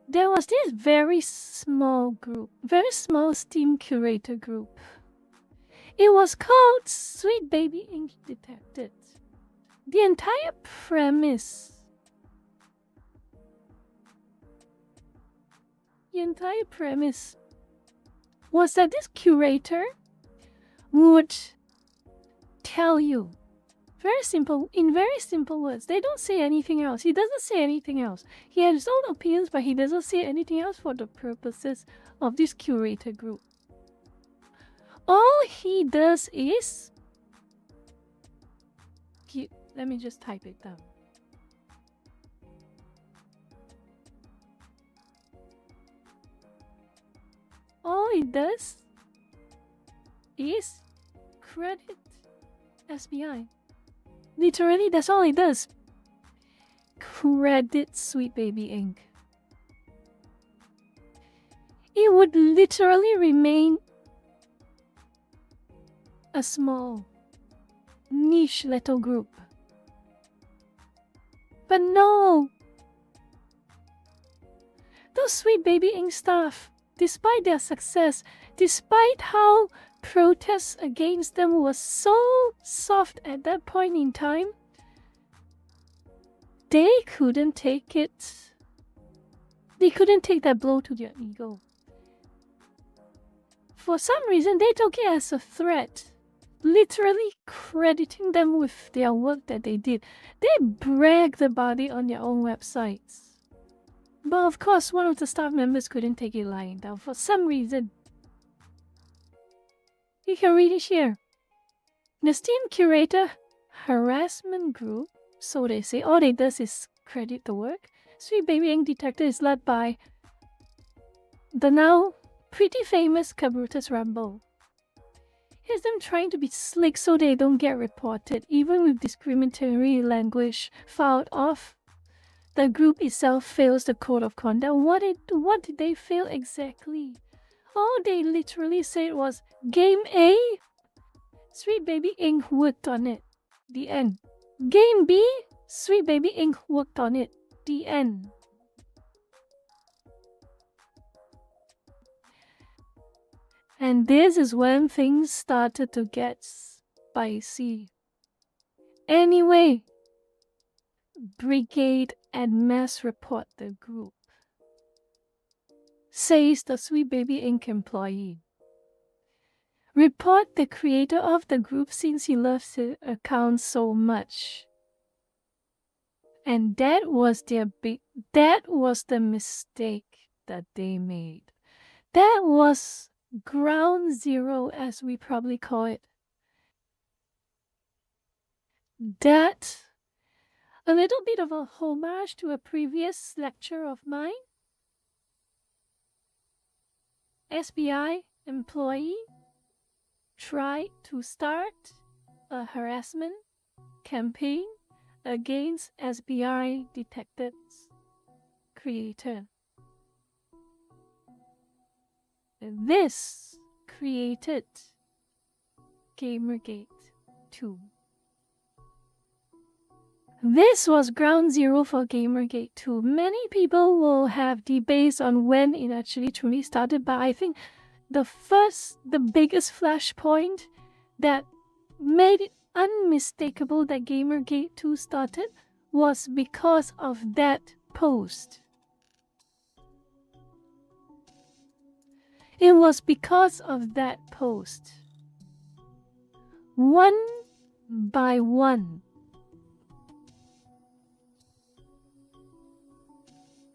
There was this very small Steam curator group. It was called Sweet Baby Inc. Detected. The entire premise was that this curator would tell you in very simple words. They don't say anything else. He doesn't say anything else. He has his own opinions, but he doesn't say anything else for the purposes of this curator group. All he does is... let me just type it down. All he does is credit SBI. Literally, that's all he does. Credit Sweet Baby Inc. It would literally remain a small, niche little group. But no! Those Sweet Baby Inc. staff, despite their success, despite how protests against them was so soft at that point in time, they couldn't take it. They couldn't take that blow to their ego. For some reason, they took it as a threat, literally crediting them with their work that they did. They bragged about it on their own websites. But of course, one of the staff members couldn't take it lying down for some reason. You can read it here. The Steam Curator Harassment Group, so they say, all they does is credit the work. Sweet Baby Inc. Detector is led by the now pretty famous Cabrutus Rambo. Here's them trying to be slick so they don't get reported, even with discriminatory language filed off. The group itself fails the code of conduct. What did they fail exactly? All they literally said was, Game A, Sweet Baby Inc. worked on it. The end. Game B, Sweet Baby Inc. worked on it. The end. And this is when things started to get spicy. Anyway, Brigade and Mass report the group, says the Sweet Baby Inc. employee. Report the creator of the group since he loves his account so much. And that was the mistake that they made. That was ground zero, as we probably call it. That, a little bit of a homage to a previous lecture of mine. SBI employee tried to start a harassment campaign against SBI detectives creator. This created Gamergate 2. This was ground zero for Gamergate 2. Many people will have debates on when it actually truly started, but I think the biggest flashpoint that made it unmistakable that Gamergate 2 started was because of that post. It was because of that post. One by one,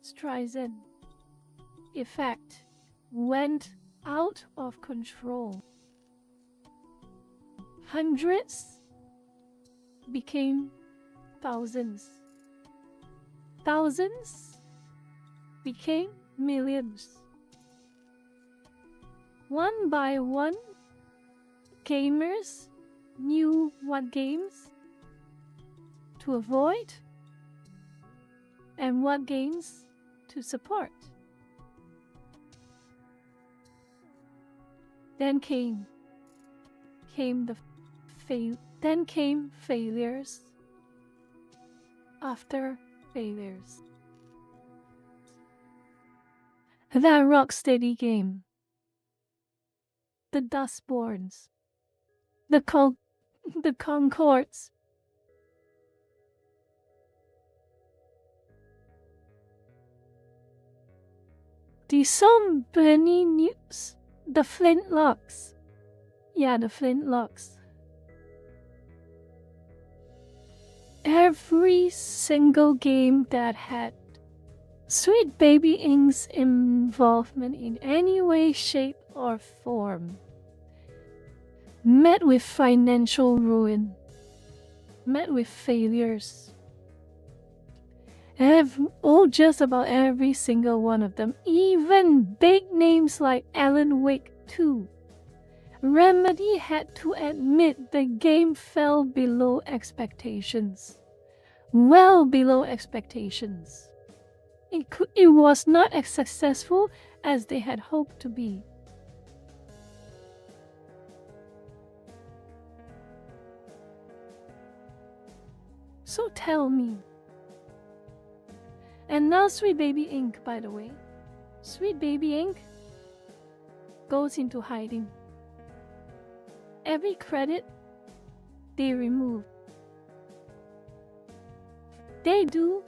Streisand effect went out of control. Hundreds became thousands. Thousands became millions. One by one, gamers knew what games to avoid and what games to support. Then came failures after failures. That Rocksteady game, the Dustborns, the Concords, the Somebony News, the Flintlocks. Yeah, the Flintlocks. Every single game that had Sweet Baby Inc.'s involvement in any way, shape, or form met with financial ruin, met with failures. Just about every single one of them, even big names like Alan Wake 2. Remedy had to admit the game fell below expectations. Well below expectations. It was not as successful as they had hoped to be. So tell me. And now Sweet Baby Inc., by the way. Sweet Baby Inc. goes into hiding. Every credit they remove. They do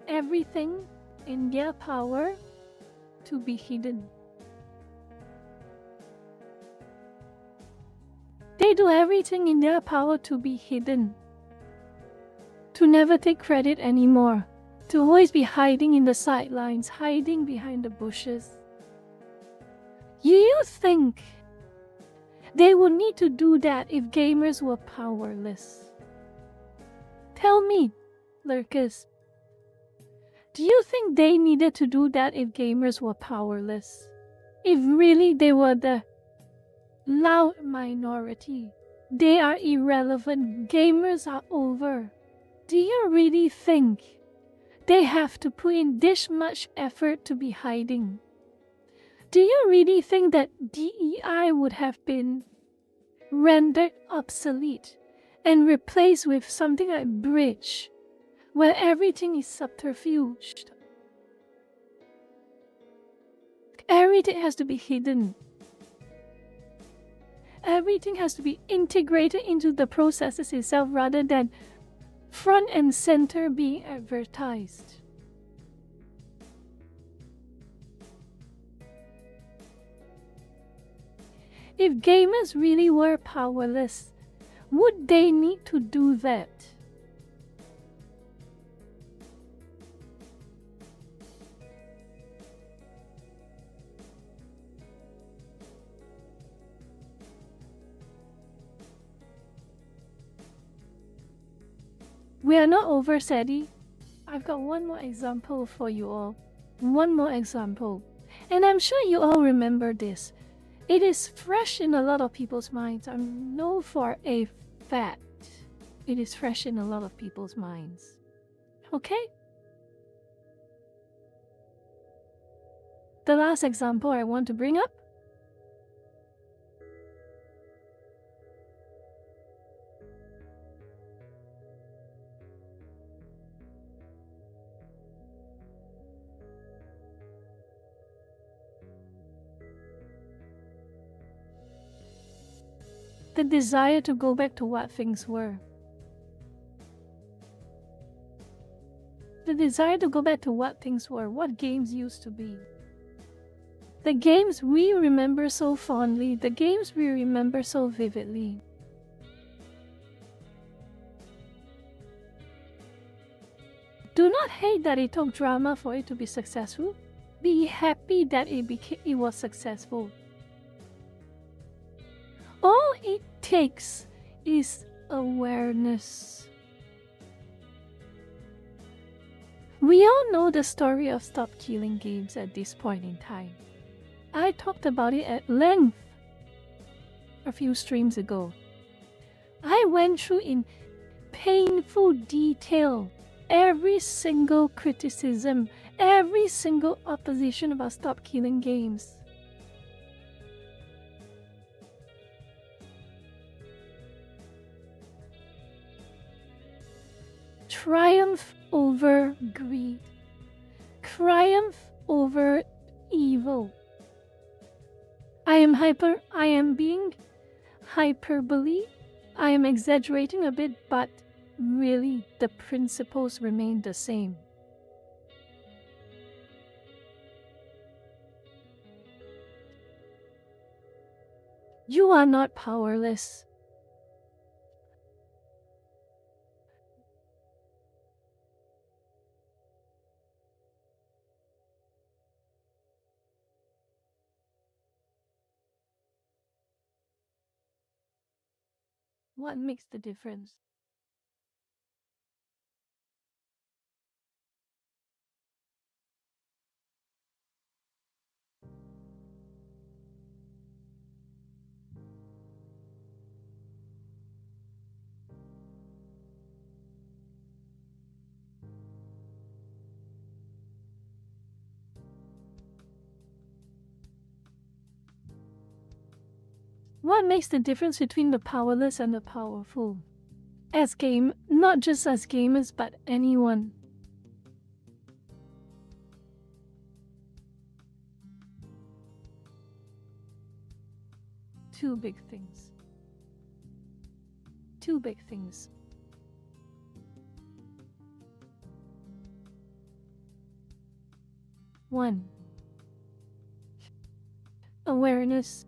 everything in their power to be hidden. They do everything in their power to be hidden. To never take credit anymore. To always be hiding in the sidelines, hiding behind the bushes. You think they would need to do that if gamers were powerless? Tell me, lurkers. Do you think they needed to do that if gamers were powerless? If really they were the loud minority? They are irrelevant. Gamers are over. Do you really think they have to put in this much effort to be hiding? Do you really think that DEI would have been rendered obsolete and replaced with something like Bridge, where everything is subterfuged? Everything has to be hidden. Everything has to be integrated into the processes itself rather than front and center being advertised. If gamers really were powerless, would they need to do that? We are not over, Sadie. I've got one more example for you all. One more example. And I'm sure you all remember this. It is fresh in a lot of people's minds. I know for a fact it is fresh in a lot of people's minds. Okay? The last example I want to bring up. The desire to go back to what things were. The desire to go back to what things were, what games used to be. The games we remember so fondly, the games we remember so vividly. Do not hate that it took drama for it to be successful. Be happy that it was successful. All it takes is awareness. We all know the story of Stop Killing Games at this point in time. I talked about it at length a few streams ago. I went through in painful detail every single criticism, every single opposition about Stop Killing Games. Triumph over greed. Triumph over evil. I am being hyperbole. I am exaggerating a bit, but really the principles remain the same. You are not powerless. What makes the difference? What makes the difference between the powerless and the powerful? Not just as gamers, but anyone. Two big things. Two big things. One, awareness.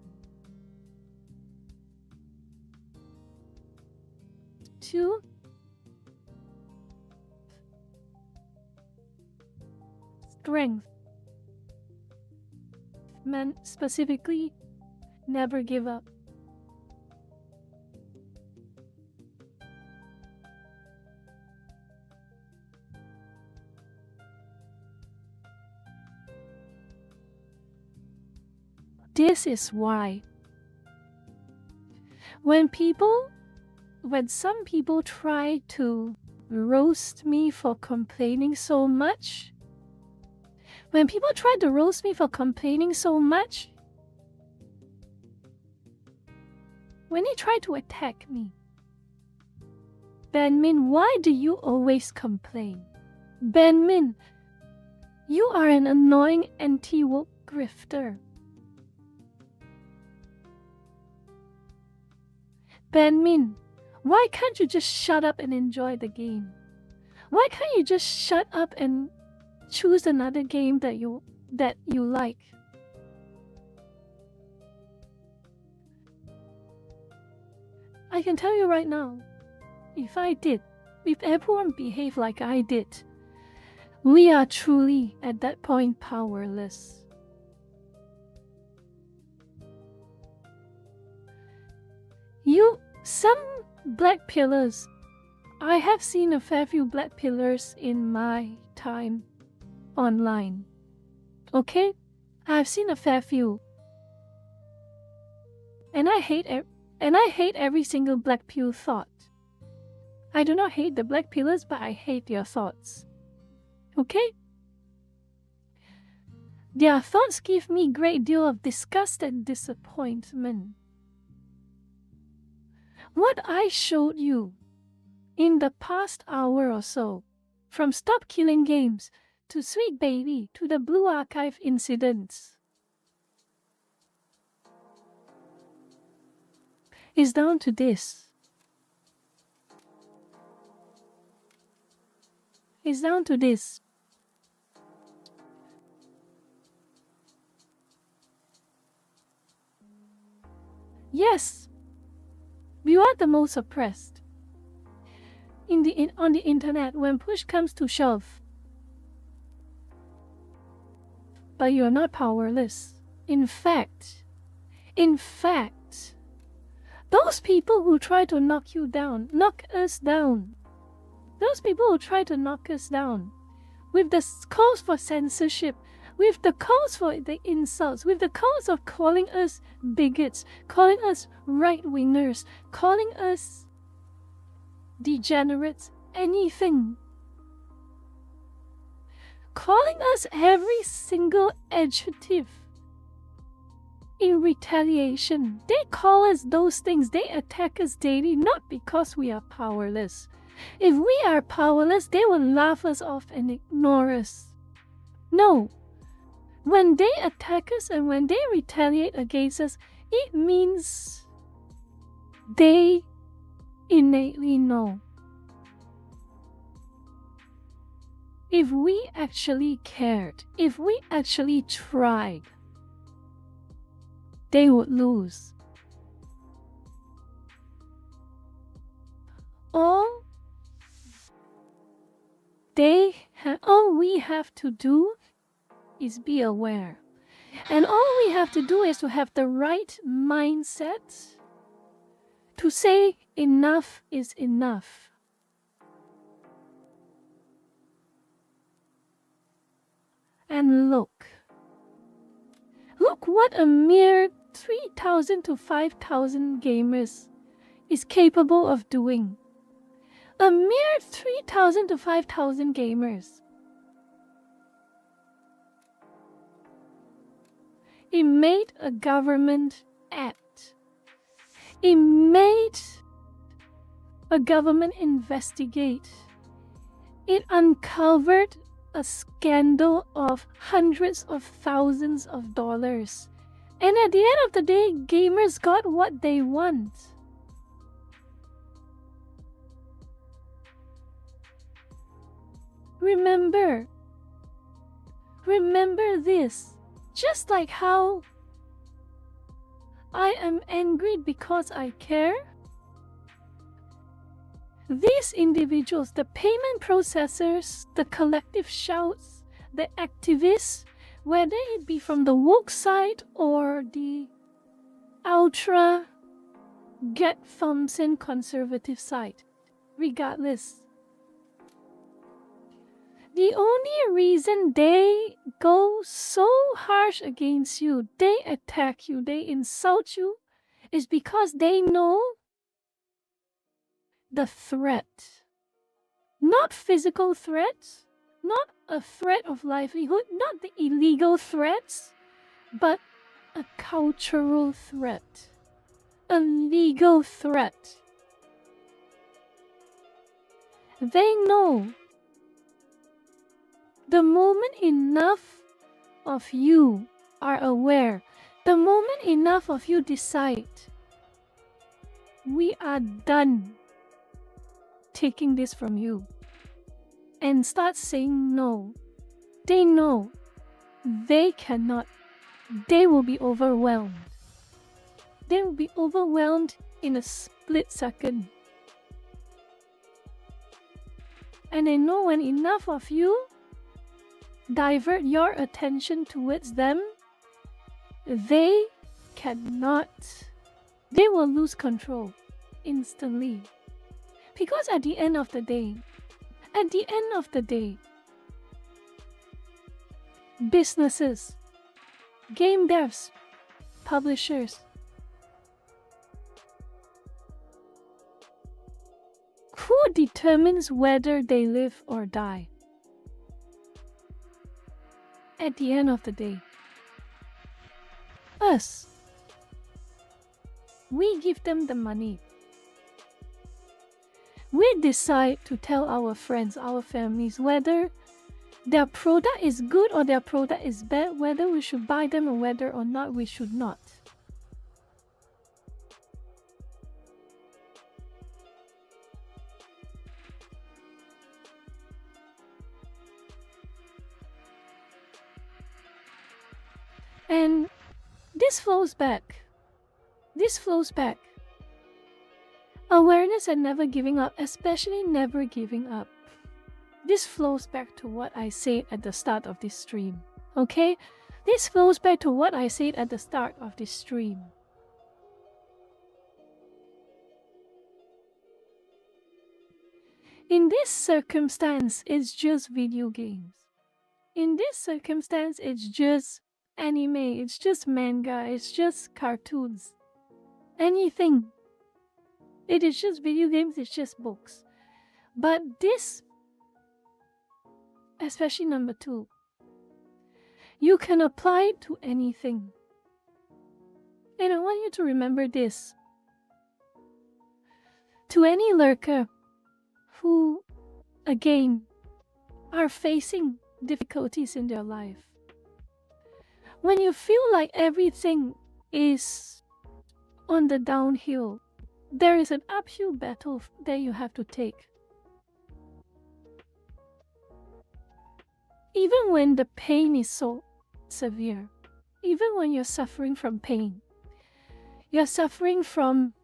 Two, strength. Men specifically, never give up. This is why when some people try to roast me for complaining so much, when they try to attack me, Banmin, why do you always complain? Banmin, you are an annoying anti-woke grifter. Benmin, why can't you just shut up and enjoy the game? Why can't you just shut up and choose another game that you like? I can tell you right now, if everyone behaved like I did, we are truly at that point powerless. Some black pillars. I have seen a fair few black pillars in my time online. Okay? I've seen a fair few. And I hate every single black pill thought. I do not hate the black pillars, but I hate their thoughts. Okay? Their thoughts give me a great deal of disgust and disappointment. What I showed you in the past hour or so, from Stop Killing Games to Sweet Baby to the Blue Archive incidents, is down to this. It's down to this. Yes, we are the most oppressed. On the internet, when push comes to shove. But you are not powerless. In fact, those people who try to knock us down, those people who try to knock us down, with the calls for censorship, with the calls for the insults, with the calls of calling us bigots, calling us right-wingers, calling us degenerates, anything. Calling us every single adjective in retaliation. They call us those things. They attack us daily, not because we are powerless. If we are powerless, they will laugh us off and ignore us. No. When they attack us and when they retaliate against us, it means they innately know. If we actually cared, if we actually tried, they would lose. All we have to do is be aware. And all we have to do is to have the right mindset to say enough is enough. And look what a mere 3,000 to 5,000 gamers is capable of doing. A mere 3,000 to 5,000 gamers. It made a government act. It made a government investigate. It uncovered a scandal of hundreds of thousands of dollars. And at the end of the day, gamers got what they want. Remember this. Just like how I am angry because I care, these individuals, the payment processors, the collective shouts, the activists, whether it be from the woke side or the ultra get thumbs in conservative side, regardless, the only reason they go so harsh against you, they attack you, they insult you, is because they know the threat. Not physical threats, not a threat of livelihood, not the illegal threats, but a cultural threat, a legal threat. They know the moment enough of you are aware, the moment enough of you decide We are done taking this from you. And start saying no. They know they cannot. They will be overwhelmed. They will be overwhelmed in a split second. And they know when enough of you divert your attention towards them, they will lose control instantly. Because at the end of the day, businesses, game devs, publishers, who determines whether they live or die? At the end of the day, us. We give them the money. We decide to tell our friends, our families, whether their product is good or their product is bad, whether we should buy them or whether or not we should not. And this flows back. Awareness and never giving up, especially never giving up. This flows back to what I said at the start of this stream. Okay? This flows back to what I said at the start of this stream. In this circumstance, it's just video games. In this circumstance, it's just anime, it's just manga, it's just cartoons. Anything. It is just video games, it's just books. But this, especially number 2, you can apply it to anything. And I want you to remember this. To any lurker who, again, are facing difficulties in their life, when you feel like everything is on the downhill, there is an uphill battle that you have to take. Even when the pain is so severe, even when you're suffering from pain, you're suffering from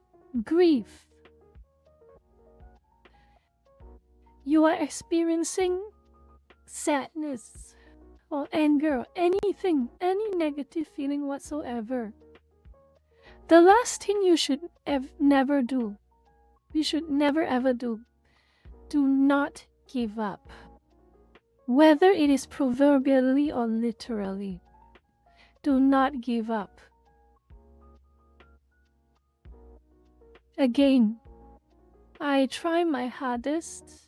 grief, you are experiencing sadness or anger or anything, any negative feeling whatsoever, the last thing you should never do, you should never ever do not give up. Whether it is proverbially or literally, do not give up. Again, I try my hardest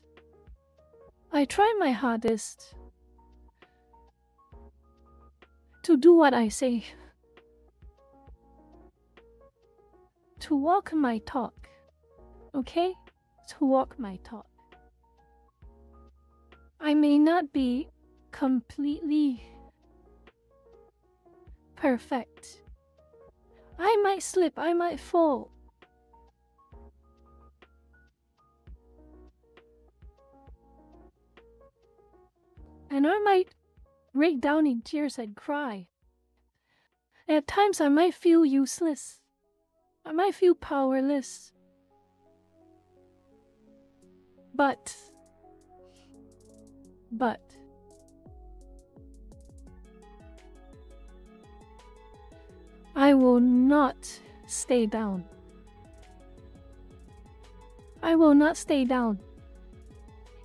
to do what I say, to walk my talk, okay? To walk my talk. I may not be completely perfect. I might slip, I might fall. And I might break down in tears and cry. At times I might feel useless. I might feel powerless. But I will not stay down. I will not stay down.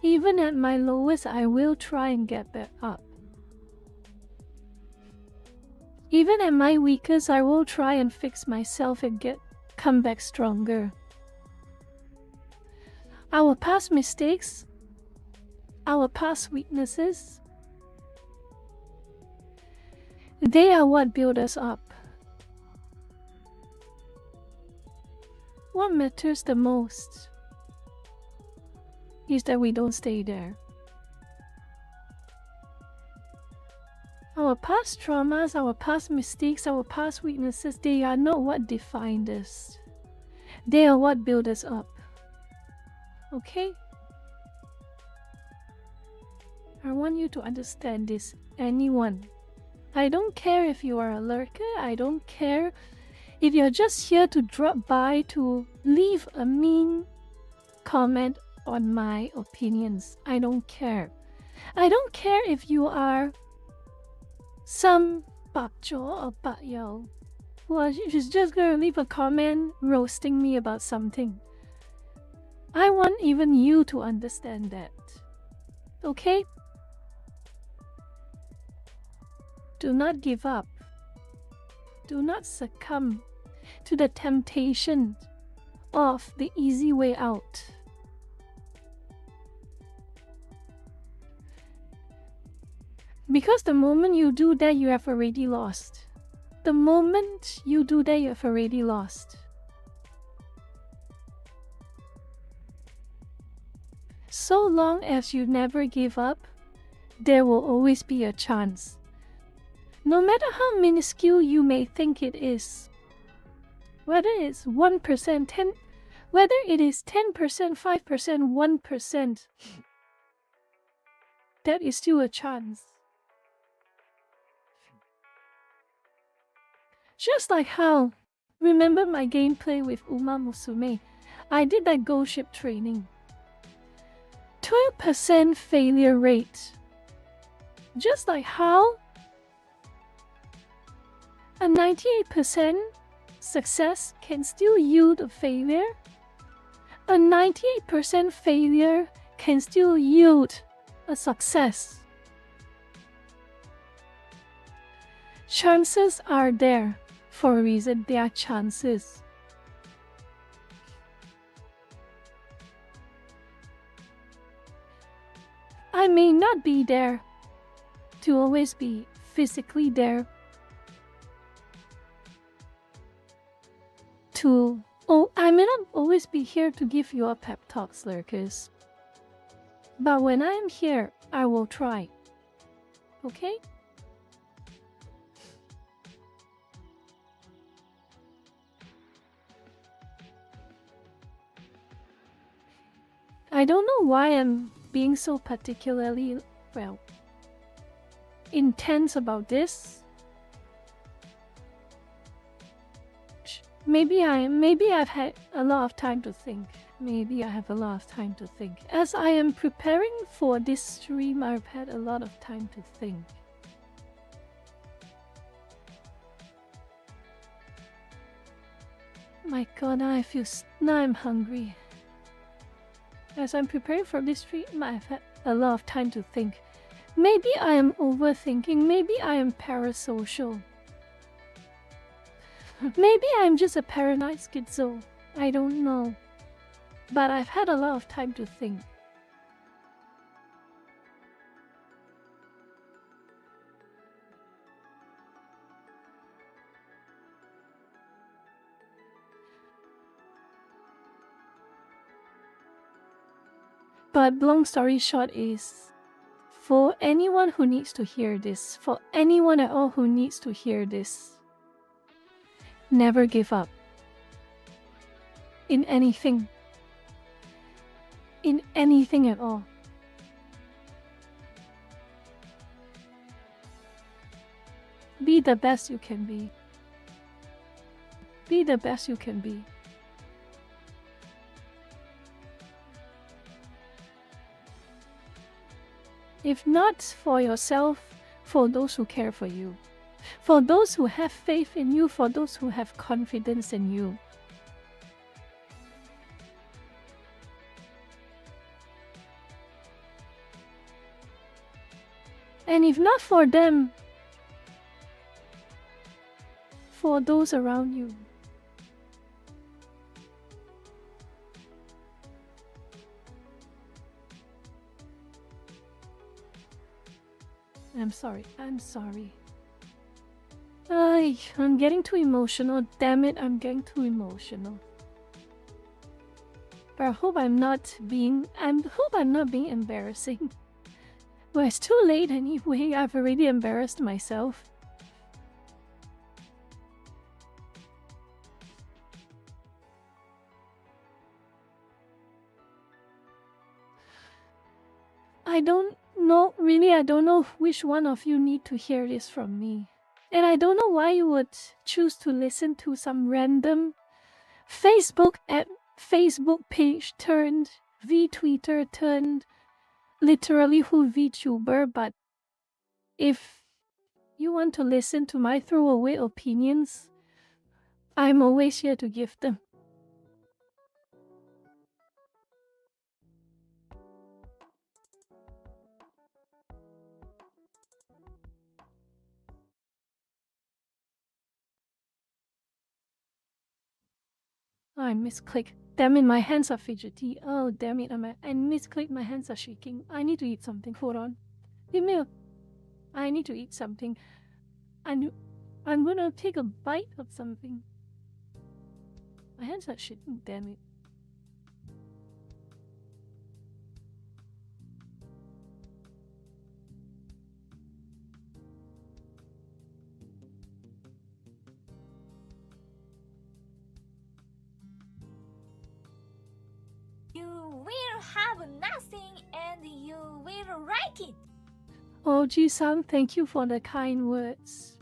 Even at my lowest, I will try and get back up. Even at my weakest, I will try and fix myself and come back stronger. Our past mistakes, our past weaknesses, they are what build us up. What matters the most is that we don't stay there. Our past traumas, our past mistakes, our past weaknesses, they are not what define us. They are what build us up. Okay? I want you to understand this, anyone. I don't care if you are a lurker, I don't care if you're just here to drop by to leave a mean comment on my opinions. I don't care. I don't care if you are some bakjo or bakyo who's just gonna leave a comment roasting me about something. I want even you to understand that. Okay? Do not give up. Do not succumb to the temptation of the easy way out. Because the moment you do that, you have already lost. The moment you do that, you have already lost. So long as you never give up, there will always be a chance. No matter how minuscule you may think it is, whether it's 1%, 10, whether it is 10%, 5%, 1%, that is still a chance. Just like how, remember my gameplay with Uma Musume, I did that ghost ship training. 12% failure rate. Just like how a 98% success can still yield a failure, a 98% failure can still yield a success. Chances are there for a reason. They are chances. I may not be there to always be physically there I may not always be here to give you a pep talks, lurkers. But when I am here, I will try. Okay? I don't know why I'm being so particularly, intense about this. Maybe I've had a lot of time to think. Maybe I have a lot of time to think. As I am preparing for this stream, I've had a lot of time to think. My God, now I'm hungry. As I'm preparing for this stream, I've had a lot of time to think. Maybe I am overthinking. Maybe I am parasocial. Maybe I'm just a paranoid schizo. I don't know. But I've had a lot of time to think. But long story short is, for anyone who needs to hear this, for anyone at all who needs to hear this, never give up. In anything. In anything at all. Be the best you can be. Be the best you can be. If not for yourself, for those who care for you. For those who have faith in you, for those who have confidence in you. And if not for them, for those around you. I'm sorry. I'm getting too emotional. Damn it, I'm getting too emotional. But I hope I'm not being embarrassing. Well, it's too late anyway. I've already embarrassed myself. I don't know which one of you need to hear this from me. And I don't know why you would choose to listen to some random Facebook page turned VTweeter turned literally who VTuber, but if you want to listen to my throwaway opinions, I'm always here to give them. I misclicked. Damn it, my hands are fidgety. Oh, damn it, I misclicked, my hands are shaking. I need to eat something. Hold on. I need to eat something. I'm gonna take a bite of something. My hands are shaking, damn it. You will have nothing and you will like it. Oh, Ji-san, thank you for the kind words.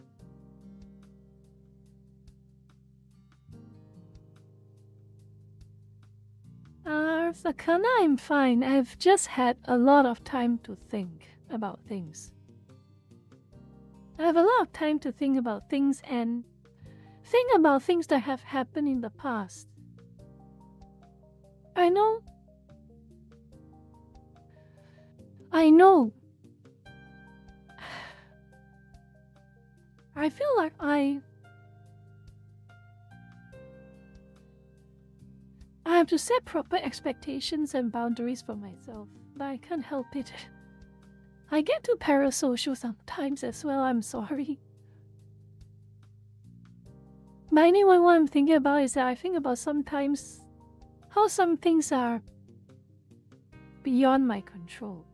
Sakana, I'm fine. I've just had a lot of time to think about things. I have a lot of time to think about things and think about things that have happened in the past. I know. I feel like I have to set proper expectations and boundaries for myself, but I can't help it. I get too parasocial sometimes as well, I'm sorry. But anyway, what I'm thinking about is that I think about sometimes how some things are beyond my control.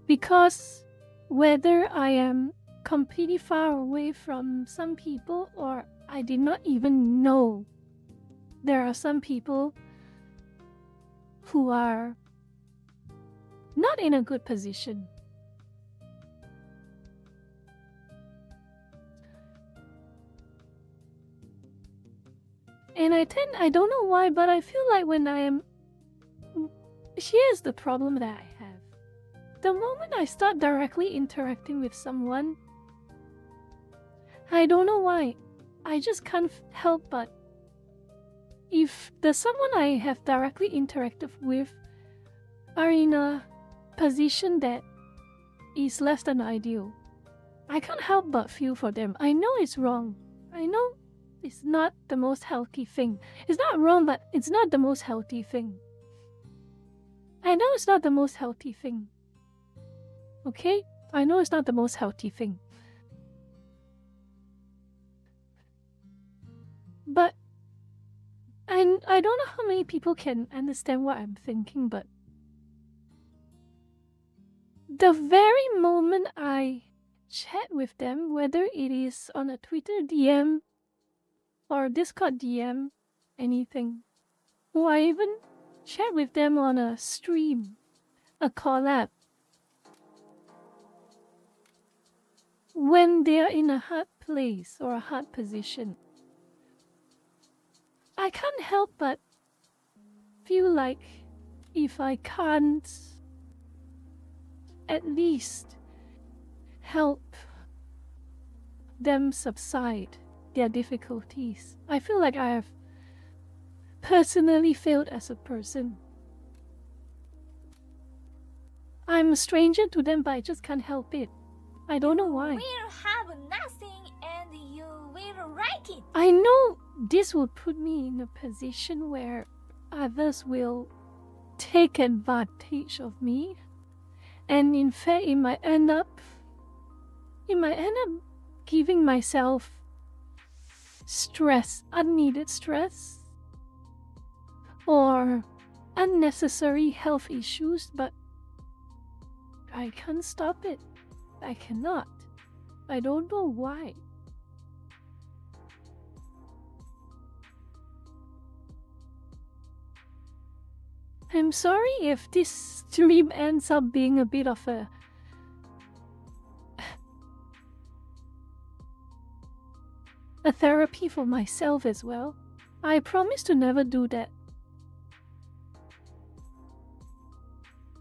Because whether I am completely far away from some people or I did not even know there are some people who are not in a good position. And I don't know why, but I feel like when I am... Here's the problem that I have. The moment I start directly interacting with someone, I don't know why, I just can't help but... If the someone I have directly interacted with are in a position that is less than ideal, I can't help but feel for them. I know it's wrong. I know it's not the most healthy thing. It's not wrong, but it's not the most healthy thing. I know it's not the most healthy thing. Okay? I know it's not the most healthy thing. But I don't know how many people can understand what I'm thinking, but the very moment I chat with them, whether it is on a Twitter DM or Discord DM, anything, or I even chat with them on a stream, a collab, when they are in a hard place or a hard position, I can't help but feel like if I can't at least help them subside their difficulties, I feel like I have personally failed as a person. I'm a stranger to them, but I just can't help it. I don't know why. You will have nothing and you will like it. I know this will put me in a position where others will take advantage of me, and in fact it might end up giving myself stress, unneeded stress, or unnecessary health issues, but I can't stop it. I cannot. I don't know why. I'm sorry if this stream ends up being a bit of a therapy for myself as well. I promise to never do that.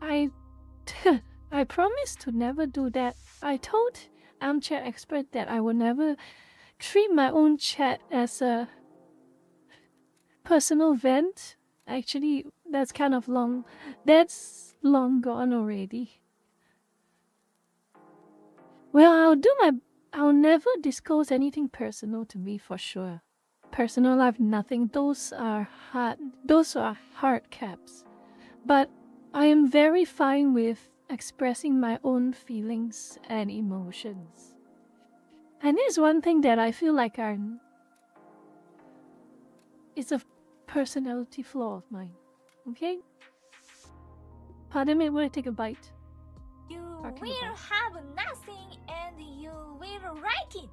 I promise to never do that. I told Armchair Expert that I will never treat my own chat as a personal vent. Actually, that's kind of long. That's long gone already. Well, I'll never disclose anything personal to me for sure. Personal life, nothing. Those are hard caps. But I am very fine with expressing my own feelings and emotions. And there's one thing that I feel like it's a personality flaw of mine. Okay? Pardon me, will I take a bite? You Talking will about- have nothing and you will write it.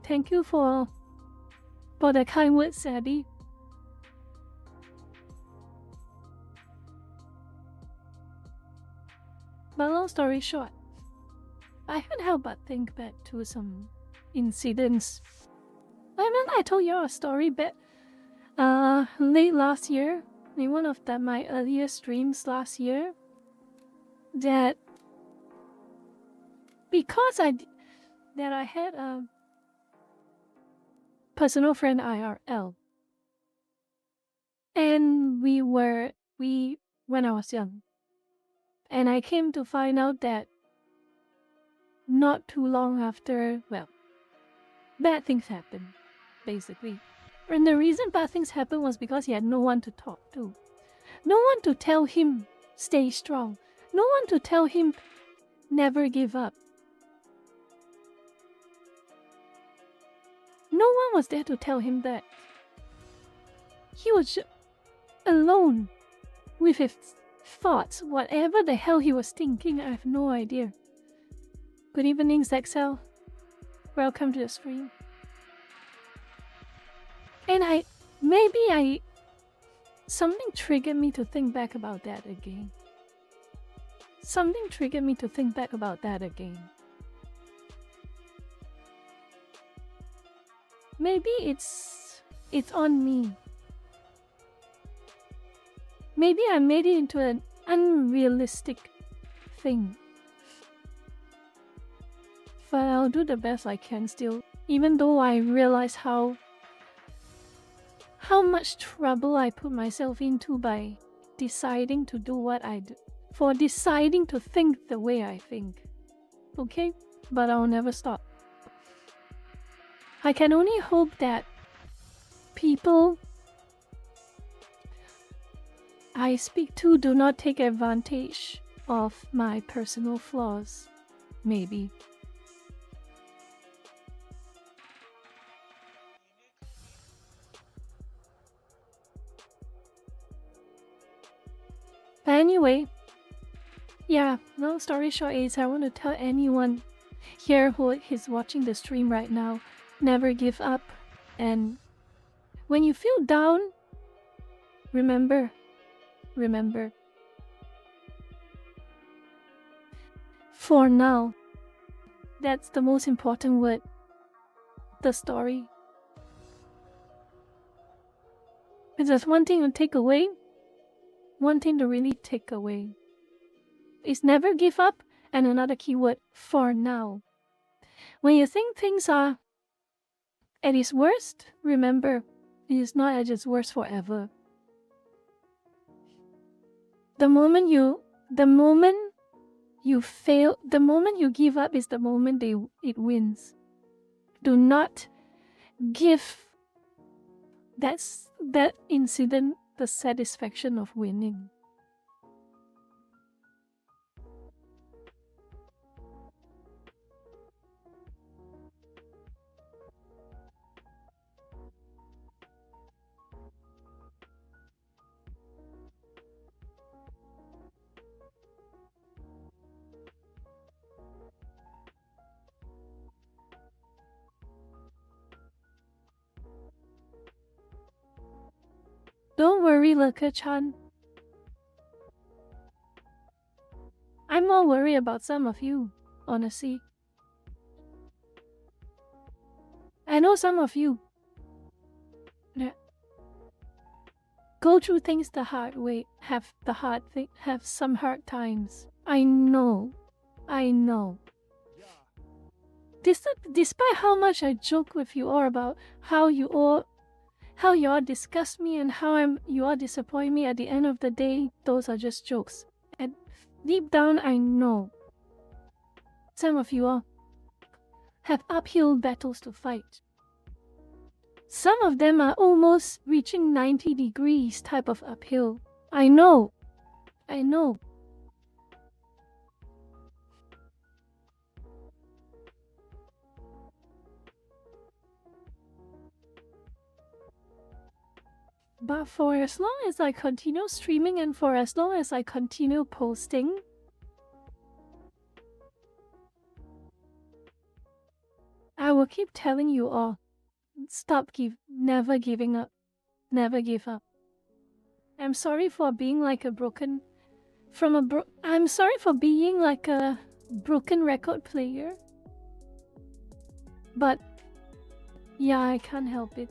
Thank you for the kind words, Sadie. But long story short, I can't help but think back to some incidents. I remember I told you a story back late last year, in one of my earlier streams last year, that because I had a personal friend IRL, and when I was young, and I came to find out that not too long after, well, bad things happened, basically. And the reason bad things happened was because he had no one to talk to. No one to tell him, stay strong. No one to tell him, never give up. No one was there to tell him that. He was alone with his thoughts, whatever the hell he was thinking, I have no idea. Good evening, Zexel. Welcome to the stream. And something triggered me to think back about that again. Something triggered me to think back about that again. Maybe it's on me. Maybe I made it into an unrealistic thing. But I'll do the best I can still, even though I realize how much trouble I put myself into by deciding to do what I do, for deciding to think the way I think. Okay? But I'll never stop. I can only hope that people I speak to do not take advantage of my personal flaws. Maybe. But anyway, yeah, long story short is I want to tell anyone here who is watching the stream right now, never give up. And when you feel down, remember, for now, that's the most important word, the story. If there's one thing to take away, one thing to really take away is never give up, and another keyword, for now. When you think things are at its worst, remember, it is not at its worst forever. The moment you fail, the moment you give up is the moment it wins. Do not give that incident the satisfaction of winning. Don't worry, Lurker-chan. I'm more worried about some of you, honestly. I know some of you go through things the hard way, have some hard times. I know. Despite how much I joke with you all about how you all disgust me and how you all disappoint me, at the end of the day, those are just jokes. And deep down, I know some of you all have uphill battles to fight. Some of them are almost reaching 90 degrees type of uphill. I know. But for as long as I continue streaming and for as long as I continue posting, I will keep telling you all, never giving up. Never give up. I'm sorry for being like a broken record player. But yeah, I can't help it.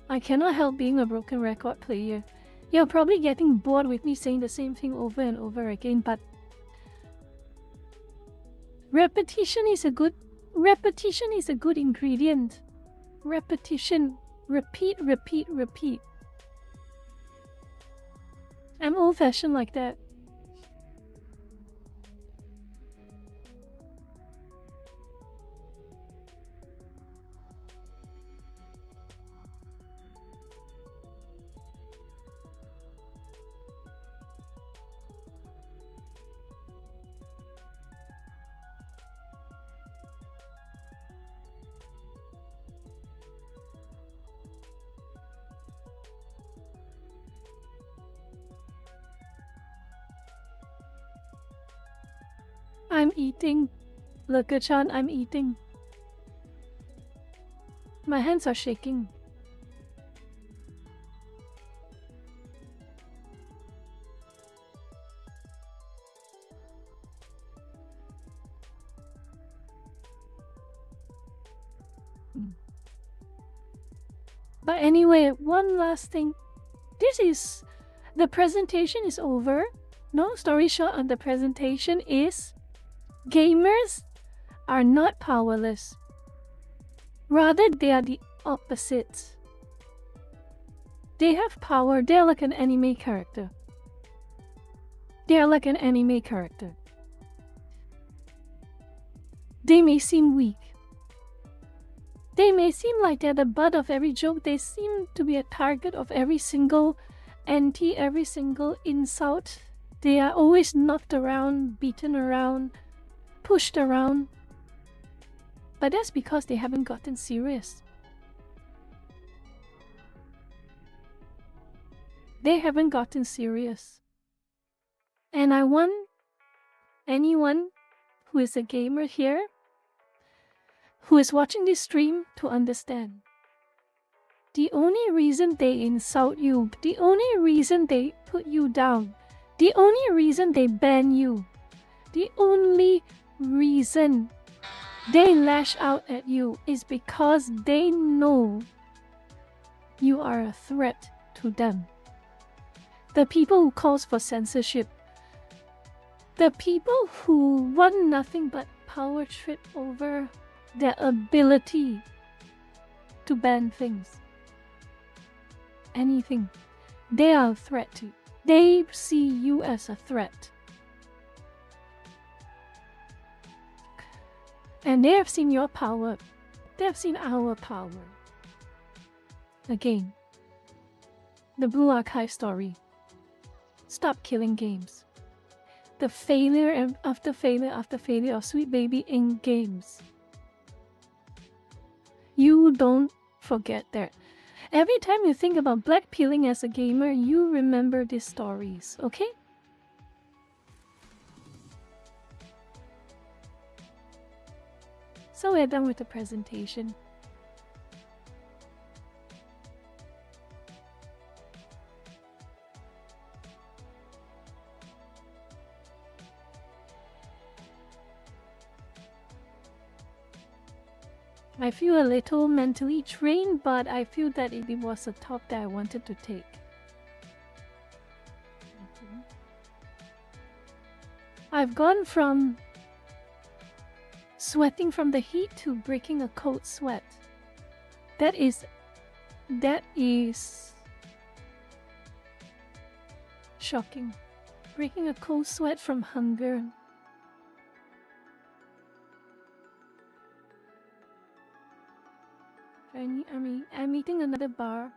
I cannot help being a broken record player. You're probably getting bored with me saying the same thing over and over again, but repetition is a good ingredient. Repetition. Repeat. I'm old-fashioned like that. I'm eating. Lurker-chan, I'm eating. My hands are shaking. But anyway, one last thing. The presentation is over. No story short on the presentation is gamers are not powerless. Rather, they are the opposite. They have power. They're like an anime character. They may seem weak. They may seem like they're the butt of every joke. They seem to be a target of every single every single insult. They are always knocked around, beaten around, pushed around. But that's because they haven't gotten serious. They haven't gotten serious. And I want anyone who is a gamer here, who is watching this stream, to understand. The only reason they insult you, the only reason they put you down, the only reason they ban you, the only reason they lash out at you is because they know you are a threat to them. The people who cause for censorship, the people who want nothing but power trip over their ability to ban things, anything, they are a threat to you. They see you as a threat. And they have seen your power. They have seen our power. Again, the Blue Archive story. Stop killing games. The failure after failure after failure of Sweet Baby in games. You don't forget that. Every time you think about blackpilling as a gamer, you remember these stories, okay? So we're done with the presentation. I feel a little mentally drained, but I feel that it was a talk that I wanted to take. I've gone from sweating from the heat to breaking a cold sweat. That is shocking. Breaking a cold sweat from hunger. I'm eating another bar.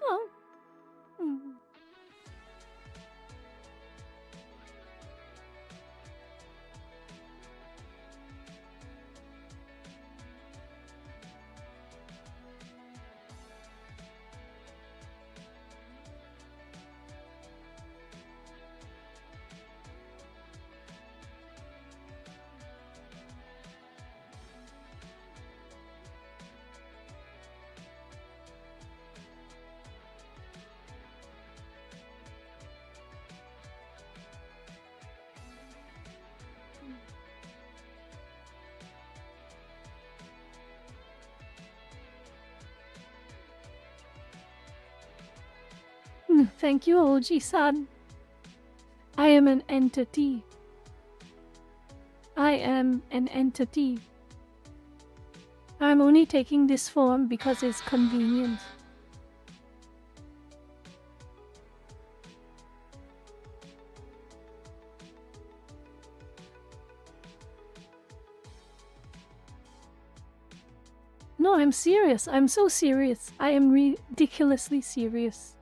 Oh. Thank you, Oji-san. I am an entity. I am an entity. I'm only taking this form because it's convenient. No, I'm serious. I'm so serious. I am ridiculously serious.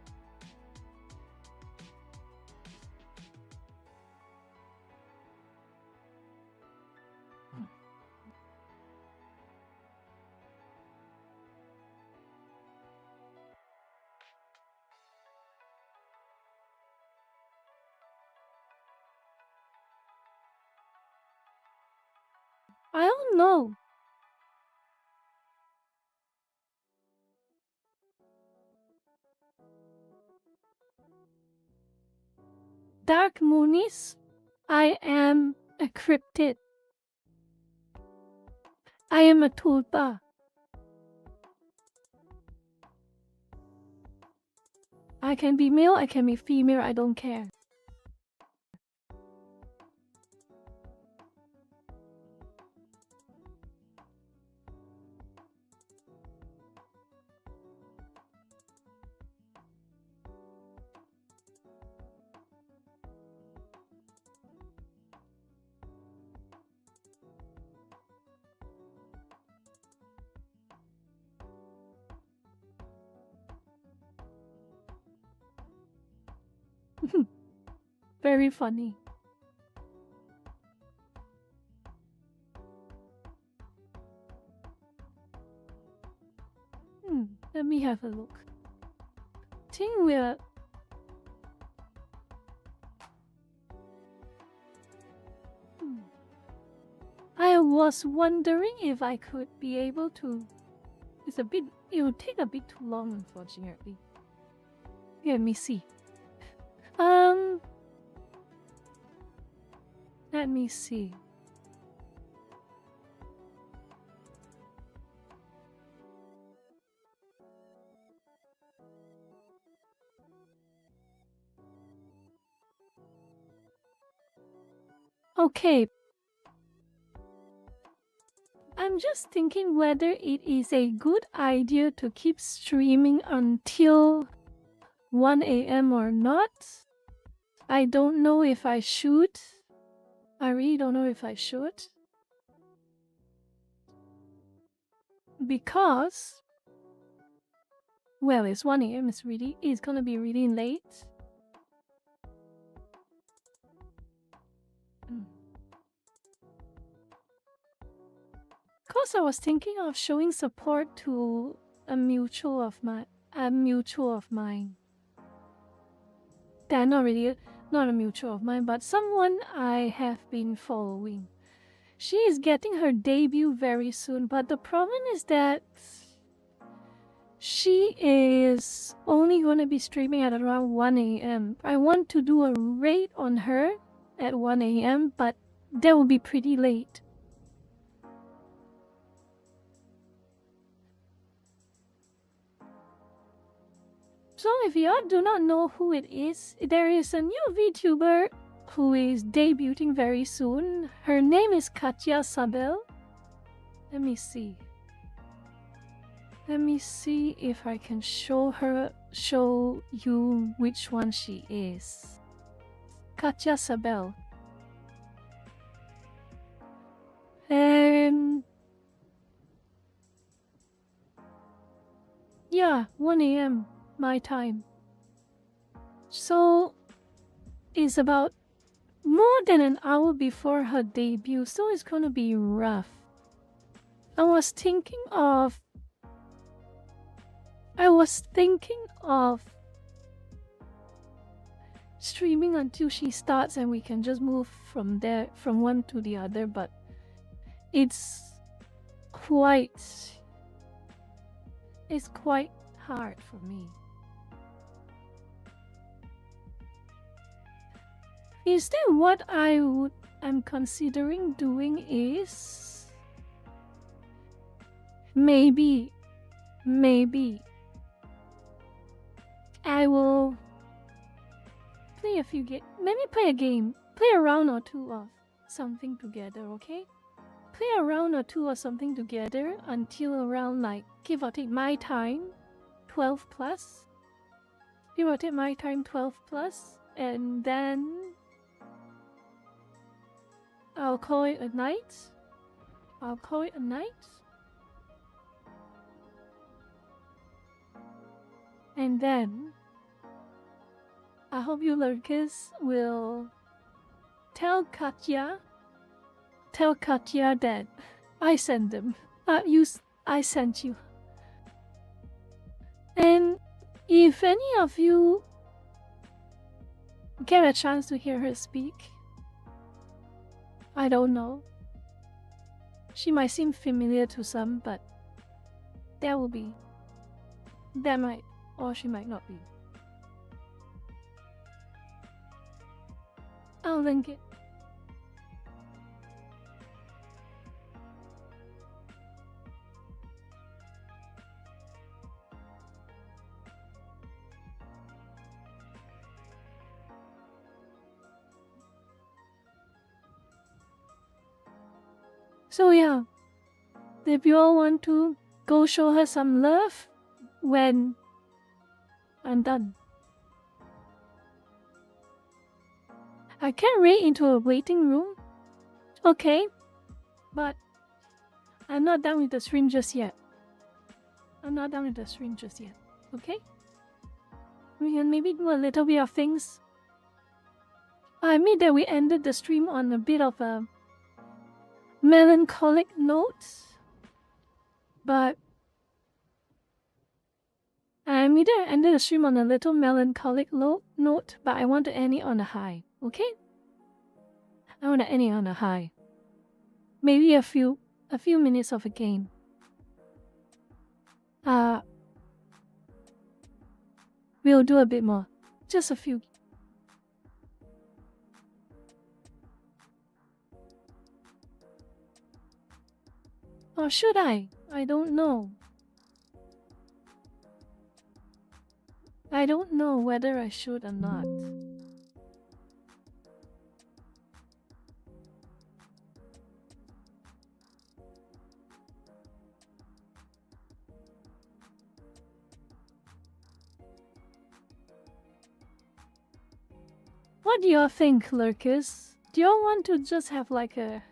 I don't know. Dark Moonies, I am a cryptid. I am a tulpa. I can be male, I can be female, I don't care. Very funny. Let me have a look. Think we're... I was wondering if I could be able to... It would take a bit too long, unfortunately. Let me see. Let me see. Okay. I'm just thinking whether it is a good idea to keep streaming until 1 a.m. or not. I don't know if I should. I really don't know if I should. Because, well, it's 1 a.m. It's gonna be really late. Because I was thinking of showing support to a mutual of mine. They're not a mutual of mine, but someone I have been following. She is getting her debut very soon, but the problem is that She is only going to be streaming at around 1 a.m. I want to do a raid on her at 1 a.m., but that will be pretty late. So if you all do not know who it is, there is a new VTuber who is debuting very soon. Her name is Katya Sabel. Let me see. Let me see if I can show you which one she is. Katya Sabel. Yeah, 1 a.m. my time. So it's about more than an hour before her debut, so it's gonna be rough. I was thinking of streaming until she starts and we can just move from there, from one to the other, but it's quite hard for me. Instead, what I'm considering doing is maybe I will play a few games. Maybe play a game. Play a round or two of something together, okay? Play a round or two or something together until around, like, give or take my time, 12 plus. Give or take my time, 12 plus. And then I'll call it a night. And then I hope you lurkers will tell Katya that I sent them. I sent you. And if any of you get a chance to hear her speak, I don't know. She might seem familiar to some, but that might, or she might not be. I'll link it. So yeah, if you all want to go show her some love when I'm done. I can raid into a waiting room. Okay, but I'm not done with the stream just yet. Okay? We can maybe do a little bit of things. I admit that we ended the stream on a bit of a melancholic note, but I ended the stream on a little melancholic note, but I want to end it on a high, okay? I want to end it on a high. Maybe a few minutes of a game. We'll do a bit more. Just a few. Or should I? I don't know. I don't know whether I should or not. What do y'all think, lurkers? Do y'all want to just have like a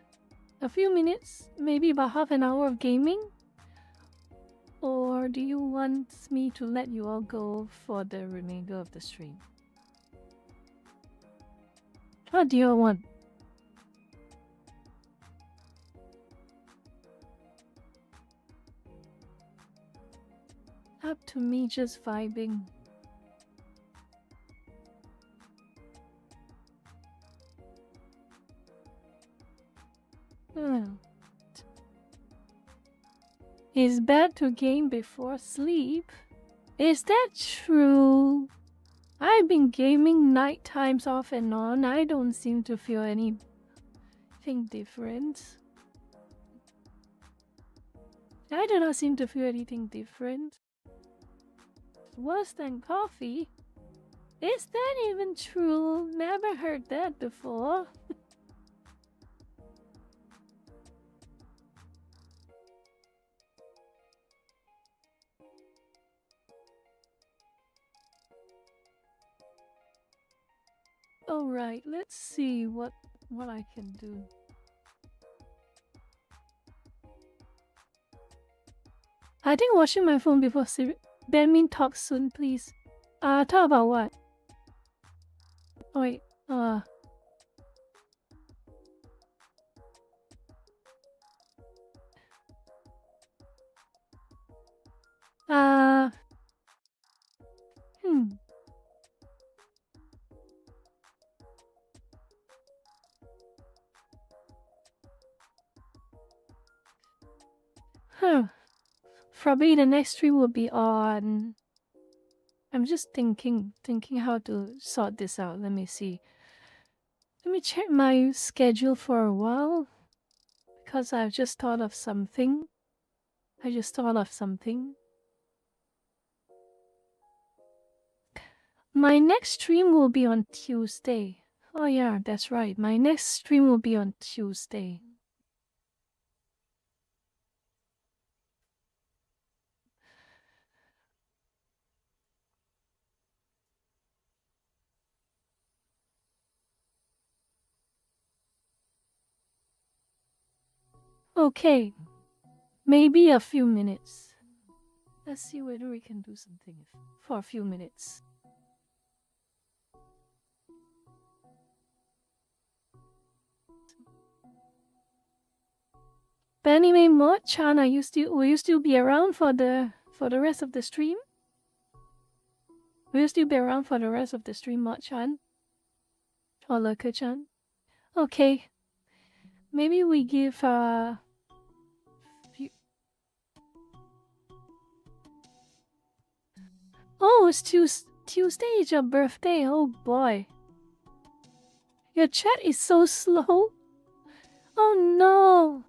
few minutes, maybe about half an hour of gaming? Or do you want me to let you all go for the remainder of the stream? What do you all want? Up to me just vibing. It's bad to game before sleep. Is that true? I've been gaming night times off and on. I don't seem to feel anything different. I do not seem to feel anything different. Worse than coffee? Is that even true? Never heard that before. Alright, let's see what I can do. I think watching my phone before sleep. Benmin, talk soon, please. Talk about what? Oh, wait, hmm. Huh. Probably the next stream will be on. I'm just thinking how to sort this out. Let me see. Let me check my schedule for a while. Because I've just thought of something. My next stream will be on Tuesday. Oh yeah, that's right. My next stream will be on Tuesday. Okay. Maybe a few minutes. Let's see whether we can do something for a few minutes. But anyway, Mo-chan, will you still be around for the rest of the stream? Will you still be around for the rest of the stream, Mo-chan? Or Lurker-chan? Okay. Maybe we give few... Oh, it's Tuesday is your birthday. Oh boy. Your chat is so slow. Oh no.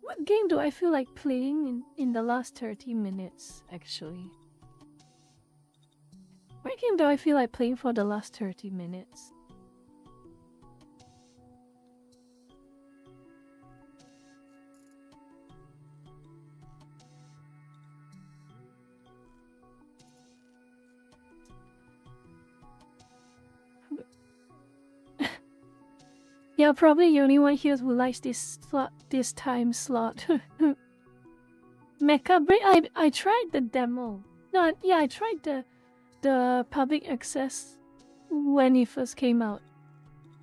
What game do I feel like playing in the last 30 minutes, actually? What game do I feel like playing for the last 30 minutes? Yeah, probably the only one here who likes this time slot. Mecha Break. I tried the demo. No, yeah, I tried the public access when it first came out.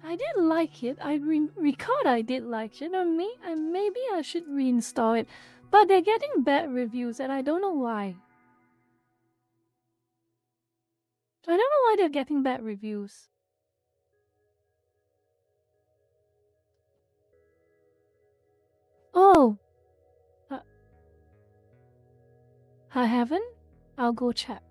I did like it. I recall I did like it. Maybe I should reinstall it. But they're getting bad reviews, and I don't know why. I don't know why they're getting bad reviews. Oh! I haven't? I'll go check.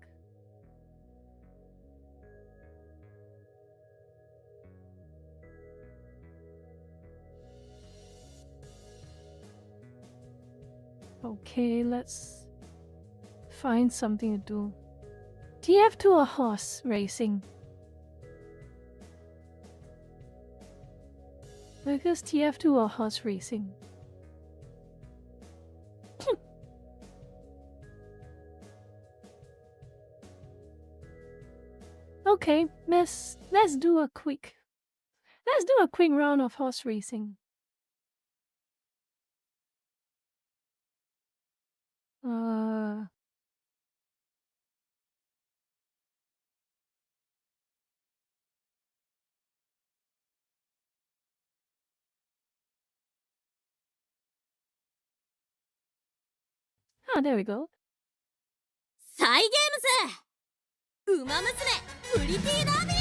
Okay, let's find something to do. TF2 or horse racing? Because TF2 or horse racing? Okay, let's do a quick round of horse racing. There we go. サイゲームズウマ娘プリティダービー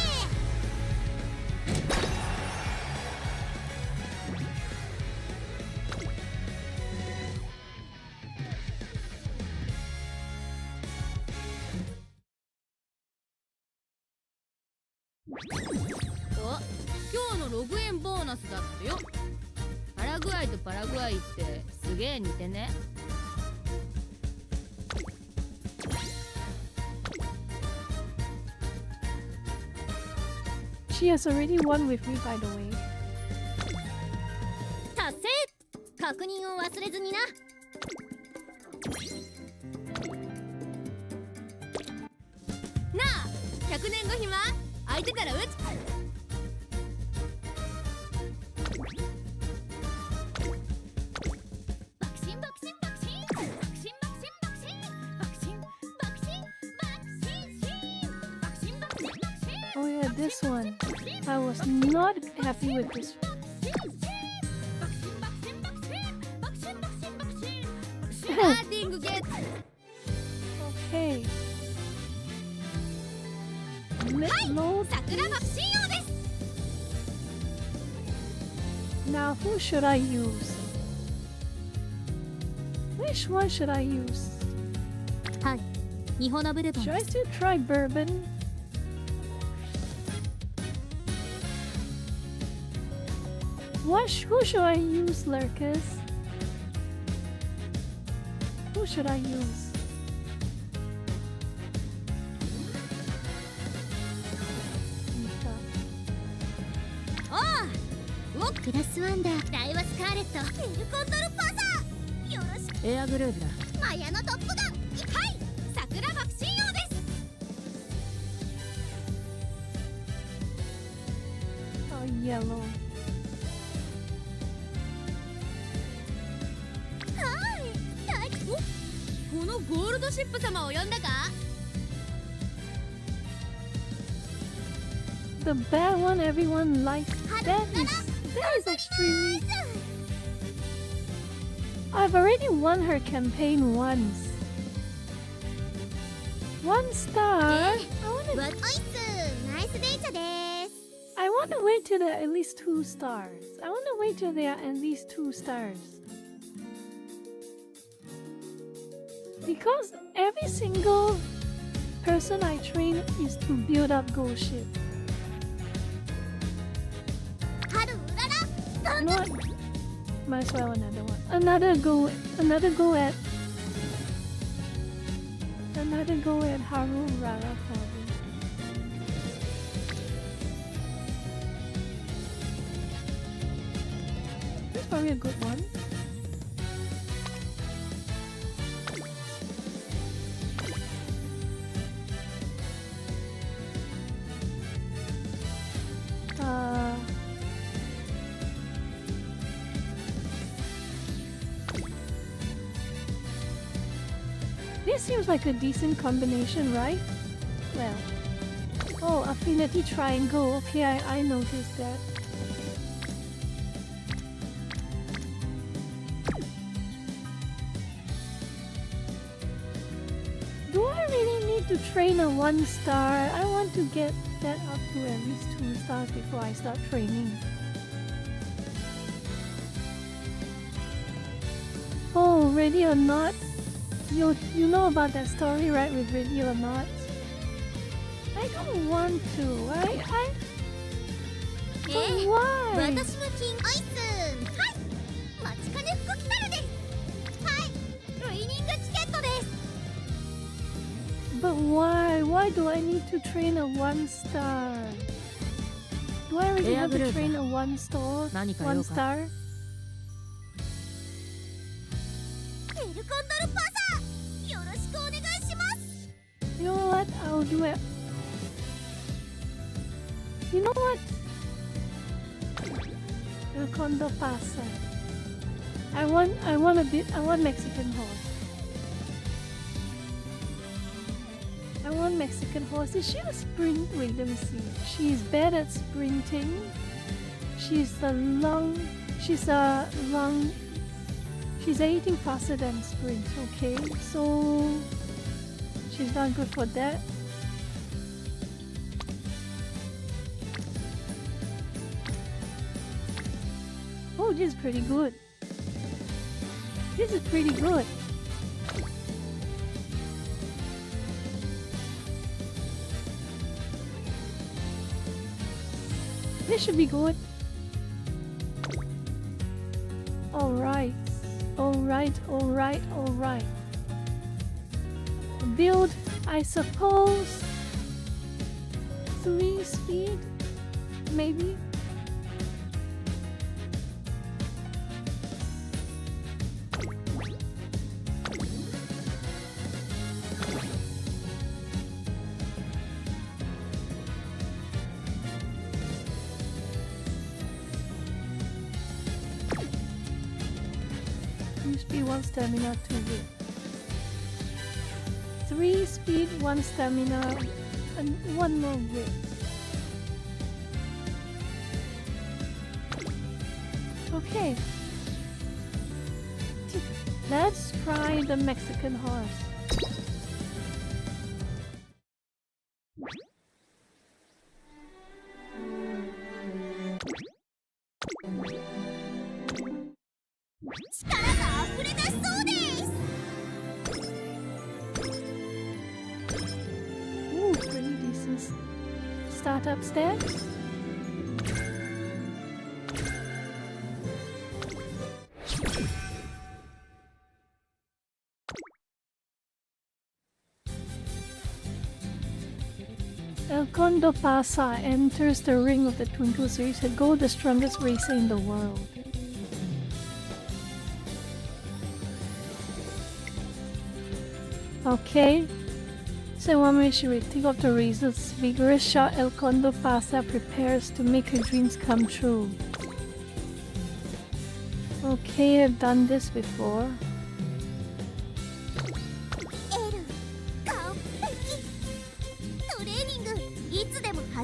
お、今日のログインボーナスだってよ。パラグアイとパラグアイってすげえ似てね。She has already won with me, by the way. 達成。確認を忘れずにな。なあ、100年後暇空いてたらうち。Oh yeah, this one. I was not happy with this. Okay. Load. Now who should I use? Which one should I use? はい。日本のブルボン Should で I す。 still try bourbon? Who should I use, Lurkus? Who should I use? Mika. クラスワンダー、ダイワスカーレット、エルコンドルパサー。よろしく。エアグルーヴだ。マヤのトップガン。はい。桜爆心王です。Oh, yellow. このゴールドシップ様を呼んだか？ The bad one everyone likes. That is extremely. I've already won her campaign once. 1 star.ナイス電車です。 I want to wait till they're at least 2 stars. I want to wait till they are at least 2 stars. Because every single person I train is to build up Ghost Ship. 春うらら。 You know what? Might as well another one. Another go at Haru Rara probably. This is probably a good one. This seems like a decent combination, right? Well, oh, affinity triangle. Okay, I noticed that. Do I really need to train a 1 star? I want to get that up to at least 2 stars before I start training. Oh, ready or not? You know about that story, right? With ready or not? I don't want to. But why? 私のキンアイス。はい。待ちかね服来たるです。はい。ルイニングチケットです。 But why? Why do I need to train a 1 star? Do I really have to train a 1 star? 1 star? エルコンドルパサー。よろしくお願いします。 You know what? I'll do it. You know what? El Condo Pasa. I want Mexican horse. I want Mexican horse. Is she a sprint? Wait, let me see. She's bad at sprinting. She's 80 faster than sprint. Okay, so she's not good for that. Oh, this is pretty good. This is pretty good. This should be good. Alright. Alright. Build, I suppose. 3 speed? Maybe? Speed, 1 stamina, 2 wit. 3 speed, 1 stamina, and 1 more wit. Okay. Let's try the Mexican horse. Ooh, pretty decent. Start upstairs. El Condo Pasa enters the ring of the Twinkle Series to go the strongest racer in the world. Okay. So one way she will take off the razor's vigorous shot. El Condo Pasa prepares to make her dreams come true. Okay, I've done this before.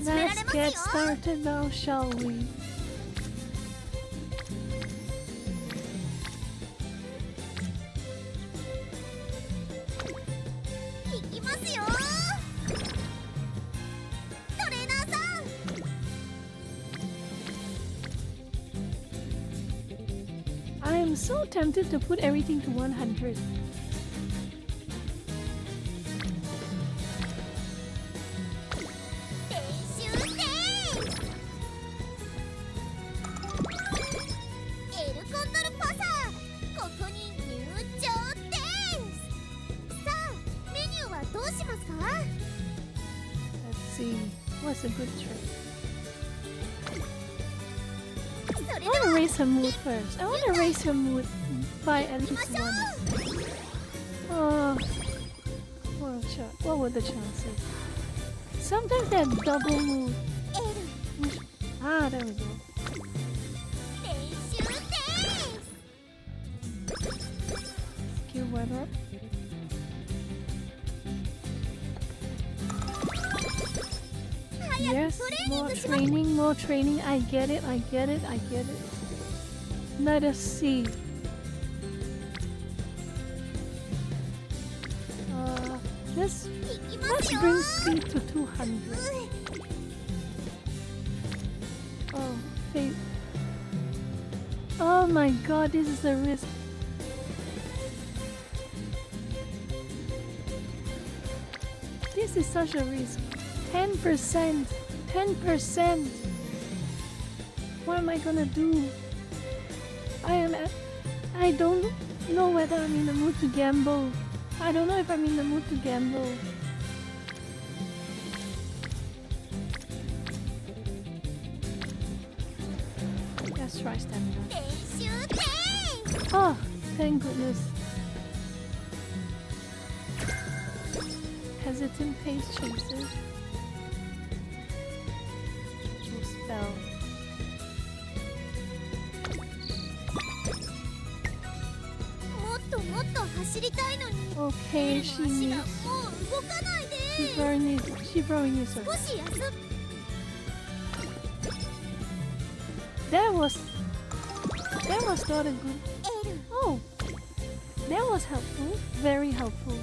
Let's get started now, shall we? I am so tempted to put everything to 100. Let's see, what's a good trick? I want to raise her mood first. I want to raise her mood by at least once. Oh, what were the chances? Sometimes they're double mood. Ah, there we go. Skill went up. Yes, more training. I get it. Let us see. Let's bring speed to 200. Oh, fate. Oh my god, this is a risk. This is such a risk. 10%. What am I gonna do? I don't know whether I'm in the mood to gamble. I don't know if I'm in the mood to gamble. Let's try stamina. Oh, thank goodness. Hesitant pace chases. Spell. Okay, she very needs her. That was not a good. Oh, that was helpful. Very helpful.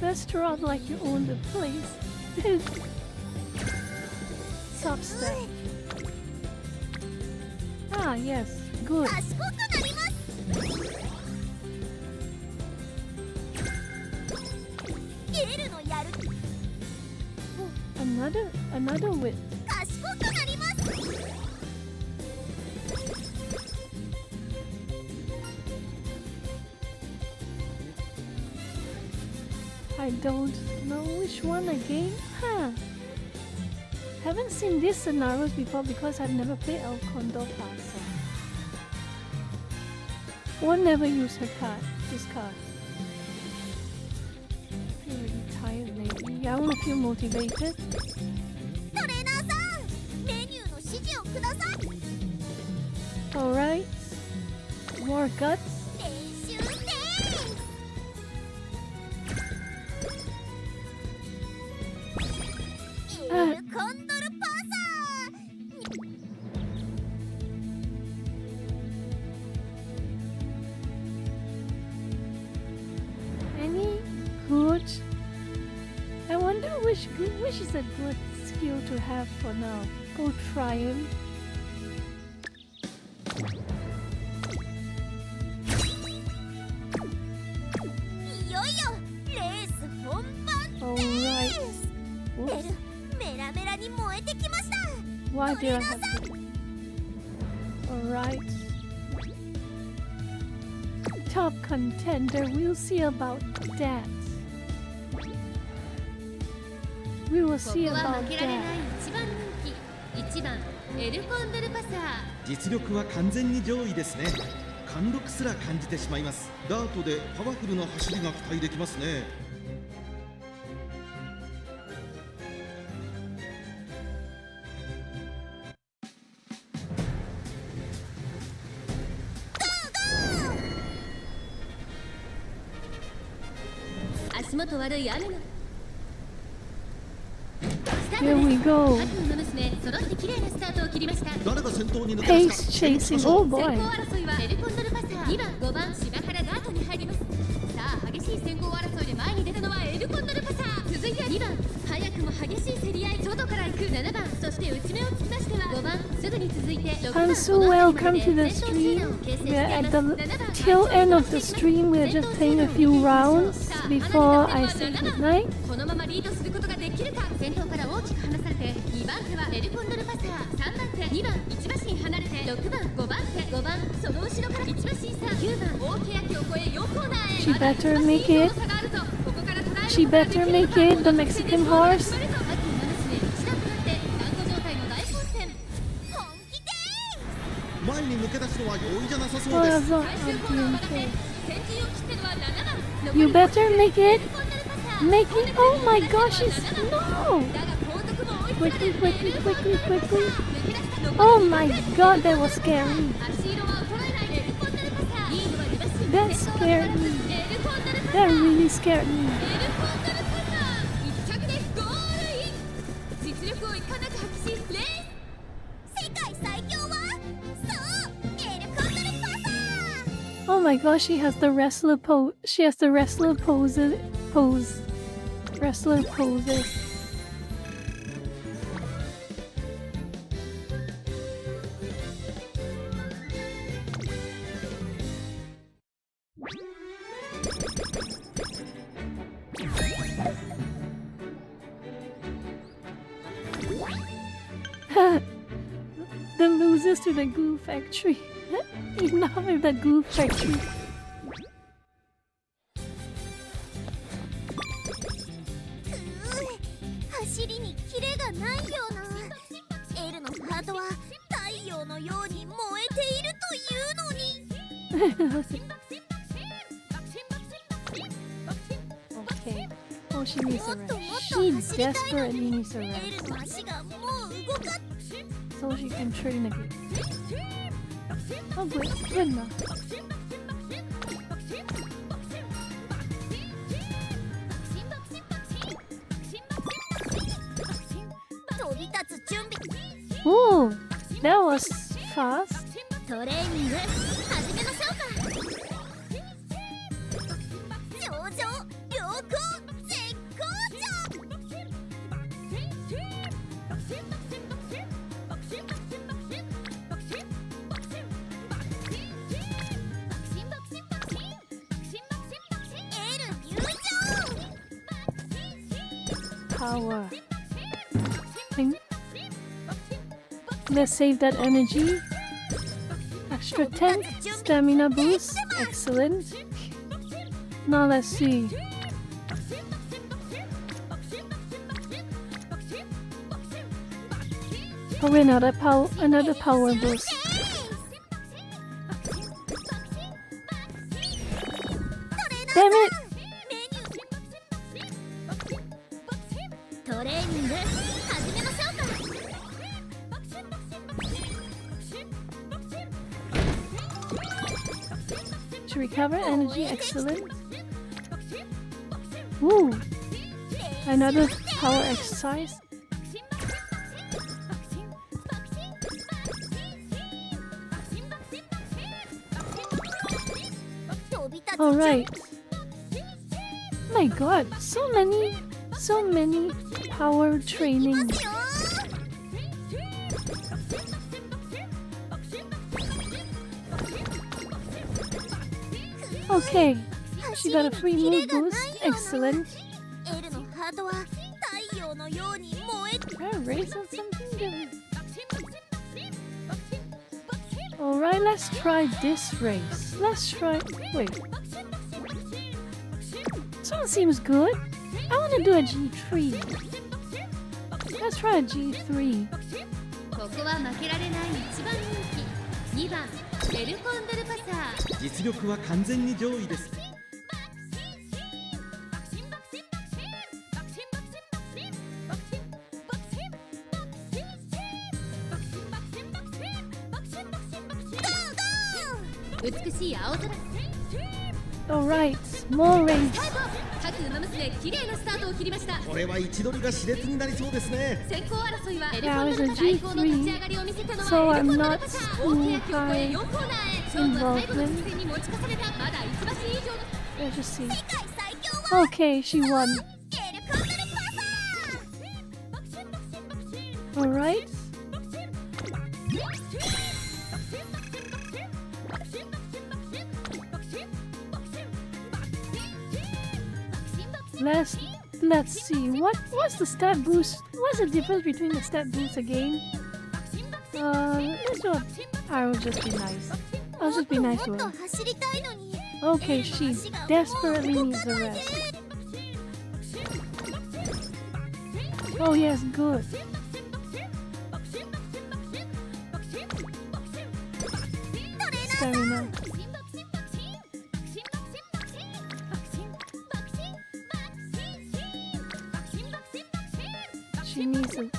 Let's throw out like you own the place. Substep. Ah, yes. Good. 賢くなります。ゲルのやる Another wit. 賢くなります。 I don't know which one again. Huh. Haven't seen these scenarios before because I've never played El Condor Pasa. One never use her card. This card. Feel really tired lately. I wanna feel motivated. トレーナーさん、メニューの指示をください。 Alright. More guts. 練習です。エルコンドルパサー。 Any good? I wonder which is a good skill to have for now. Go try him. いよいよレース本番です。 Alright. エ Oops. ル、メラメラに燃えてきました。 Why do I have to? Alright. Top contender, we'll see about that. We will こ see こは about 負けられない that. 一番人気1番エルコンドルパサー。実力は完全に上位ですね。貫禄すら感じてしまいます。ダートでパワフルな走りが期待できますね。足元悪い雨の Here we go. 悪夢の娘揃って綺麗なスタートを切りました。誰が先頭に抜け出 Pace すか。 chasing. Oh 先 boy. 行争いはエルコンドルパサー2番5番柴原ダートに入ります。さあ激しい先行争いで前に出たのはエルコンドルパサー。続いて2番早くも激しい競り合い外から行く7番そして内目をつきましては5番すぐに続いて6番 Hansu, welcome to the stream. We are at the tail end of the stream. We are just playing a few rounds before I say goodnight. このままリードすることができるか。先頭から大きく離されて2番手はエルコンドルパサー3番手2番1馬身離れて6番5番手5番その後ろから1馬身差9番大欅を越え4コーナーへ She better make it. 差があるぞ。ここから捉える She better make it. The Mexican horse. 悪夢の娘一段となって団子状態の大混戦。本気で前に抜け出すのは容易じゃなさそう Oh, で that's す。 not 最終コーナーを曲がって okay. 先陣を切ってのは7番 You better make エ it. ルコンドルパサー Make it. Oh my gosh, it's no. だが後続も追いつかれ Quickly, quickly, quickly, quickly. 抜け出した残り Oh my god, that was scary. 足色は衰えないエルコンドルパサーリードは2馬身 That 先頭は変わらず scared me. エルコンドルパサ That ー really scared me. エルコンドルパサー1着でゴールイン。実力をいかなく発揮しレース世界最強はそうエルコンドルパサー。 Oh my gosh, she has the wrestler pose. She has the wrestler pose. Wrestler poses. The losers to the Goo Factory. Enough with the Goo Factory. 走りにキレがないような。エルのハートは太陽のように燃えているというのに。 Okay. Oh, she needs も a っともっ rest. と She 走りたいの desperately に needs a エ rest ルの足がもう動か so she can train again. Oh, good. Good enough. 飛び立つ準備。 Oh, that was fast. トレーニング始めましょうか。上々良好絶好調。 Oh, power. Let's save that energy. Extra 10 stamina boost. Excellent. Now let's see. Oh, another power boost. Damn it! トレーニング始めましょうか。 To recover energy, excellent. Ooh, another power exercise. All right. My God, so many power training. Okay, she got a free move boost. Excellent. エルのハートは太陽のように燃え Can I raise on something different? Alright, let's try this race. Let's try. Wait. This one seems good. I want to do a G3. Let's try a G3. ここは負けられない一番人気2番エルコンドルパサー。実力は完全に上位です。 美しい青空。 Alright, more race. 各馬娘綺麗なスタートを切りました。これは位置取りが熾烈になりそうですね。先行争いはエル Yeah, コ I ン was ド a ル最高の立ち上が G3, りを見せたの so はエ I'm ルコンドル not パサー。 too 大きな曲で high 4コーナーへ。勝負は最後の involvement. 直線に持ち越されたまだ1馬身以上の Let's just see. 世界最強は Okay, she won. エルコンドルパサー。 Alright. Let's see. What's the stat boost? What's the difference between the stat boost again? Let's do it. I will just be nice. I'll just be nice to もっと her. 走りたいのに。 Okay, she desperately needs a rest. Oh yes, good. Stamina. She needs a.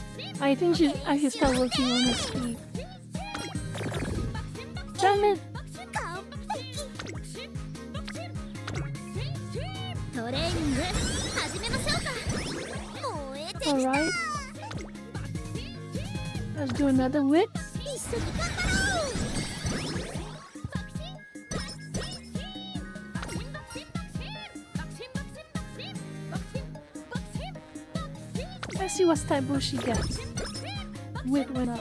I think I should start working on her speed. Damn it! 完璧。トレーニング始めましょうか。燃えてきた。 Alright. Let's do another whip. 一緒に頑張ろう。 Let's see what type boost she gets. Whip went up.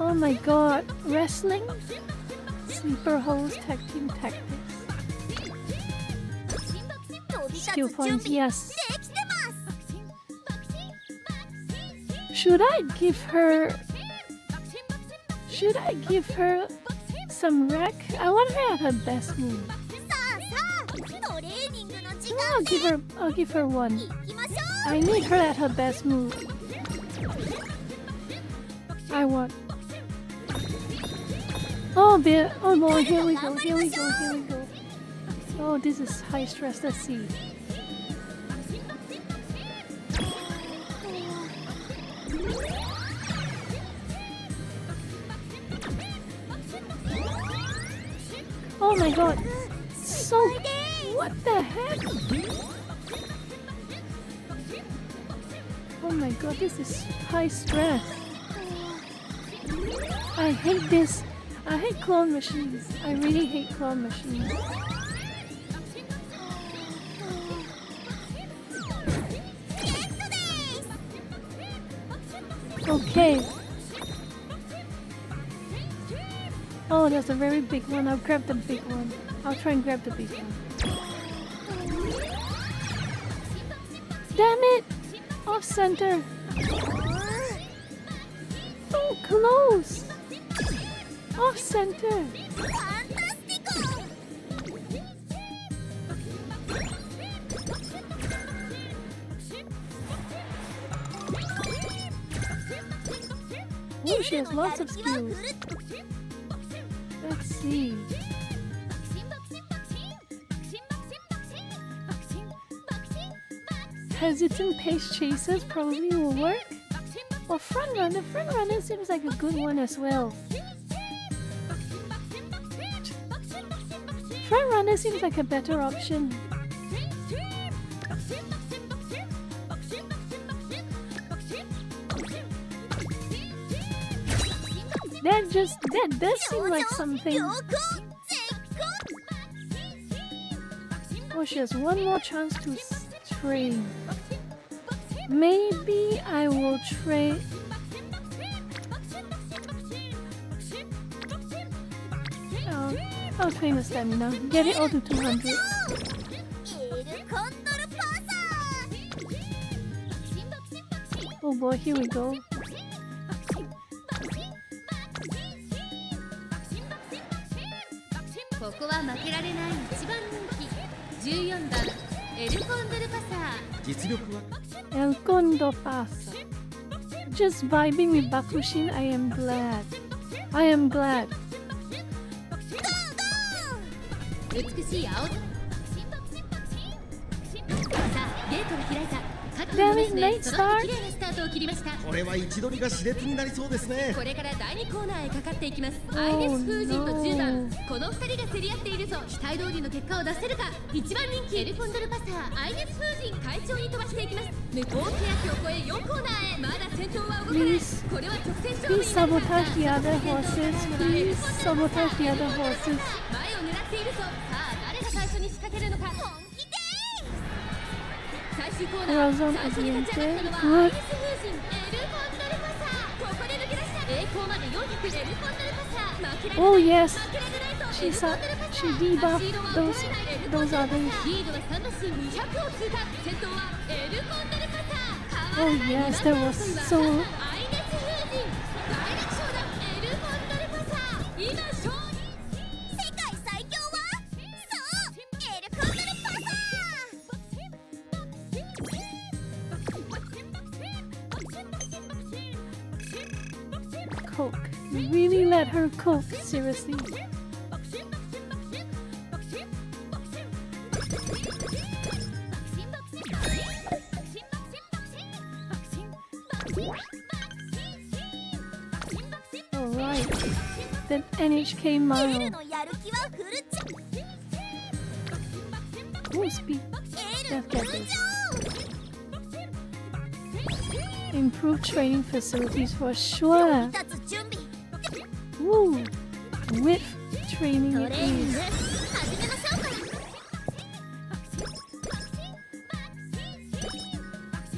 Oh my god. Wrestling? Sleeper holes, tag team tactics. 飛び立つ Skill 準 points, 備 yes. できてます。 Should I give her some wreck? I want her at her best move. さあさあ、トレーニングの時 No, 間です。 I'll give her one. 行きましょう。 I need her at her best move. I want. Oh, oh boy, here we go, here we go, here we go. Oh, this is high stress. Let's see. Oh my god. So, what the heck? Oh my god, this is high stress. I hate this. I hate clone machines. I really hate clone machines. Okay. Oh, there's a very big one. I'll grab the big one. I'll try and grab the big one. Damn it! Off center. So close. Off center. ファンタスティコ Oh, she has lots of skills. Let's see. Hesitant pace chasers probably will work. Or front runner. Front runner seems like a good one as well. Front runner seems like a better option. That does seem like something. Oh, she has one more chance to train. Maybe I will train. I'll train the stamina. Get it all to 200. Oh boy, here we go. ここは負けられない一番人気14番エルコンドルパサー実力は El Condo pasa. Just vibing with Bakushin, I am glad. I am glad. 美しい青空さあゲートが開いた各 Damn の it, ね late そ start. の綺麗なスタートを切りましたこれは位置取りが熾烈になりそうですね。これから第2コーナーへかかっていきます、 Oh, アイネス風神と10番 no. この2人が競り合っているぞ期待通りの結果を出せるか1番人気エルコンドルパサーアイネス風神快調に飛ばしていきます向こう欅を越え4コーナーへまだ先頭は動かない Please, これは直線勝負 please になりま sabotage the other horses. Please sabotage the other horses. 前を狙っているぞさあ誰が最初に仕掛けるのか最終コーナー Horizon 最初に立ち上がったのは Good. アイネス風神エルコンドルパサーここで抜け出した栄光まで400エルコンドルパサー負けられない Oh yes. 負けられないぞ She エルコンドルパサー she debuffed those others. リードは3打数200を通過先頭はエルコンドルパサー Oh yes, that was so. アイネス風神ダイレクションだエルコンドルパサー今勝利世界最強はそうエルコンドルパサー Coke. You really let her coke, seriously. Alright. Then NHK エル Mile. のやる気はフルチ Oh, speed. エル Let's get 通 this. 常 Improved training facilities for sure. 立つ準備 Woo. With training ト it レーニン is. グ始めましょうか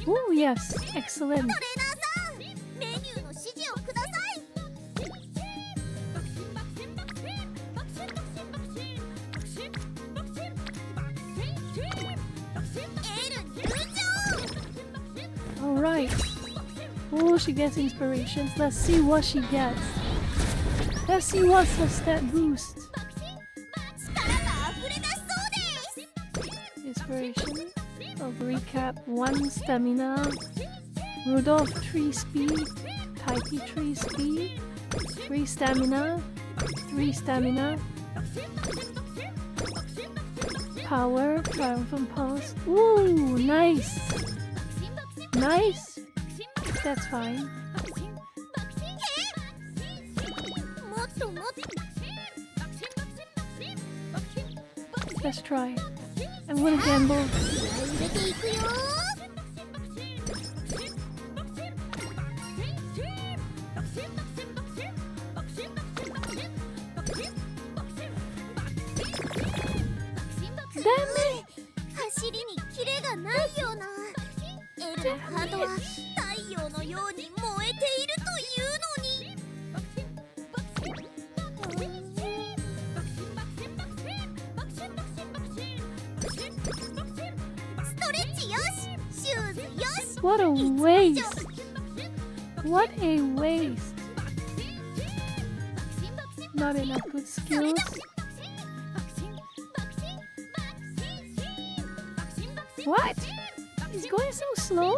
Oh yes. Excellent. トレーナーさんメニューの指示をくださいエル入場 Alright. Oh, she gets inspirations. Let's see what she gets. Let's see what's her stat boost. 力が溢れ出しそうです Inspiration of recap 1 stamina. Rudolph 3 speed. Taiki 3 speed. 3 stamina. 3 stamina. Power. Triumphant pulse. Ooh, nice. Nice. That's fine. もっともっと Let's try. I'm gonna gamble. 入れていくよ Damn it! 走りにキレがないようなエルのハートは太陽のように燃えているというのにストレッチよしシューズ What a waste! What a waste! Not enough good skills. What? He's going so slow?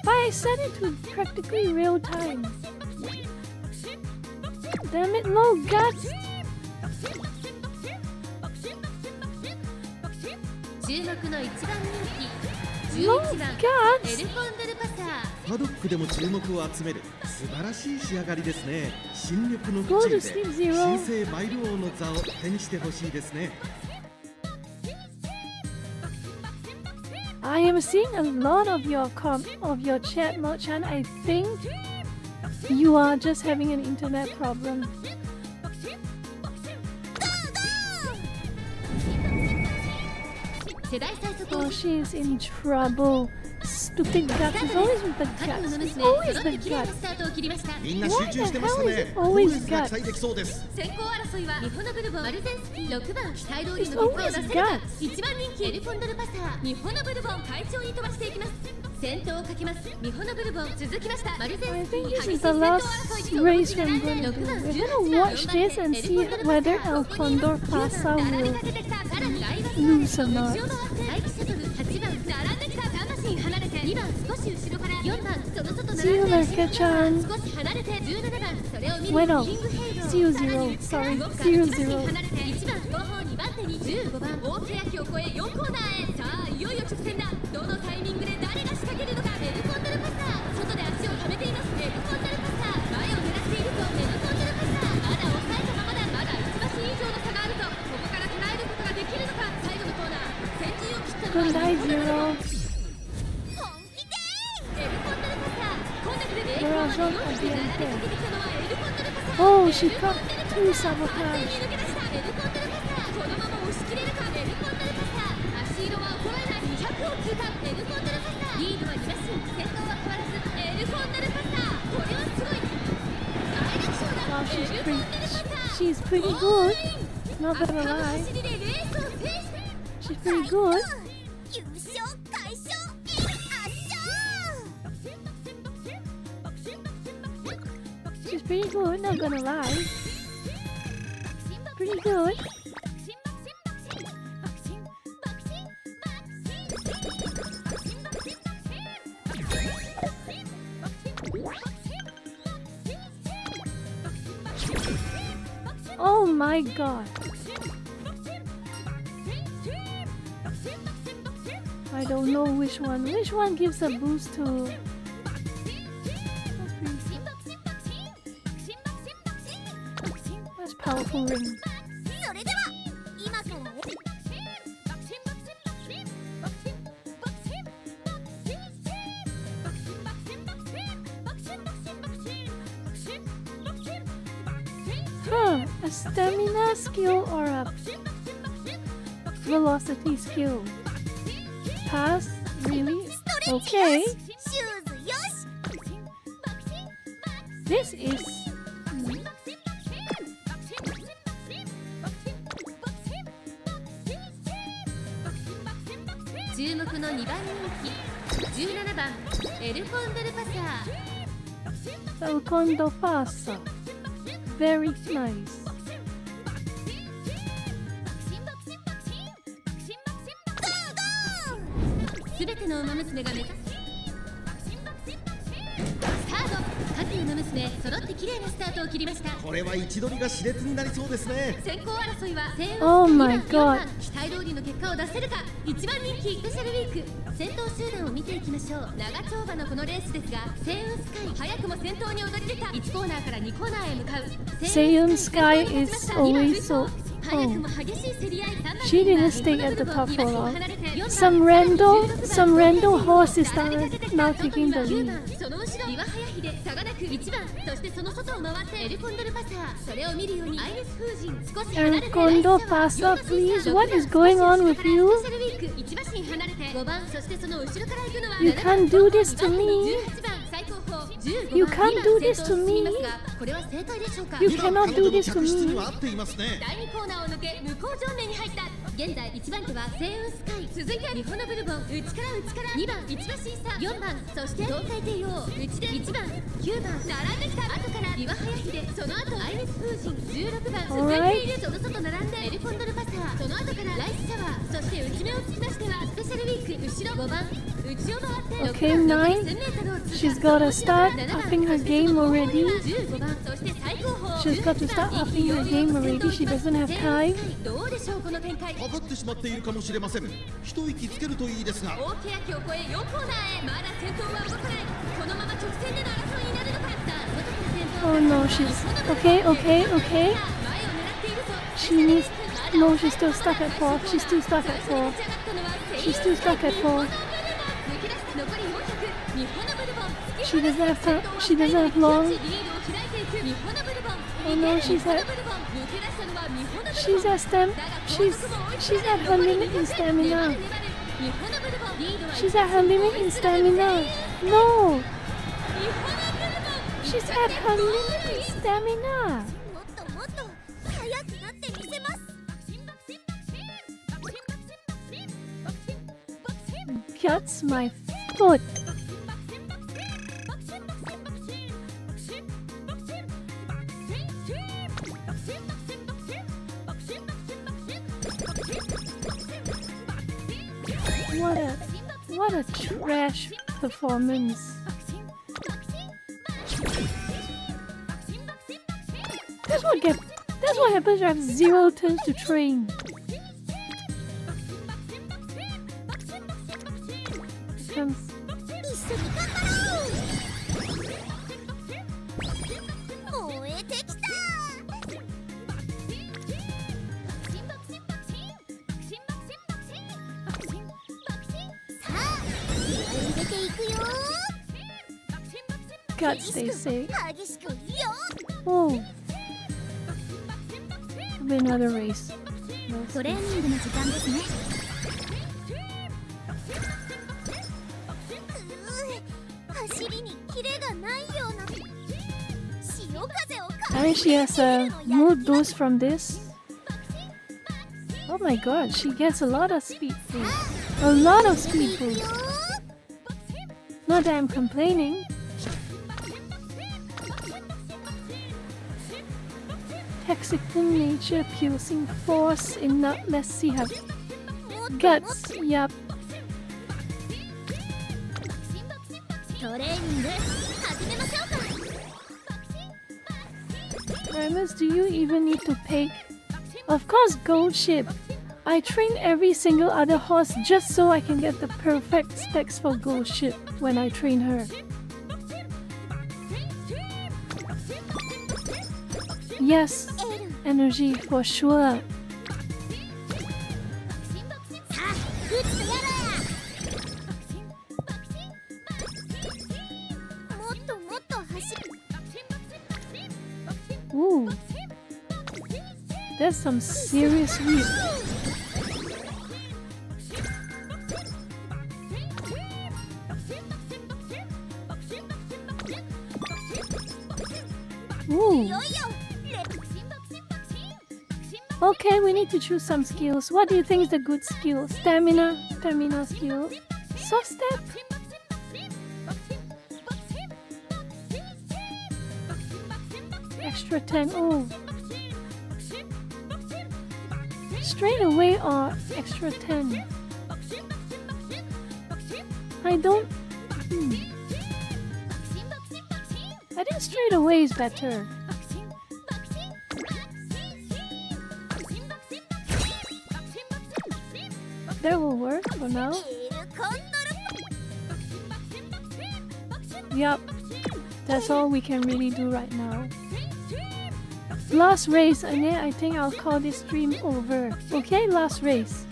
But I set it to practically real time. Damn it, low guts! 注目の一番人気 Low 11番 guts! エルコンドルパサーパドックでも注目を集める素晴らしい仕上がりですね。新緑の Go 口 to で sleep 新 zero. 生マイル王の座を手にしてほしいですね。I am seeing a lot of your chat, Mo-chan. I think you are just having an internet problem. 世代最速 Oh, she is in trouble. Stupid guts. It's always with the カル guts. の It's 娘 always 揃 the って綺麗な guts. スタートを切りましたみんな集中してました What the ね。 hell is it always ゴールが guts? 期待できそうです。先行争いは日本のブルボンマルゼンスキー6番期待通りの結果を出せる It's か always 一番人気エルコンドルパサー日本のブルボン快調に飛ばしていきます先頭をかけます日本のブルボン続きましたマルゼ I ンスキ think ー this 激しい is 先 the 頭 last 争いで race we're 6 going to 番 do. We're 17 gonna watch this and see whether El Condor Pasa 並び will かけてきたさらにライバル lose or 後 not. ろ回って大気シャトル8番並んできた魂離れて2番少し後ろから4番その外 See you 並んで later, Chan. 少し離れて17番それを見る Wait, no. キングヘイド See you さらに zero. Sorry, 動くか see you 少し zero. 離れて1番後方2番手に15番大欅を越え4コーナーへさあいよいよ直線だどのタイミングで誰が仕掛けるのかエルコンドルパサー外で足を溜めていますエルコンドルパサー前を狙っているぞエルコンドルパサーまだ抑えたままだまだ1馬身以上の差があるぞここから捉えることができるのか最後のコーナー先陣を切ったのは Goodbye, zero. エルコンドルパサー今度で栄 There 光 are まで some 4 at 匹 the 並 end べか there. けてきたのはエルコンドルパサー Oh, she cut 完 two 全に sabotage. 抜け出したエルコンドルパサーこのまま押し切れるかエルコンドルパサー足色は衰えない200を通過エルコンドルパサーリードは2馬身先頭は変わらずエルコンドルパサーこれはすごい大楽勝だ Wow, エ she's ルコンドルパ pretty. サー She's pretty good. Not 圧 gonna 巻の lie. 走りでレースを制した She's pretty good. 優勝快勝圧勝 She's pretty good. Not gonna lie. Pretty good. Oh my god. I don't know which one. Which one gives a boost to... That's powerful ring. それでは今からHuh, a stamina skill or a velocity skill? Pass? Really? ストレッチ Okay. よしシューズよし This is... 注目の2番人気17番エルコンドルパサー El Condor Pasa. Very nice. すべての馬娘が目指すスタート各馬娘揃って綺麗なスタートを切りましたこれは位置取りが熾烈になりそうですね。先行争いは西 Oh 雲 my 2番 god 4番期待通りの結果を出せるか1番人気スペシャルウィーク先頭集団を見ていきましょう長丁場のこのレースですが星雲スカイ早くも先頭に躍り出た1コーナーから2コーナーへ向かう Seiyun Sky is always so... 早く Oh. も激しい競り合い3番 She didn't stay at the top for long. Some random horse is now taking the 9 lead. 番その後ろ岩早秀差がなく1番そしてその外を回ってエルコンドルパサーそれを見るようにアイネス風神少し離れて El Condor Pasa, please. What is going on with you? スペシャルウィーク1馬身離れて5番そしてその後ろから行くのは You 7番 can't do this to me. 18番最後方15番 You can't do this 先頭 to を進み me. ますがこれは正解でしょうか You 2番 cannot 彼 do 女の this to 客室に me. は合っていますね。第2コーナーを抜け向こう上面に入った現在1番手はセウンスカイ、続いてミホノブルボン、内から2番市場審査、4番そして東海帝王、内で1番9番並んできた。後からリワハヤヒデ、その後アイリス風神16番続いている。その外並んでエルコンドルパサー、その後からライスシャワー、そして内目をつきましてはスペシャルウィーク、後ろ5番内を回って Okay, 9. She's gotta start upping her game already. 15番そして最高峰 She's got to start upping her game already. She doesn't have time. どうでしょうこの展開。かかってしまっているかもしれません。一息つけるといいですが。大欅を越え4コーナーへ、まだ先頭は動かない。このまま直線での争いになるのか。さあ外から先頭。 Oh no, she's okay, okay, okay. 前を狙っているぞ。 She needs. No, she's still stuck at 4. She's still stuck at 4. She's still stuck at 4. She doesn't have time. She doesn't have long. Oh no, she's at her limit in stamina. She's at her limit in stamina. No. She's at her limit in stamina. もっともっと速くなってみせます。 Cuts my foot. What a trash performance. That's what happens when I have 0 turns to train. Comes. 一緒に頑張ろう。燃えてきた。さあ、気合い入れていくよ。 Guts, they say. 激しくよ。 Oh. Another race. トレーニングの時間ですね。走りにキレがないような。潮風を And she has a mood boost from this. Oh my god, she gets a lot of speed boost. A lot of speed boost. Not that I'm complaining. Hexagon nature, piercing force, enough. Let's see her guts. Yup. トレーニング始めましょうか。 Primus, do you even need to pick? Of course, Gold Ship. I train every single other horse just so I can get the perfect specs for Gold Ship when I train her. Yes, energy for sure. さあ、打つとやら。もっともっと走る。 Ooh, that's some serious whip. Ooh. いよいよ。 Okay, we need to choose some skills. What do you think is a good skill? Stamina skill. Soft step. Extra 10. Oh. Straight away or extra 10? I don't. I think straight away is better. That will work for now. エルコンドル。 Yup. That's all we can really do right now. Last race, and then I think I'll call this stream over. Okay, last race.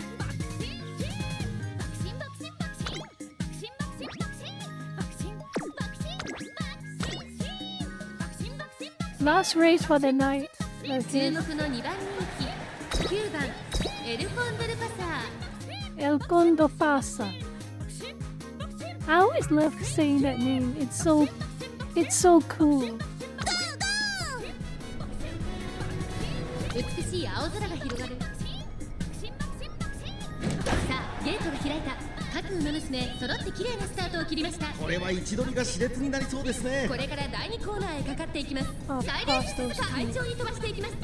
Last race for the night. 注 Okay. 目の2番人気9番エルコンドルパサ El Condo Pasa. I always love saying that name. It's so cool. ー。美しい青空が広がる。君の娘揃って綺麗なスタートを切りました。これは位置取りが熾烈になりそうですね。これから第2コーナーへかかっていきます。 Of サイレン course, ス those 鈴鹿会長 two. に飛ばしていきます。さ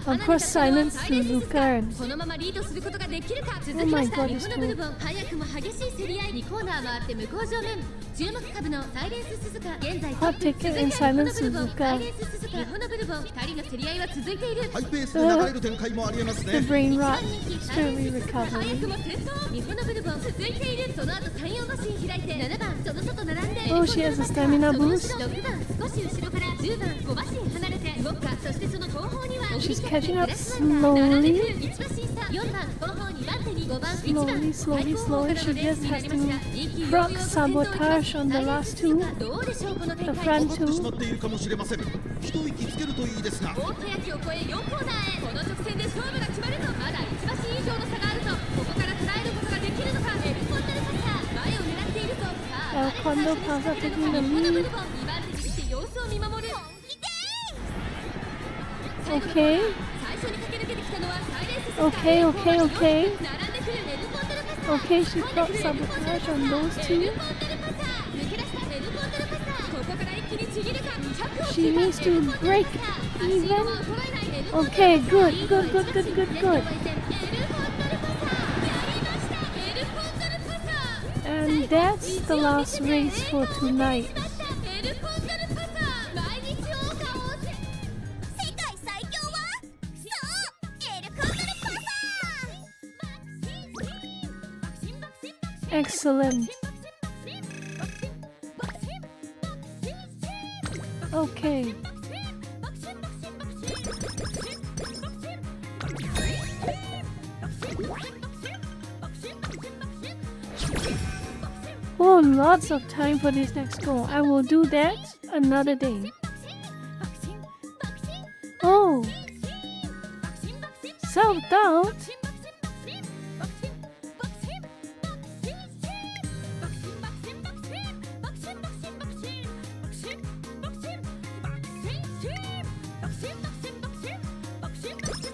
あ Of course, silence Suzuka. このままリードすることができるか。続 Oh きま my した god, 日 it's 本のブルボン、早くも激しい競り合い。2コーナー回って向こう正面、注目株のサイレンス鈴鹿現在トッ Hot プ。 ticket 続い and ては日本の silence ブルボン、サ Suzuka. イレンス鈴鹿、日本のブルボン、2人の競り合いは続いている。ハイペースで流れる展開もありえます The ね。 brain 一 rot 番人気サイレン surely ス鈴鹿、早く recovering. も先頭。日本のブルボン続いている。その後単4マシン開いて7番その外並んで、 Oh, she has a stamina その後ろ boost. 6番少し後ろから10番5マシン離れて動くか。そしてその後方には She's catching up 並んで slowly. くる1マシン差。4番後方2番手に5番1番 Slowly, slowly, slowly. She just has to proc sabotage on the last two. どうでしょうこの展 The 開。 front 止まってしま two. っているかもしれません。一息つけるといいですが。大戸焼を越え4コーナーへ。この直線で勝負が決まると。まだ1マシン以上の差があると。ここから捉えることができるのか。エルコンドルパサー前を狙っているぞ。さあ El Condo Plaza taking the 日本のブ lead. ルボン2番手にして様子を見守る。 Okay. 最初に駆け抜けてきたのはサイレンス鈴鹿。 Okay, okay, okay. 並んでくるエルコンドルパサー。 Okay, she proc sabotage on those エル two. コンドルパサー抜け出したエルコンドルパサー。ここから一気にちぎるか。100を She 切った needs to break 足色 even. も衰えないエルコンドルパサー。 Okay, good, good, good, good, good, good. エルコンドルパサーやりました。エルコンドルパサー。 And that's the last race for tonight. エルコンドルパサー毎日王冠を世界最強はそうエルコンドルパサー。 Excellent. Okay. Oh, lots of time for this next goal. I will do that another day. Oh, self-doubt?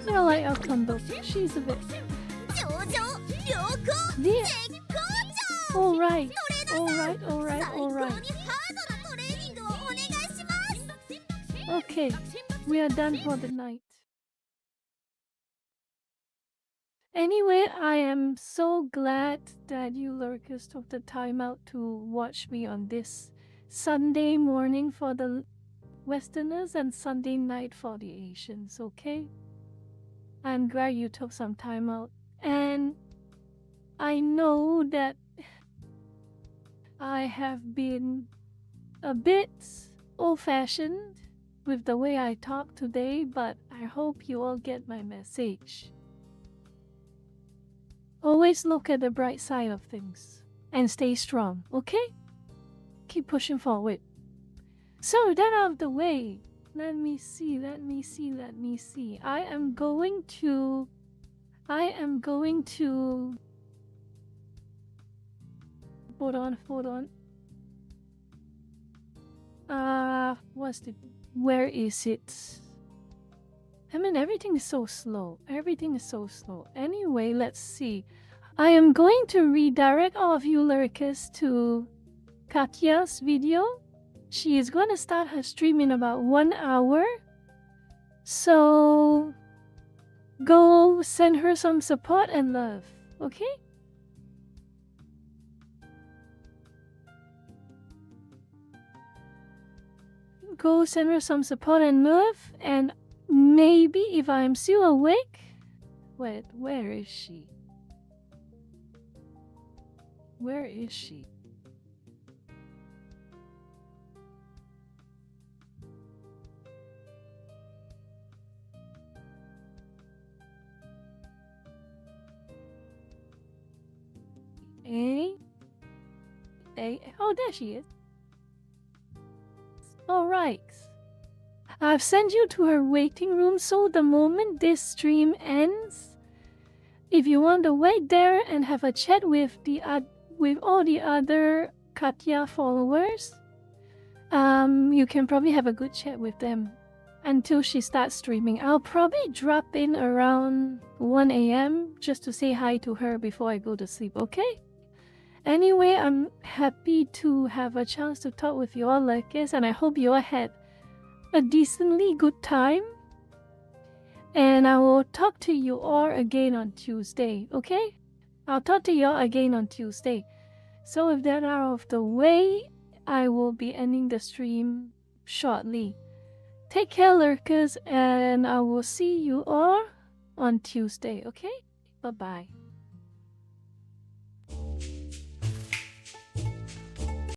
I like El Condo. She's a bit... 上々良好 Yeah. 絶好調。 Alright, トレーナー alright, さん alright, 最高にハー alright. ドなトレーニングをお願いします。 Okay, we are done for the night. Anyway, I am so glad that you lurkers took the time out to watch me on this Sunday morning for the Westerners and Sunday night for the Asians, okay? I'm glad you took some time out. And I know that I have been a bit old-fashioned with the way I talk today, but I hope you all get my message. Always look at the bright side of things and stay strong, okay? Keep pushing forward. So with that out of the way, let me see. I am going to hold on. Where is it? I mean, everything is so slow. Anyway, let's see. I am going to redirect all of you lurkers to Katya's video. She is going to start her stream in about 1 hour. So, go send her some support and love, okay? Go send her some support and love, and maybe if I'm still awake... Wait, where is she? Where is she? Oh, there she is. Alright. I've sent you to her waiting room, so the moment this stream ends, if you want to wait there and have a chat with all the other Katya followers, you can probably have a good chat with them until she starts streaming. I'll probably drop in around 1 a.m. just to say hi to her before I go to sleep, okay? Anyway, I'm happy to have a chance to talk with you all like this, and I hope you all had a decently good time. And I will talk to you all again on Tuesday, okay? I'll talk to you all again on Tuesday. So if that are out of the way, I will be ending the stream shortly. Take care, lurkers, and I will see you all on Tuesday, okay? Bye-bye.